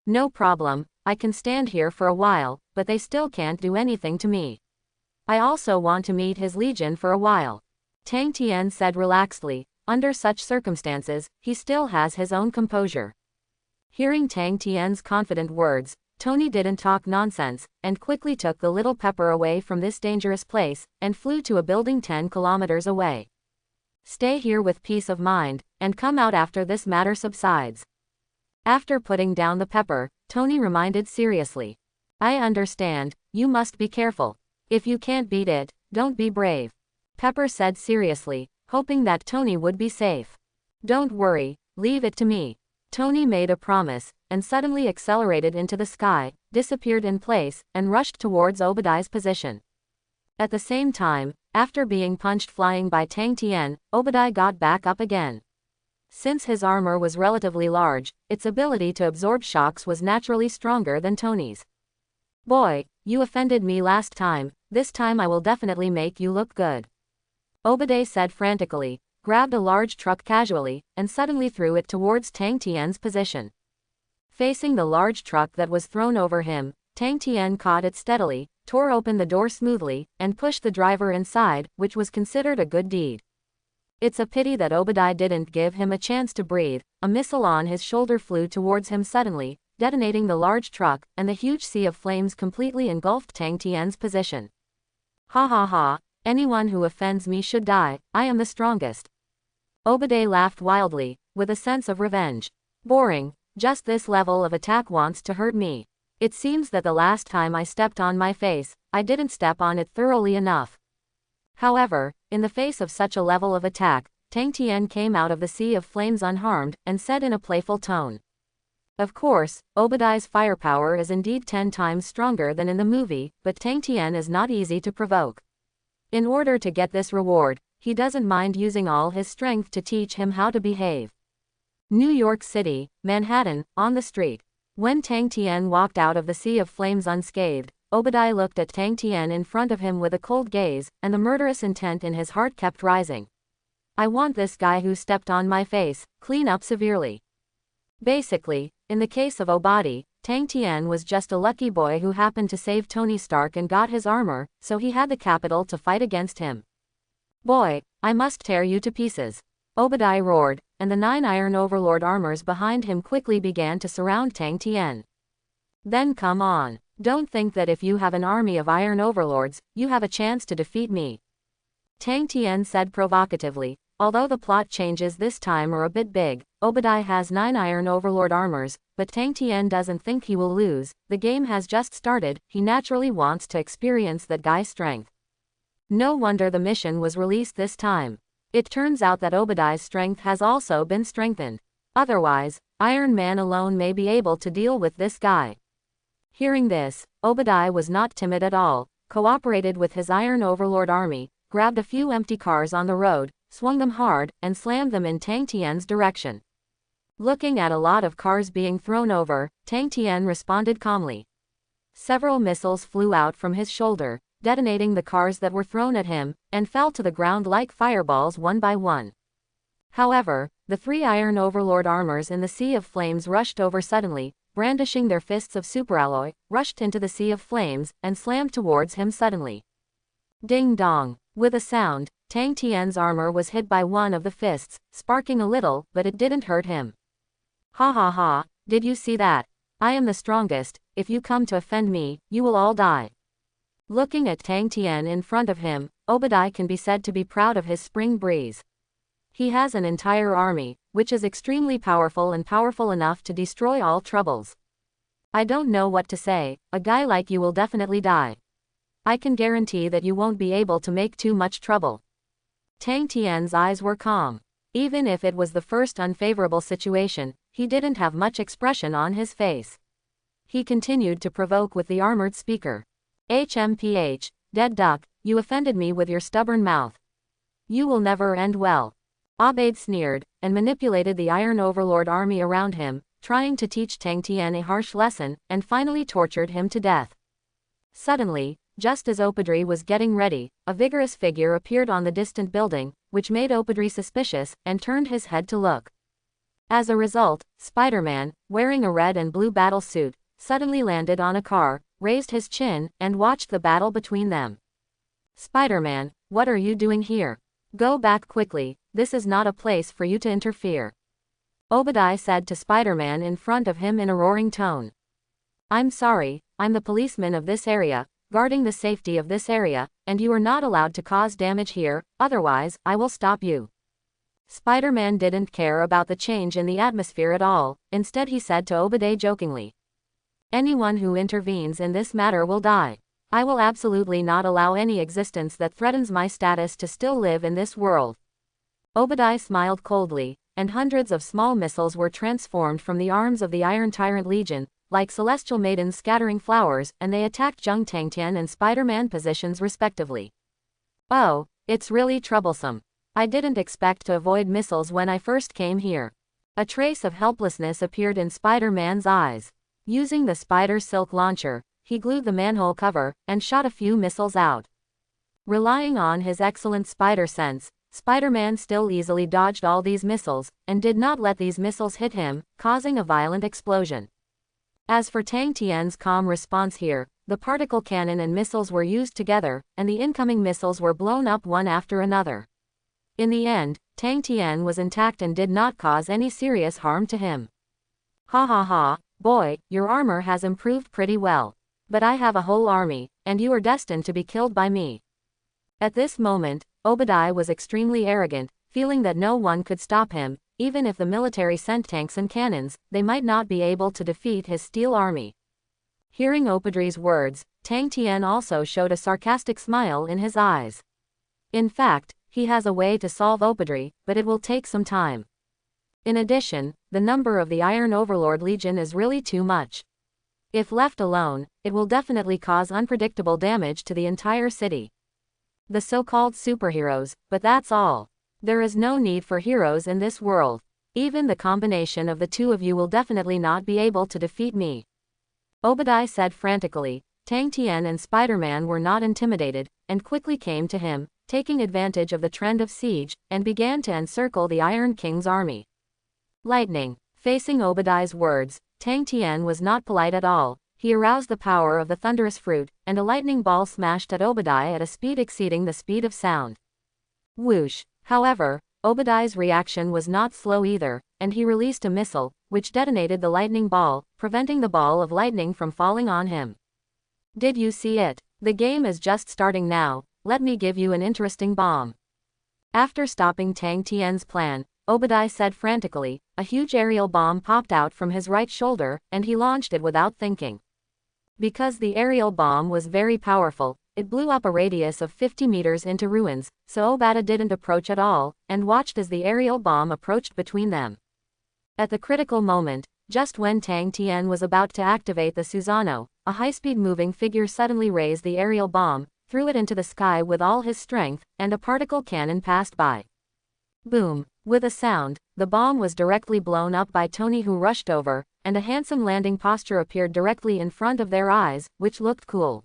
No problem, I can stand here for a while, but they still can't do anything to me. I also want to meet his legion for a while. Tang Tian said relaxedly. Under such circumstances, he still has his own composure. Hearing Tang Tian's confident words, Tony didn't talk nonsense, and quickly took the little Pepper away from this dangerous place, and flew to a building 10 kilometers away. Stay here with peace of mind, and come out after this matter subsides. After putting down the Pepper, Tony reminded seriously. I understand, you must be careful. If you can't beat it, don't be brave. Pepper said seriously, hoping that Tony would be safe. Don't worry, leave it to me. Tony made a promise, and suddenly accelerated into the sky, disappeared in place, and rushed towards Obadiah's position. At the same time, after being punched flying by Tang Tian, Obadiah got back up again. Since his armor was relatively large, its ability to absorb shocks was naturally stronger than Tony's. Boy, you offended me last time, this time I will definitely make you look good. Obadiah said frantically, grabbed a large truck casually, and suddenly threw it towards Tang Tian's position. Facing the large truck that was thrown over him, Tang Tian caught it steadily, tore open the door smoothly, and pushed the driver inside, which was considered a good deed. It's a pity that Obadiah didn't give him a chance to breathe. A missile on his shoulder flew towards him suddenly, detonating the large truck, and the huge sea of flames completely engulfed Tang Tian's position. Ha ha ha, anyone who offends me should die, I am the strongest. Obadiah laughed wildly, with a sense of revenge. Boring, just this level of attack wants to hurt me. It seems that the last time I stepped on my face, I didn't step on it thoroughly enough. However, in the face of such a level of attack, Tang Tian came out of the sea of flames unharmed, and said in a playful tone. Of course, Obadiah's firepower is indeed 10 times stronger than in the movie, but Tang Tian is not easy to provoke. In order to get this reward, he doesn't mind using all his strength to teach him how to behave. New York City, Manhattan, on the street. When Tang Tian walked out of the sea of flames unscathed, Obadiah looked at Tang Tian in front of him with a cold gaze, and the murderous intent in his heart kept rising. I want this guy who stepped on my face, clean up severely. Basically, in the case of Obadiah, Tang Tian was just a lucky boy who happened to save Tony Stark and got his armor, so he had the capital to fight against him. Boy, I must tear you to pieces. Obadiah roared, and the 9 Iron Overlord armors behind him quickly began to surround Tang Tian. Then come on. Don't think that if you have an army of Iron Overlords, you have a chance to defeat me. Tang Tian said provocatively, although the plot changes this time are a bit big. Obadiah has 9 Iron Overlord armors, but Tang Tian doesn't think he will lose. The game has just started, he naturally wants to experience that guy's strength. No wonder the mission was released this time. It turns out that Obadiah's strength has also been strengthened. Otherwise, Iron Man alone may be able to deal with this guy. Hearing this, Obadiah was not timid at all, cooperated with his Iron Overlord army, grabbed a few empty cars on the road, swung them hard, and slammed them in Tang Tian's direction. Looking at a lot of cars being thrown over, Tang Tian responded calmly. Several missiles flew out from his shoulder, detonating the cars that were thrown at him, and fell to the ground like fireballs one by one. However, the 3 Iron Overlord armors in the sea of flames rushed over suddenly, brandishing their fists of superalloy, rushed into the sea of flames, and slammed towards him suddenly. Ding dong. With a sound, Tang Tian's armor was hit by one of the fists, sparking a little, but it didn't hurt him. Ha ha ha, did you see that? I am the strongest, if you come to offend me, you will all die. Looking at Tang Tian in front of him, Obadiah can be said to be proud of his spring breeze. He has an entire army, which is extremely powerful and powerful enough to destroy all troubles. I don't know what to say, a guy like you will definitely die. I can guarantee that you won't be able to make too much trouble. Tang Tian's eyes were calm. Even if it was the first unfavorable situation, he didn't have much expression on his face. He continued to provoke with the armored speaker. HMPH, dead duck, you offended me with your stubborn mouth. You will never end well. Obadiah sneered, and manipulated the Iron Overlord army around him, trying to teach Tang Tian a harsh lesson, and finally tortured him to death. Suddenly, just as Obadiah was getting ready, a vigorous figure appeared on the distant building, which made Obadiah suspicious, and turned his head to look. As a result, Spider-Man, wearing a red and blue battle suit, suddenly landed on a car, raised his chin, and watched the battle between them. Spider-Man, what are you doing here? Go back quickly, this is not a place for you to interfere. Obadiah said to Spider-Man in front of him in a roaring tone. I'm sorry, I'm the policeman of this area, guarding the safety of this area, and you are not allowed to cause damage here, otherwise, I will stop you. Spider-Man didn't care about the change in the atmosphere at all, instead he said to Obadiah jokingly. Anyone who intervenes in this matter will die. I will absolutely not allow any existence that threatens my status to still live in this world. Obadiah smiled coldly, and hundreds of small missiles were transformed from the arms of the Iron Tyrant Legion, like celestial maidens scattering flowers, and they attacked Zheng Tangtian and Spider-Man positions respectively. Oh, it's really troublesome. I didn't expect to avoid missiles when I first came here. A trace of helplessness appeared in Spider-Man's eyes. Using the spider silk launcher, he glued the manhole cover, and shot a few missiles out. Relying on his excellent spider sense, Spider-Man still easily dodged all these missiles, and did not let these missiles hit him, causing a violent explosion. As for Tang Tian's calm response here, the particle cannon and missiles were used together, and the incoming missiles were blown up one after another. In the end, Tang Tian was intact and did not cause any serious harm to him. Ha ha ha, boy, your armor has improved pretty well. But I have a whole army, and you are destined to be killed by me. At this moment, Obadiah was extremely arrogant, feeling that no one could stop him, even if the military sent tanks and cannons, they might not be able to defeat his steel army. Hearing Obadiah's words, Tang Tian also showed a sarcastic smile in his eyes. In fact, he has a way to solve Obadiah, but it will take some time. In addition, the number of the Iron Overlord Legion is really too much. If left alone, it will definitely cause unpredictable damage to the entire city. The so-called superheroes, but that's all. There is no need for heroes in this world. Even the combination of the two of you will definitely not be able to defeat me. Obadiah said frantically. Tang Tian and Spider-Man were not intimidated, and quickly came to him, taking advantage of the trend of siege, and began to encircle the Iron King's army. Lightning. Facing Obadiah's words, Tang Tian was not polite at all. He aroused the power of the thunderous fruit, and a lightning ball smashed at Obadiah at a speed exceeding the speed of sound. Whoosh. However, Obadiah's reaction was not slow either, and he released a missile, which detonated the lightning ball, preventing the ball of lightning from falling on him. Did you see it? The game is just starting now, let me give you an interesting bomb. After stopping Tang Tian's plan, Obadiah said frantically, a huge aerial bomb popped out from his right shoulder, and he launched it without thinking. Because the aerial bomb was very powerful, it blew up a radius of 50 meters into ruins, so Obadiah didn't approach at all, and watched as the aerial bomb approached between them. At the critical moment, just when Tang Tian was about to activate the Susano, a high-speed moving figure suddenly raised the aerial bomb, threw it into the sky with all his strength, and a particle cannon passed by. Boom! With a sound, the bomb was directly blown up by Tony, who rushed over, and a handsome landing posture appeared directly in front of their eyes, which looked cool.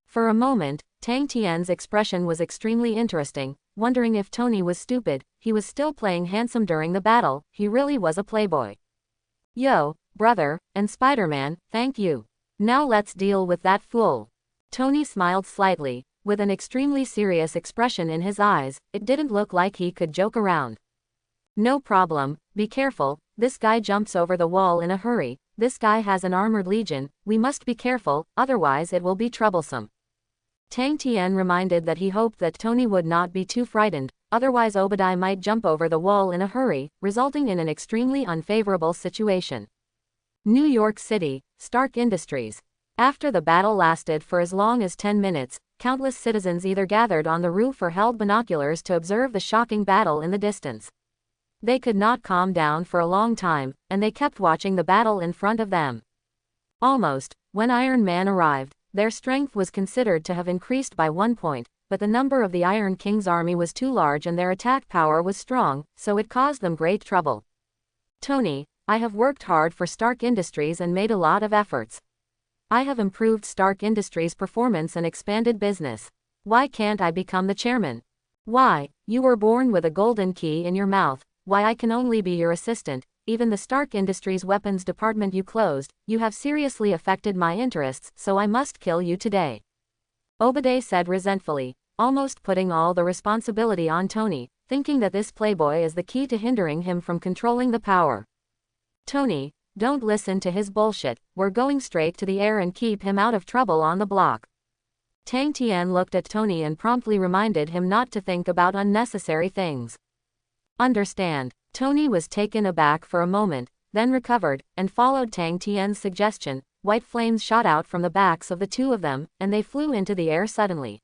For a moment, Tang Tian's expression was extremely interesting, wondering if Tony was stupid. He was still playing handsome during the battle, he really was a playboy. Yo, brother, and Spider-Man, thank you. Now let's deal with that fool. Tony smiled slightly, with an extremely serious expression in his eyes. It didn't look like he could joke around. No problem, be careful, this guy jumps over the wall in a hurry, this guy has an armored legion, we must be careful, otherwise it will be troublesome. Tang Tian reminded that he hoped that Tony would not be too frightened, otherwise Obadiah might jump over the wall in a hurry, resulting in an extremely unfavorable situation. New York City, Stark Industries. After the battle lasted for as long as 10 minutes, countless citizens either gathered on the roof or held binoculars to observe the shocking battle in the distance. They could not calm down for a long time, and they kept watching the battle in front of them. Almost, when Iron Man arrived, their strength was considered to have increased by 1 point, but the number of the Iron King's army was too large and their attack power was strong, so it caused them great trouble. Tony, I have worked hard for Stark Industries and made a lot of efforts. I have improved Stark Industries' performance and expanded business. Why can't I become the chairman? Why, you were born with a golden key in your mouth, why I can only be your assistant, even the Stark Industries weapons department you closed, you have seriously affected my interests, so I must kill you today. Obadiah said resentfully, almost putting all the responsibility on Tony, thinking that this playboy is the key to hindering him from controlling the power. Tony, don't listen to his bullshit, we're going straight to the air and keep him out of trouble on the block. Tang Tian looked at Tony and promptly reminded him not to think about unnecessary things. Understand. Tony was taken aback for a moment, then recovered, and followed Tang Tian's suggestion. White flames shot out from the backs of the two of them, and they flew into the air suddenly.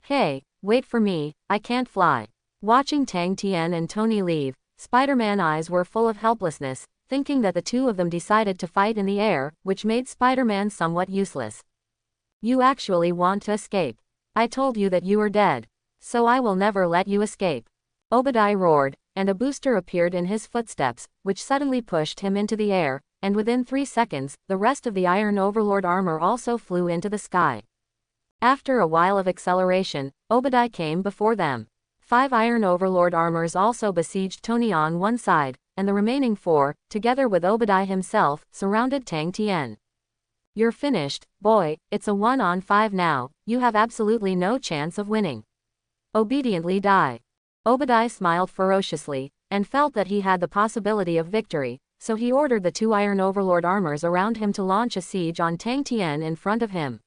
Hey, wait for me, I can't fly. Watching Tang Tian and Tony leave, Spider-Man's eyes were full of helplessness, thinking that the two of them decided to fight in the air, which made Spider-Man somewhat useless. You actually want to escape. I told you that you were dead. So I will never let you escape. Obadiah roared, and a booster appeared in his footsteps, which suddenly pushed him into the air, and within 3 seconds, the rest of the Iron Overlord armor also flew into the sky. After a while of acceleration, Obadiah came before them. 5 Iron Overlord armors also besieged Tony on one side, and the remaining 4, together with Obadiah himself, surrounded Tang Tian. You're finished, boy, it's a 1-on-5 now, you have absolutely no chance of winning. Obediently die. Obadiah smiled ferociously, and felt that he had the possibility of victory, so he ordered the 2 Iron Overlord armors around him to launch a siege on Tang Tian in front of him.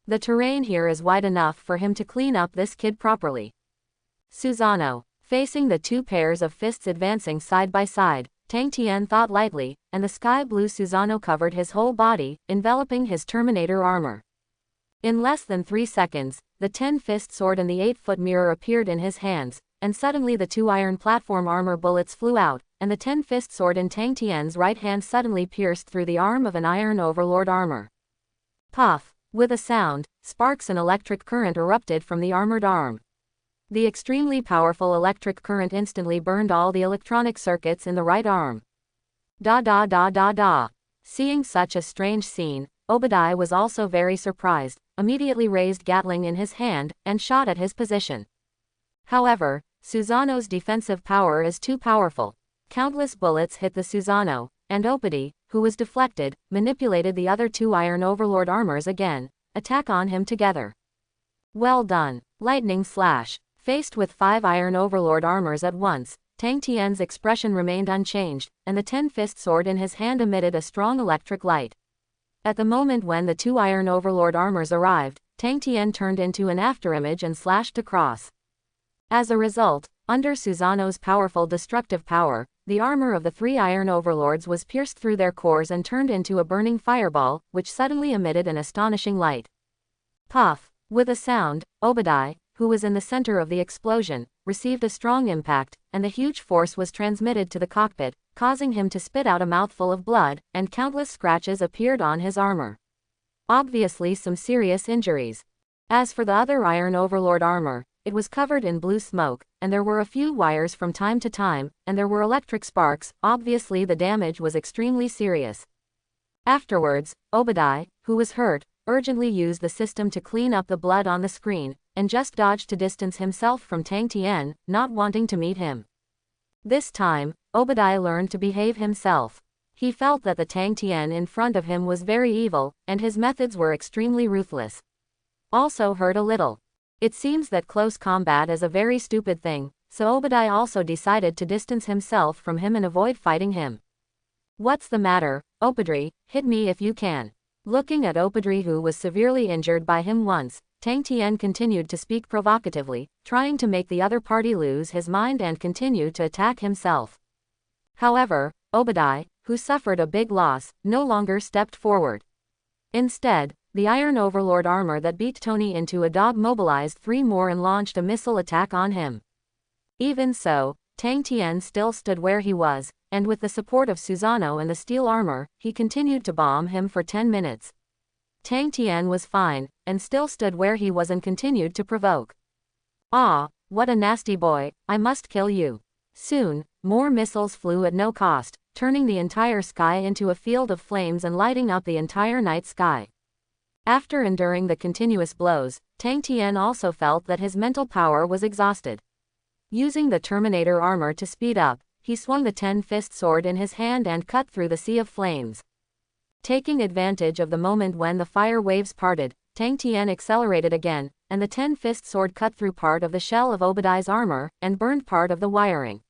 The terrain here is wide enough for him to clean up this kid properly. Susano. Facing the 2 pairs of fists advancing side by side, Tang Tian thought lightly, and the sky blue Susano covered his whole body, enveloping his Terminator armor. In less than 3 seconds, the 10-fist sword and the 8-foot mirror appeared in his hands, and suddenly the 2 iron platform armor bullets flew out, and the 10-fist sword in Tang Tian's right hand suddenly pierced through the arm of an Iron Overlord armor. Puff! With a sound, sparks and electric current erupted from the armored arm. The extremely powerful electric current instantly burned all the electronic circuits in the right arm. Da da da da da. Seeing such a strange scene, Obadiah was also very surprised, immediately raised Gatling in his hand, and shot at his position. However, Susano's defensive power is too powerful. Countless bullets hit the Susano, and Obadiah, who was deflected, manipulated the other 2 Iron Overlord armors again, attack on him together. Well done. Lightning slash. Faced with 5 Iron Overlord armors at once, Tang Tian's expression remained unchanged, and the 10-fist sword in his hand emitted a strong electric light. At the moment when the 2 Iron Overlord armors arrived, Tang Tian turned into an afterimage and slashed across. As a result, under Susano's powerful destructive power, the armor of the 3 Iron Overlords was pierced through their cores and turned into a burning fireball, which suddenly emitted an astonishing light. Puff! With a sound, Obadiah, who was in the center of the explosion, received a strong impact, and the huge force was transmitted to the cockpit, causing him to spit out a mouthful of blood, and countless scratches appeared on his armor. Obviously some serious injuries. As for the other Iron Overlord armor, it was covered in blue smoke, and there were a few wires from time to time, and there were electric sparks, obviously the damage was extremely serious. Afterwards, Obadiah, who was hurt, urgently used the system to clean up the blood on the screen, and just dodged to distance himself from Tang Tian, not wanting to meet him. This time, Obadiah learned to behave himself. He felt that the Tang Tian in front of him was very evil, and his methods were extremely ruthless. Also hurt a little. It seems that close combat is a very stupid thing, so Obadiah also decided to distance himself from him and avoid fighting him. What's the matter, Obadiah? Hit me if you can. Looking at Obadiah, who was severely injured by him once, Tang Tian continued to speak provocatively, trying to make the other party lose his mind and continue to attack himself. However, Obadiah, who suffered a big loss, no longer stepped forward. Instead, the Iron Overlord armor that beat Tony into a dog mobilized 3 more and launched a missile attack on him. Even so, Tang Tian still stood where he was, and with the support of Susano and the steel armor, he continued to bomb him for 10 minutes. Tang Tian was fine, and still stood where he was and continued to provoke. Ah, what a nasty boy, I must kill you. Soon, more missiles flew at no cost, turning the entire sky into a field of flames and lighting up the entire night sky. After enduring the continuous blows, Tang Tian also felt that his mental power was exhausted. Using the Terminator armor to speed up, he swung the 10-fist sword in his hand and cut through the sea of flames. Taking advantage of the moment when the fire waves parted, Tang Tian accelerated again, and the 10-fist sword cut through part of the shell of Obadiah's armor, and burned part of the wiring.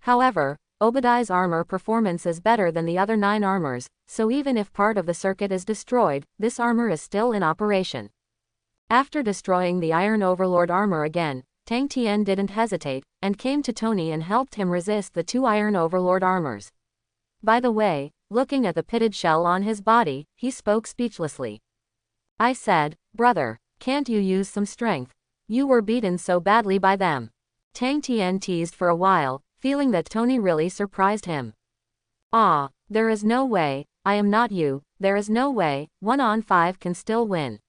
However, Obadiah's armor performance is better than the other 9 armors, so even if part of the circuit is destroyed, this armor is still in operation. After destroying the Iron Overlord armor again, Tang Tian didn't hesitate, and came to Tony and helped him resist the 2 Iron Overlord armors. By the way, looking at the pitted shell on his body, he spoke speechlessly. I said, brother, can't you use some strength? You were beaten so badly by them. Tang Tian teased for a while, feeling that Tony really surprised him. Ah, there is no way, I am not you, there is no way, 1-on-5 can still win.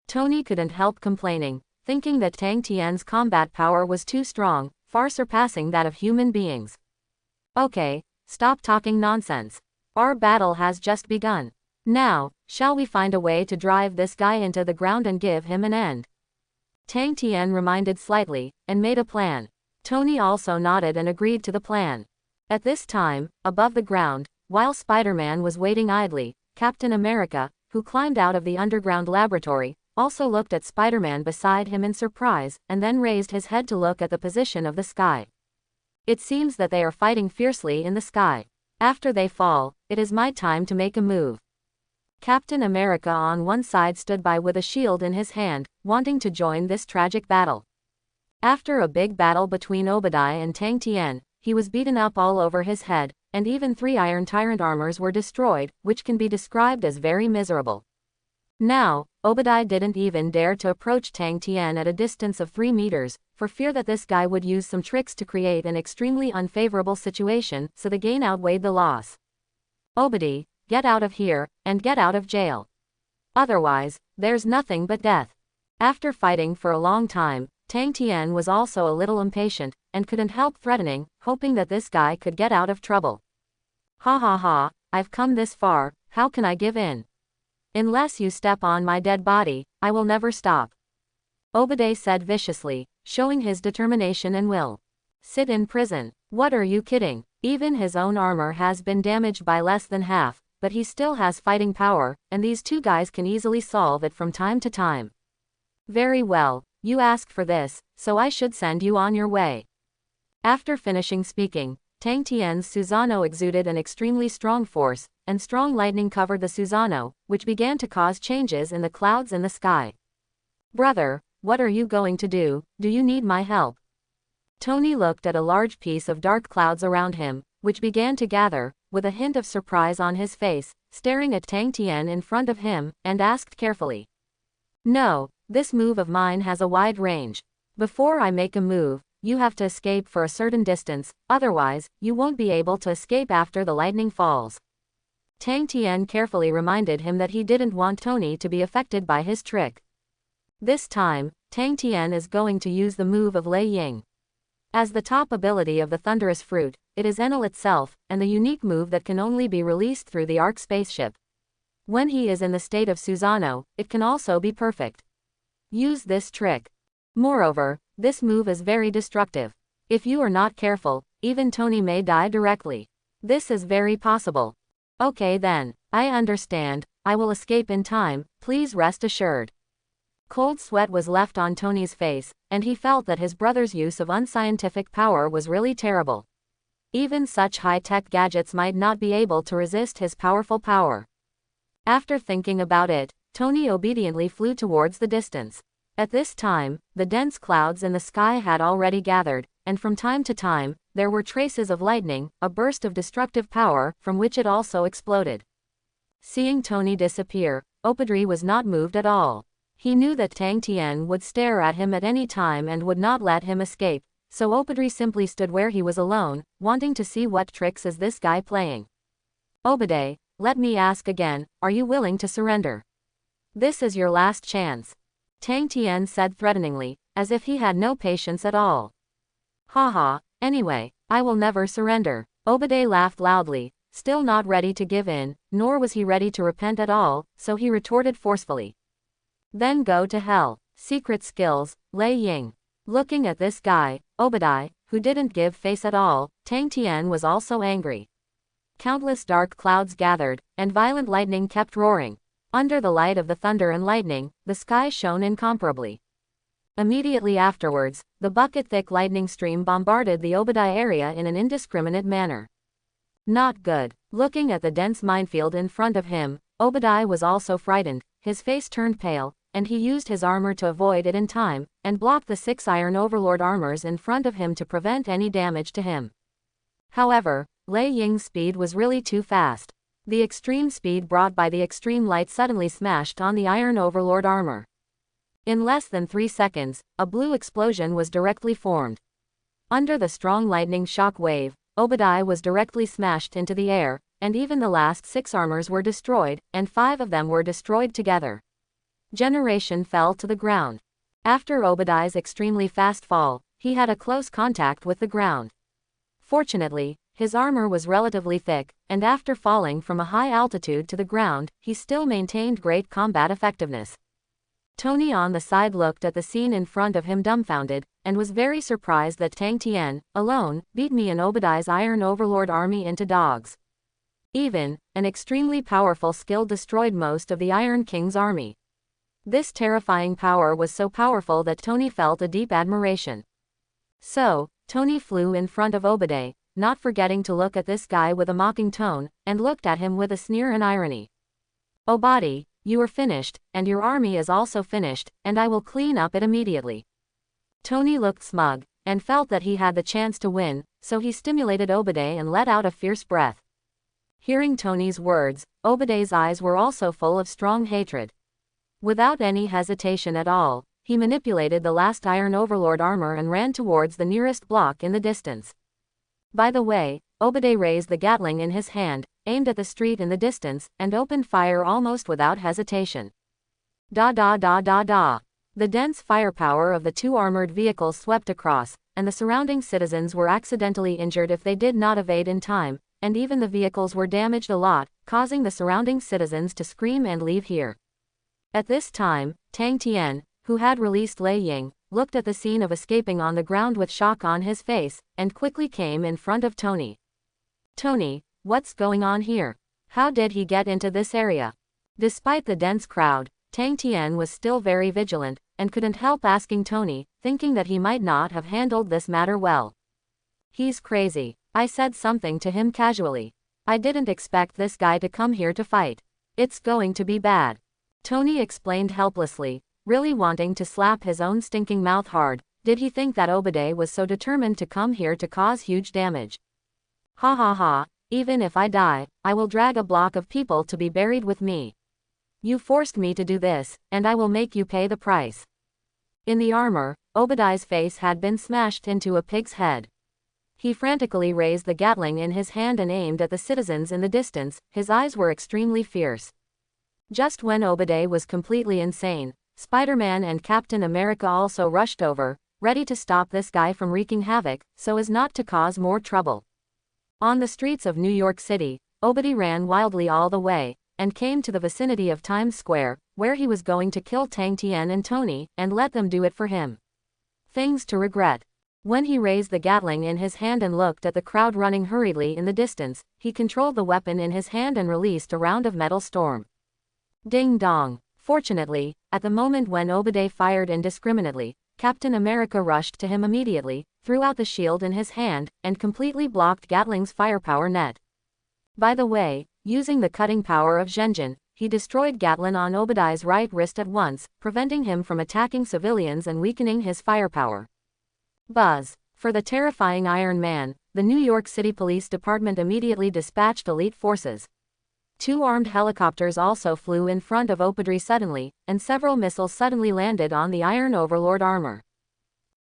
Tony couldn't help complaining, thinking that Tang Tian's combat power was too strong, far surpassing that of human beings. Okay, stop talking nonsense. Our battle has just begun. Now, shall we find a way to drive this guy into the ground and give him an end? Tang Tian reminded slightly, and made a plan. Tony also nodded and agreed to the plan. At this time, above the ground, while Spider-Man was waiting idly, Captain America, who climbed out of the underground laboratory, also looked at Spider-Man beside him in surprise, and then raised his head to look at the position of the sky. It seems that they are fighting fiercely in the sky. After they fall, it is my time to make a move. Captain America on one side stood by with a shield in his hand, wanting to join this tragic battle. After a big battle between Obadiah and Tang Tian, he was beaten up all over his head, and even 3 Iron Tyrant armors were destroyed, which can be described as very miserable. Now, Obadiah didn't even dare to approach Tang Tian at a distance of 3 meters, for fear that this guy would use some tricks to create an extremely unfavorable situation, so the gain outweighed the loss. Obadiah, get out of here, and get out of jail. Otherwise, there's nothing but death. After fighting for a long time, Tang Tian was also a little impatient, and couldn't help threatening, hoping that this guy could get out of trouble. Ha ha ha, I've come this far, how can I give in? Unless you step on my dead body, I will never stop. Obadiah said viciously, showing his determination and will. Sit in prison. What are you kidding? Even his own armor has been damaged by less than half, but he still has fighting power, and these 2 guys can easily solve it from time to time. Very well, you asked for this, so I should send you on your way. After finishing speaking, Tang Tian's Susano exuded an extremely strong force, and strong lightning covered the Susano, which began to cause changes in the clouds and the sky. Brother, what are you going to do? Do you need my help? Tony looked at a large piece of dark clouds around him, which began to gather, with a hint of surprise on his face, staring at Tang Tian in front of him, and asked carefully. No, this move of mine has a wide range. Before I make a move, you have to escape for a certain distance, otherwise, you won't be able to escape after the lightning falls. Tang Tian carefully reminded him that he didn't want Tony to be affected by his trick. This time, Tang Tian is going to use the move of Lei Ying. As the top ability of the Thunderous Fruit, it is Enel itself, and the unique move that can only be released through the Arc spaceship. When he is in the state of Susano, it can also be perfect. Use this trick. Moreover, this move is very destructive. If you are not careful, even Tony may die directly. This is very possible. Okay then, I understand, I will escape in time, please rest assured. Cold sweat was left on Tony's face, and he felt that his brother's use of unscientific power was really terrible. Even such high-tech gadgets might not be able to resist his powerful power. After thinking about it, Tony obediently flew towards the distance. At this time, the dense clouds in the sky had already gathered, and from time to time, there were traces of lightning, a burst of destructive power, from which it also exploded. Seeing Tony disappear, Obadiah was not moved at all. He knew that Tang Tian would stare at him at any time and would not let him escape, so Obadiah simply stood where he was alone, wanting to see what tricks is this guy playing. Obadiah, let me ask again, are you willing to surrender? This is your last chance. Tang Tian said threateningly, as if he had no patience at all. Haha, anyway, I will never surrender. Obadiah laughed loudly, still not ready to give in, nor was he ready to repent at all, so he retorted forcefully. Then go to hell. Secret skills, Lei Ying. Looking at this guy, Obadiah, who didn't give face at all, Tang Tian was also angry. Countless dark clouds gathered, and violent lightning kept roaring. Under the light of the thunder and lightning, the sky shone incomparably. Immediately afterwards, the bucket-thick lightning stream bombarded the Obadiah area in an indiscriminate manner. Not good. Looking at the dense minefield in front of him, Obadiah was also frightened, his face turned pale, and he used his armor to avoid it in time, and blocked the 6 iron Overlord armors in front of him to prevent any damage to him. However, Lei Ying's speed was really too fast. The extreme speed brought by the extreme light suddenly smashed on the iron Overlord armor. In less than 3 seconds, a blue explosion was directly formed. Under the strong lightning shock wave, Obadiah was directly smashed into the air, and even the last 6 armors were destroyed, and 5 of them were destroyed together. Generation fell to the ground. After Obadiah's extremely fast fall, he had a close contact with the ground. Fortunately, his armor was relatively thick, and after falling from a high altitude to the ground, he still maintained great combat effectiveness. Tony on the side looked at the scene in front of him dumbfounded, and was very surprised that Tang Tian, alone, beat me and Obadiah's Iron Overlord army into dogs. Even, an extremely powerful skill destroyed most of the Iron King's army. This terrifying power was so powerful that Tony felt a deep admiration. So, Tony flew in front of Obadiah, not forgetting to look at this guy with a mocking tone, and looked at him with a sneer and irony. Obadiah, you are finished, and your army is also finished, and I will clean up it immediately. Tony looked smug, and felt that he had the chance to win, so he stimulated Obadiah and let out a fierce breath. Hearing Tony's words, Obadiah's eyes were also full of strong hatred. Without any hesitation at all, he manipulated the last Iron Overlord armor and ran towards the nearest block in the distance. By the way, Obadiah raised the Gatling in his hand, aimed at the street in the distance, and opened fire almost without hesitation. Da da da da da. The dense firepower of the 2 armored vehicles swept across, and the surrounding citizens were accidentally injured if they did not evade in time, and even the vehicles were damaged a lot, causing the surrounding citizens to scream and leave here. At this time, Tang Tian, who had released Lei Ying, looked at the scene of escaping on the ground with shock on his face, and quickly came in front of Tony. Tony, what's going on here? How did he get into this area? Despite the dense crowd, Tang Tian was still very vigilant, and couldn't help asking Tony, thinking that he might not have handled this matter well. He's crazy. I said something to him casually. I didn't expect this guy to come here to fight. It's going to be bad. Tony explained helplessly, really wanting to slap his own stinking mouth hard. Did he think that Obadiah was so determined to come here to cause huge damage? Ha ha ha, even if I die, I will drag a block of people to be buried with me. You forced me to do this, and I will make you pay the price. In the armor, Obadiah's face had been smashed into a pig's head. He frantically raised the Gatling in his hand and aimed at the citizens in the distance, his eyes were extremely fierce. Just when Obadiah was completely insane, Spider-Man and Captain America also rushed over, ready to stop this guy from wreaking havoc, so as not to cause more trouble. On the streets of New York City, Obadiah ran wildly all the way, and came to the vicinity of Times Square, where he was going to kill Tang Tian and Tony, and let them do it for him. Things to regret. When he raised the Gatling in his hand and looked at the crowd running hurriedly in the distance, he controlled the weapon in his hand and released a round of metal storm. Ding dong. Fortunately, at the moment when Obadiah fired indiscriminately, Captain America rushed to him immediately, threw out the shield in his hand, and completely blocked Gatling's firepower net. By the way, using the cutting power of Zhenjin, he destroyed Gatling on Obadiah's right wrist at once, preventing him from attacking civilians and weakening his firepower. Buzz. For the terrifying Iron Man, the New York City Police Department immediately dispatched elite forces. 2 armed helicopters also flew in front of Obadiah suddenly, and several missiles suddenly landed on the Iron Overlord armor.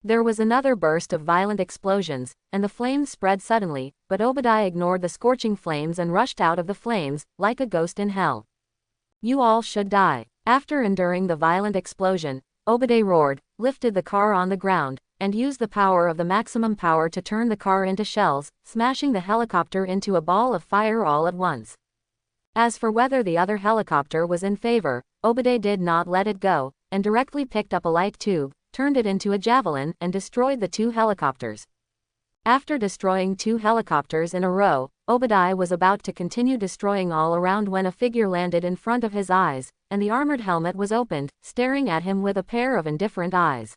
There was another burst of violent explosions, and the flames spread suddenly, but Obadiah ignored the scorching flames and rushed out of the flames, like a ghost in hell. You all should die. After enduring the violent explosion, Obadiah roared, lifted the car on the ground, and used the power of the maximum power to turn the car into shells, smashing the helicopter into a ball of fire all at once. As for whether the other helicopter was in favor, Obadiah did not let it go, and directly picked up a light tube, turned it into a javelin, and destroyed the 2 helicopters. After destroying 2 helicopters in a row, Obadiah was about to continue destroying all around when a figure landed in front of his eyes, and the armored helmet was opened, staring at him with a pair of indifferent eyes.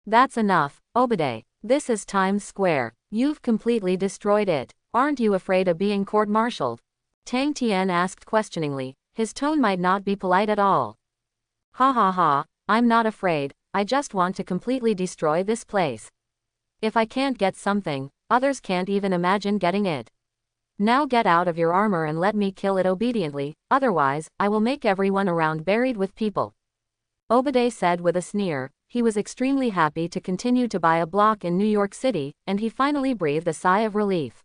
That's enough, Obadiah. This is Times Square. You've completely destroyed it. Aren't you afraid of being court-martialed? Tang Tian asked questioningly. His tone might not be polite at all. Ha ha ha, I'm not afraid, I just want to completely destroy this place. If I can't get something, others can't even imagine getting it. Now get out of your armor and let me kill it obediently, otherwise, I will make everyone around buried with people. Obadiah said with a sneer. He was extremely happy to continue to buy a block in New York City, and he finally breathed a sigh of relief.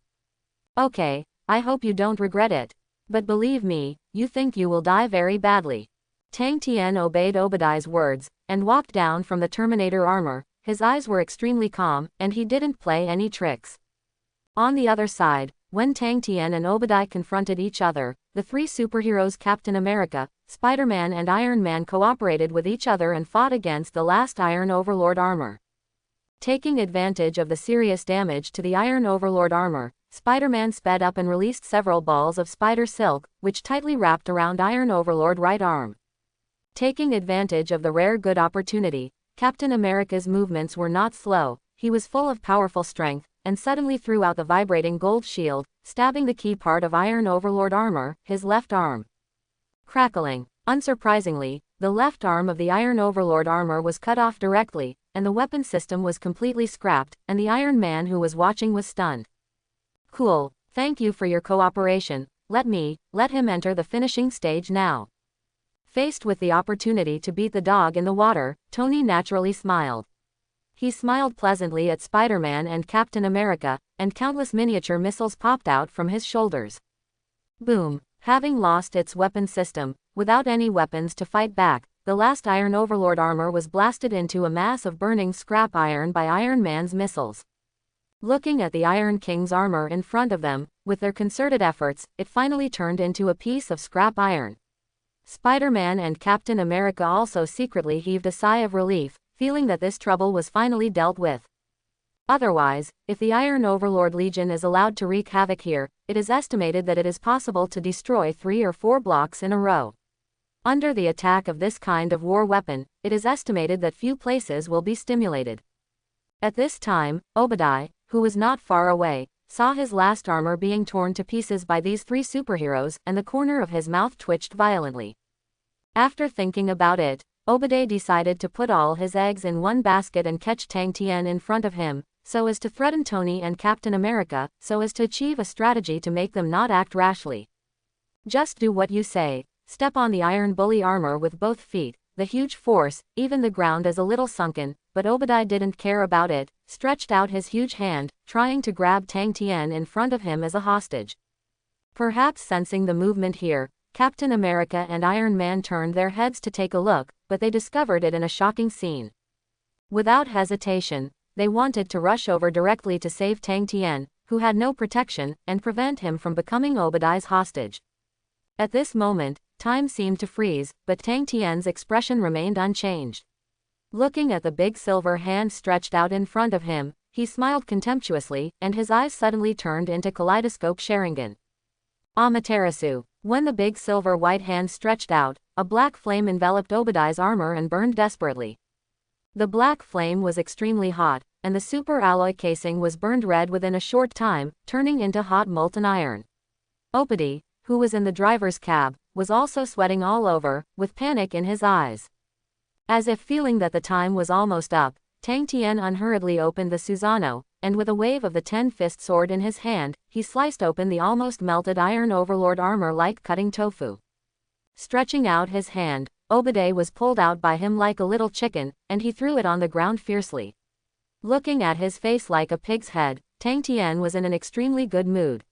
Okay, I hope you don't regret it. But believe me, you think you will die very badly. Tang Tian obeyed Obadiah's words, and walked down from the Terminator armor. His eyes were extremely calm, and he didn't play any tricks. On the other side, when Tang Tian and Obadiah confronted each other, the 3 superheroes Captain America, Spider-Man and Iron Man cooperated with each other and fought against the last Iron Overlord armor. Taking advantage of the serious damage to the Iron Overlord armor, Spider-Man sped up and released several balls of spider silk, which tightly wrapped around Iron Overlord's right arm. Taking advantage of the rare good opportunity, Captain America's movements were not slow. He was full of powerful strength, and suddenly threw out the vibrating gold shield, stabbing the key part of Iron Overlord armor, his left arm. Crackling. Unsurprisingly, the left arm of the Iron Overlord armor was cut off directly, and the weapon system was completely scrapped, and the Iron Man who was watching was stunned. Cool, thank you for your cooperation. Let him enter the finishing stage now. Faced with the opportunity to beat the dog in the water, Tony naturally smiled. He smiled pleasantly at Spider-Man and Captain America, and countless miniature missiles popped out from his shoulders. Boom. Having lost its weapon system, without any weapons to fight back, the last Iron Overlord armor was blasted into a mass of burning scrap iron by Iron Man's missiles. Looking at the Iron King's armor in front of them, with their concerted efforts, it finally turned into a piece of scrap iron. Spider-Man and Captain America also secretly heaved a sigh of relief, feeling that this trouble was finally dealt with. Otherwise, if the Iron Overlord Legion is allowed to wreak havoc here, it is estimated that it is possible to destroy 3 or 4 blocks in a row. Under the attack of this kind of war weapon, it is estimated that few places will be stimulated. At this time, Obadiah, who was not far away, saw his last armor being torn to pieces by these 3 superheroes, and the corner of his mouth twitched violently. After thinking about it, Obadiah decided to put all his eggs in one basket and catch Tang Tian in front of him, so as to threaten Tony and Captain America, so as to achieve a strategy to make them not act rashly. Just do what you say. Step on the Iron Bully armor with both feet. The huge force, even the ground is a little sunken, but Obadiah didn't care about it, stretched out his huge hand, trying to grab Tang Tian in front of him as a hostage. Perhaps sensing the movement here, Captain America and Iron Man turned their heads to take a look, but they discovered it in a shocking scene. Without hesitation, they wanted to rush over directly to save Tang Tian, who had no protection, and prevent him from becoming Obadiah's hostage. At this moment, time seemed to freeze, but Tang Tian's expression remained unchanged. Looking at the big silver hand stretched out in front of him, he smiled contemptuously, and his eyes suddenly turned into kaleidoscope Sharingan. Amaterasu. When the big silver-white hand stretched out, a black flame enveloped Obadiah's armor and burned desperately. The black flame was extremely hot, and the super alloy casing was burned red within a short time, turning into hot molten iron. Obadiah, who was in the driver's cab, was also sweating all over, with panic in his eyes. As if feeling that the time was almost up, Tang Tian unhurriedly opened the Susano, and with a wave of the 10-fist sword in his hand, he sliced open the almost melted iron Overlord armor like cutting tofu. Stretching out his hand, Obadiah was pulled out by him like a little chicken, and he threw it on the ground fiercely. Looking at his face like a pig's head, Tang Tian was in an extremely good mood.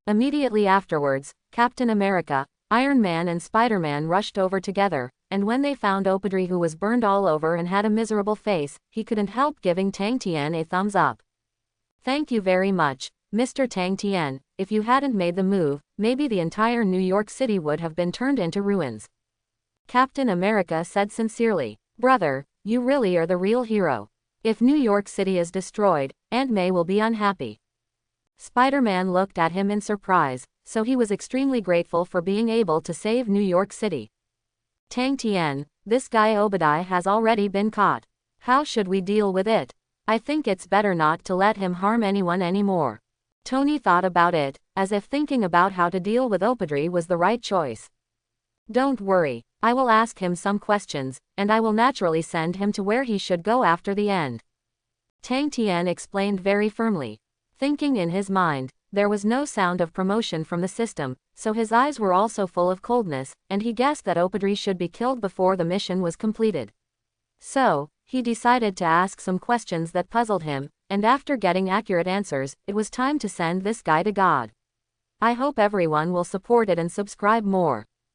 Immediately afterwards, Captain America, Iron Man and Spider-Man rushed over together, and when they found Obadiah, who was burned all over and had a miserable face, he couldn't help giving Tang Tian a thumbs up. "Thank you very much, Mr. Tang Tian. If you hadn't made the move, maybe the entire New York City would have been turned into ruins," Captain America said sincerely. "Brother, you really are the real hero. If New York City is destroyed, Aunt May will be unhappy." Spider-Man looked at him in surprise, so he was extremely grateful for being able to save New York City. "Tang Tian, this guy Obadiah has already been caught. How should we deal with it? I think it's better not to let him harm anyone anymore." Tony thought about it, as if thinking about how to deal with Obadiah was the right choice. "Don't worry, I will ask him some questions, and I will naturally send him to where he should go after the end," Tang Tian explained very firmly. Thinking in his mind, there was no sound of promotion from the system, so his eyes were also full of coldness, and he guessed that Obadiah should be killed before the mission was completed. So, he decided to ask some questions that puzzled him, and after getting accurate answers, it was time to send this guy to God. I hope everyone will support it and subscribe more.